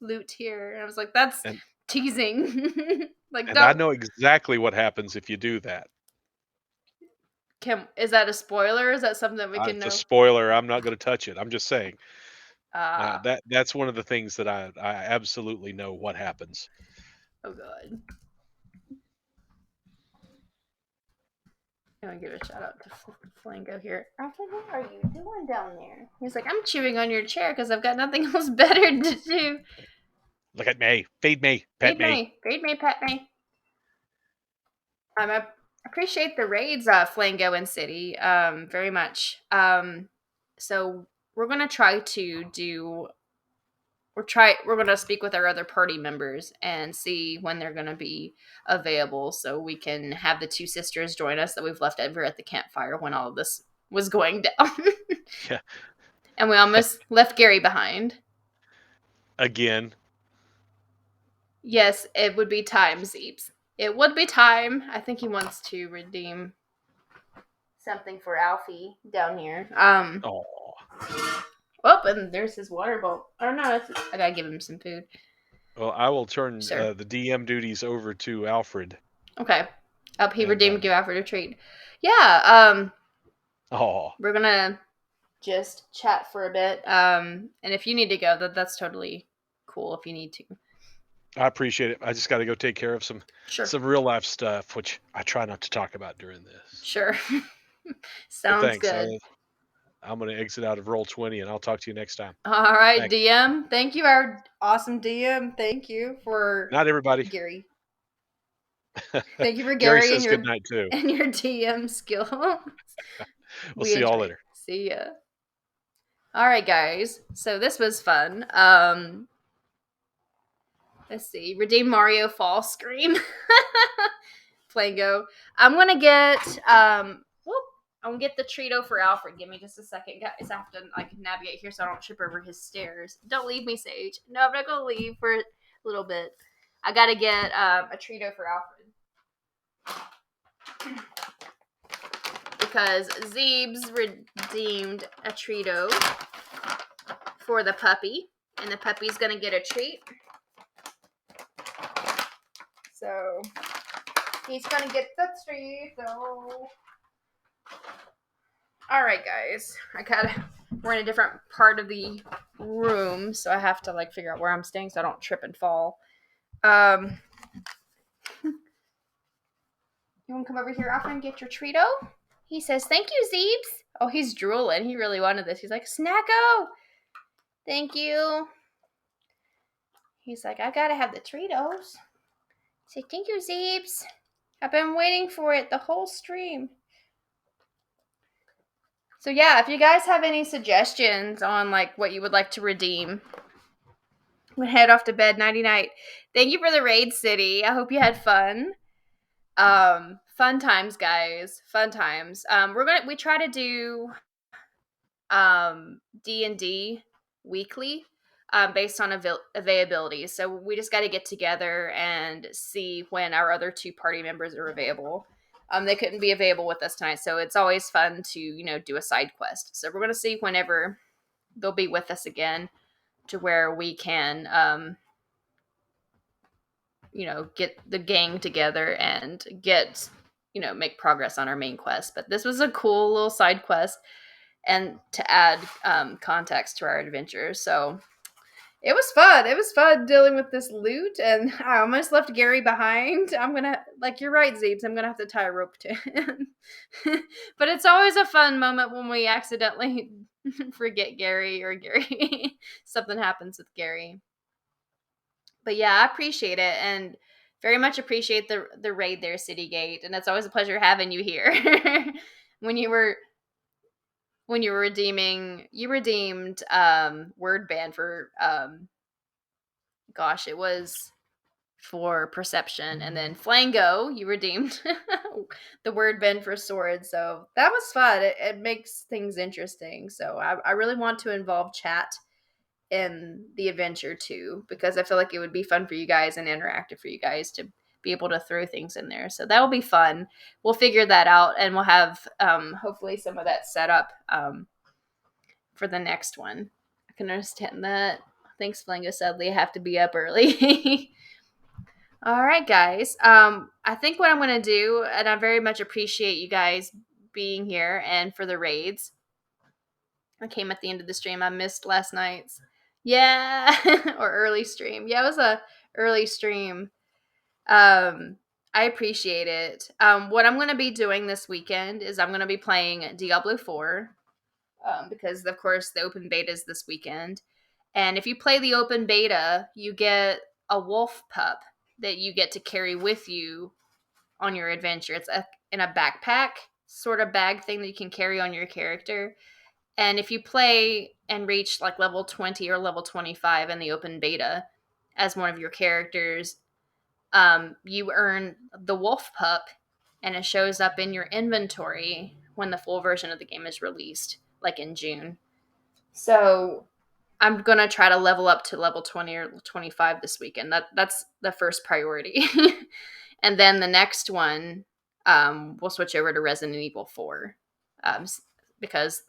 loot here, and I was like, that's and teasing. Like, and I don't. know exactly what happens if you do that. Is that a spoiler? Is that something that we can It's a know? spoiler. I'm not going to touch it. I'm just saying. Ah, That's one of the things that I absolutely know what happens. oh god. I'm gonna give a shout out to Flango here. Alfred, what are you doing down there? He's like, I'm chewing on your chair because I've got nothing else better to do. Look at me. Feed me. Pet me. Feed me, pet me. I appreciate the raids, Flango and City, very much. So we're gonna try to do. We're gonna speak with our other party members and see when they're gonna be available, so we can have the two sisters join us that we've left over at the campfire when all of this was going down. Yeah. And we almost left Gary behind. Again. Yes, it would be time, Zeeps. It would be time. I think he wants to redeem something for Alfie down here. Oh. Oh, and there's his water bowl. Oh no, I gotta give him some food. Well, I will turn Sure. the DM duties over to Alfred. Okay. He And, redeemed give Alfred a treat. Yeah. Oh. We're gonna just chat for a bit. And if you need to go, that's totally cool. If you need to. I appreciate it. I just got to go take care of some real life stuff, which I try not to talk about during this. Sure. But Sounds thanks. good. I'm going to exit out of Roll20, and I'll talk to you next time. All right, Thanks. DM. Thank you, our awesome DM. Thank you for Not everybody. Gary. Thank you for Gary Gary says good night too. And your DM skills. We'll see y'all later. See ya. All right, guys. So this was fun. Let's see. Redeem Mario Fall Scream. Flango. I'm gonna get I'm gonna get the Trito for Alfred. Give me just a second, guys. I have to navigate here so I don't trip over his stairs. Don't leave me, Sage. No, I'm not gonna leave for a little bit. I gotta get a Trito for Alfred. Because Zeebs redeemed a Trito for the puppy. And the puppy's gonna get a treat. So He's gonna get the tree, though. Alright, guys. We're in a different part of the room, so I have to, like, figure out where I'm staying so I don't trip and fall. You wanna come over here, Alfred, and get your Treato? He says, thank you, Zeebs. Oh, he's drooling. He really wanted this. He's like, Snacko! Thank you. He's like, I gotta have the Treatos. Say, thank you, Zeebs. I've been waiting for it the whole stream. So yeah, if you guys have any suggestions on like what you would like to redeem, we'll head off to bed. Nighty night. Thank you for the raid, City. I hope you had fun. Fun times, guys. Fun times. We try to do D&D weekly based on availability. So we just got to get together and see when our other two party members are available. They couldn't be available with us tonight, so it's always fun to do a side quest. So we're going to see whenever they'll be with us again to where we can get the gang together and make progress on our main quest. But this was a cool little side quest and to add context to our adventure. So it was fun. It was fun dealing with this loot, and I almost left Gary behind. You're right, Zeebs, I'm gonna have to tie a rope to him. But it's always a fun moment when we accidentally forget Gary or something happens with Gary. But yeah, I appreciate it and very much appreciate the raid there, Citygate, and it's always a pleasure having you here. when you were redeeming, you redeemed word band for it was for perception, and then Flango you redeemed the word band for sword. So that was fun. It makes things interesting. So I really want to involve chat in the adventure too, because I feel like it would be fun for you guys and interactive for you guys to be able to throw things in there. So that will be fun. We'll figure that out, and we'll have hopefully some of that set up for the next one. I can understand that. Thanks, Flango. Sadly, I have to be up early. All right, guys. I think what I'm going to do, and I very much appreciate you guys being here and for the raids. I came at the end of the stream. I missed last night's. Yeah, or early stream. Yeah, it was a early stream. I appreciate it. What I'm going to be doing this weekend is I'm going to be playing Diablo 4. Because of course the open beta is this weekend, and if you play the open beta, you get a wolf pup that you get to carry with you on your adventure. It's in a backpack sort of bag thing that you can carry on your character, and if you play and reach like level 20 or level 25 in the open beta as one of your characters, you earn the wolf pup, and it shows up in your inventory when the full version of the game is released, like in June. So I'm going to try to level up to level 20 or 25 this weekend. That's the first priority. And then the next one, we'll switch over to Resident Evil 4 because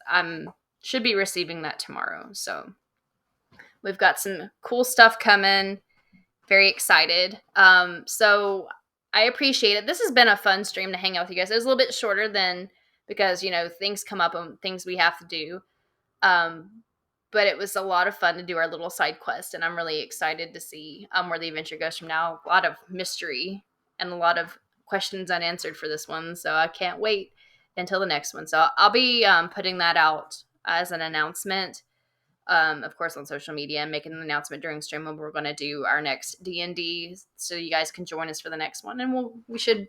should be receiving that tomorrow. So we've got some cool stuff coming. Very excited. So I appreciate it. This has been a fun stream to hang out with you guys. It was a little bit shorter than because things come up and things we have to do. But it was a lot of fun to do our little side quest, and I'm really excited to see where the adventure goes from now. A lot of mystery and a lot of questions unanswered for this one, so I can't wait until the next one. So I'll be putting that out as an announcement, of course, on social media, and making an announcement during stream when we're going to do our next D&D, so you guys can join us for the next one, and we should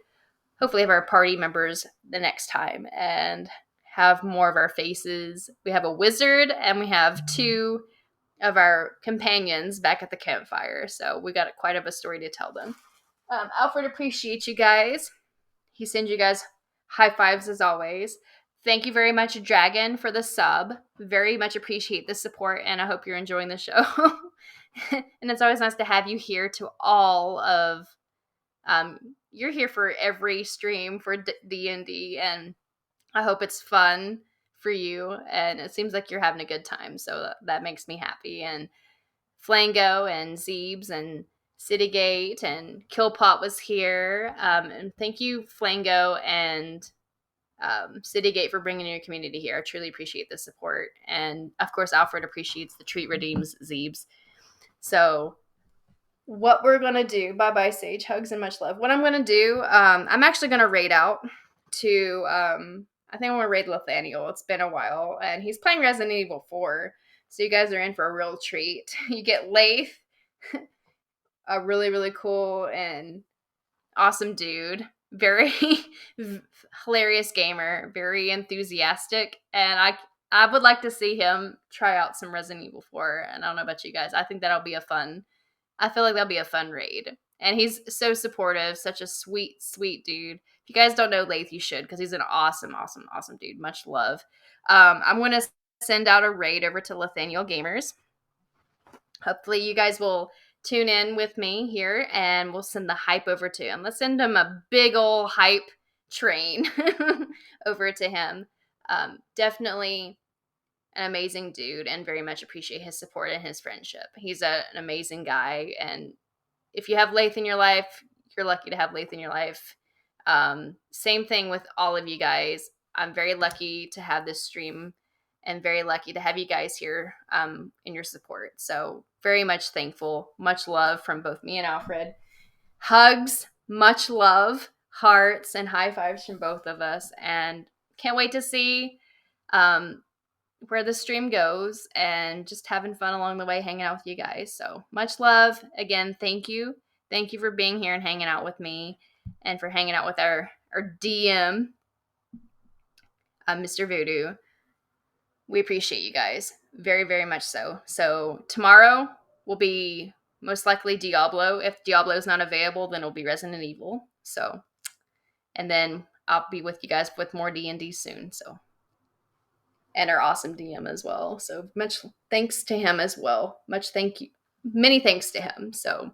hopefully have our party members the next time and have more of our faces. We have a wizard and we have two of our companions back at the campfire, so we got quite of a story to tell them. Alfred appreciates you guys. He sends you guys high fives as always. Thank you very much, Dragon, for the sub. Very much appreciate the support, and I hope you're enjoying the show. And it's always nice to have you here to all of you're here for every stream for D&D, and I hope it's fun for you, and it seems like you're having a good time, so that makes me happy. And Flango and Zeebs and Citygate, and Killpot was here. And thank you, Flango and Citygate, for bringing your community here. I truly appreciate the support. And of course, Alfred appreciates the treat redeems, Zeebs. So what we're going to do, bye-bye, Sage, hugs and much love. What I'm going to do, I'm actually going to raid out to, I think I'm going to raid Nathaniel. It's been a while, and he's playing Resident Evil 4. So you guys are in for a real treat. You get Lath, a really, really cool and awesome dude. Very hilarious gamer, very enthusiastic, and I would like to see him try out some Resident Evil 4. And I don't know about you guys. I think that'll be I feel like that'll be a fun raid. And he's so supportive, such a sweet, sweet dude. If you guys don't know Lath, you should, because he's an awesome, awesome, awesome dude. Much love. I'm going to send out a raid over to Nathaniel Gamers. Hopefully you guys will tune in with me here, and we'll send the hype over to him. Let's send him a big old hype train over to him. Definitely an amazing dude, and very much appreciate his support and his friendship. He's an amazing guy, and if you have Lath in your life, you're lucky to have Lath in your life. Same thing with all of you guys. I'm very lucky to have this stream, and very lucky to have you guys here in your support. So very much thankful. Much love from both me and Alfred. Hugs, much love, hearts, and high fives from both of us. And can't wait to see where the stream goes, and just having fun along the way, hanging out with you guys. So much love. Again, thank you. Thank you for being here and hanging out with me, and for hanging out with our DM, Mr. Voodoo. We appreciate you guys very, very much so. So tomorrow will be most likely Diablo. If Diablo is not available, then it'll be Resident Evil. So, and then I'll be with you guys with more D&D soon. So, and our awesome DM as well. So much thanks to him as well. Many thanks to him. So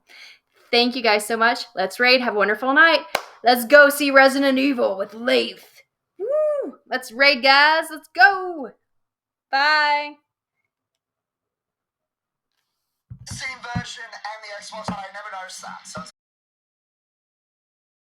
thank you guys so much. Let's raid. Have a wonderful night. Let's go see Resident Evil with Lath. Woo! Let's raid, guys. Let's go. Bye. Same version and the Xbox, I never noticed that. So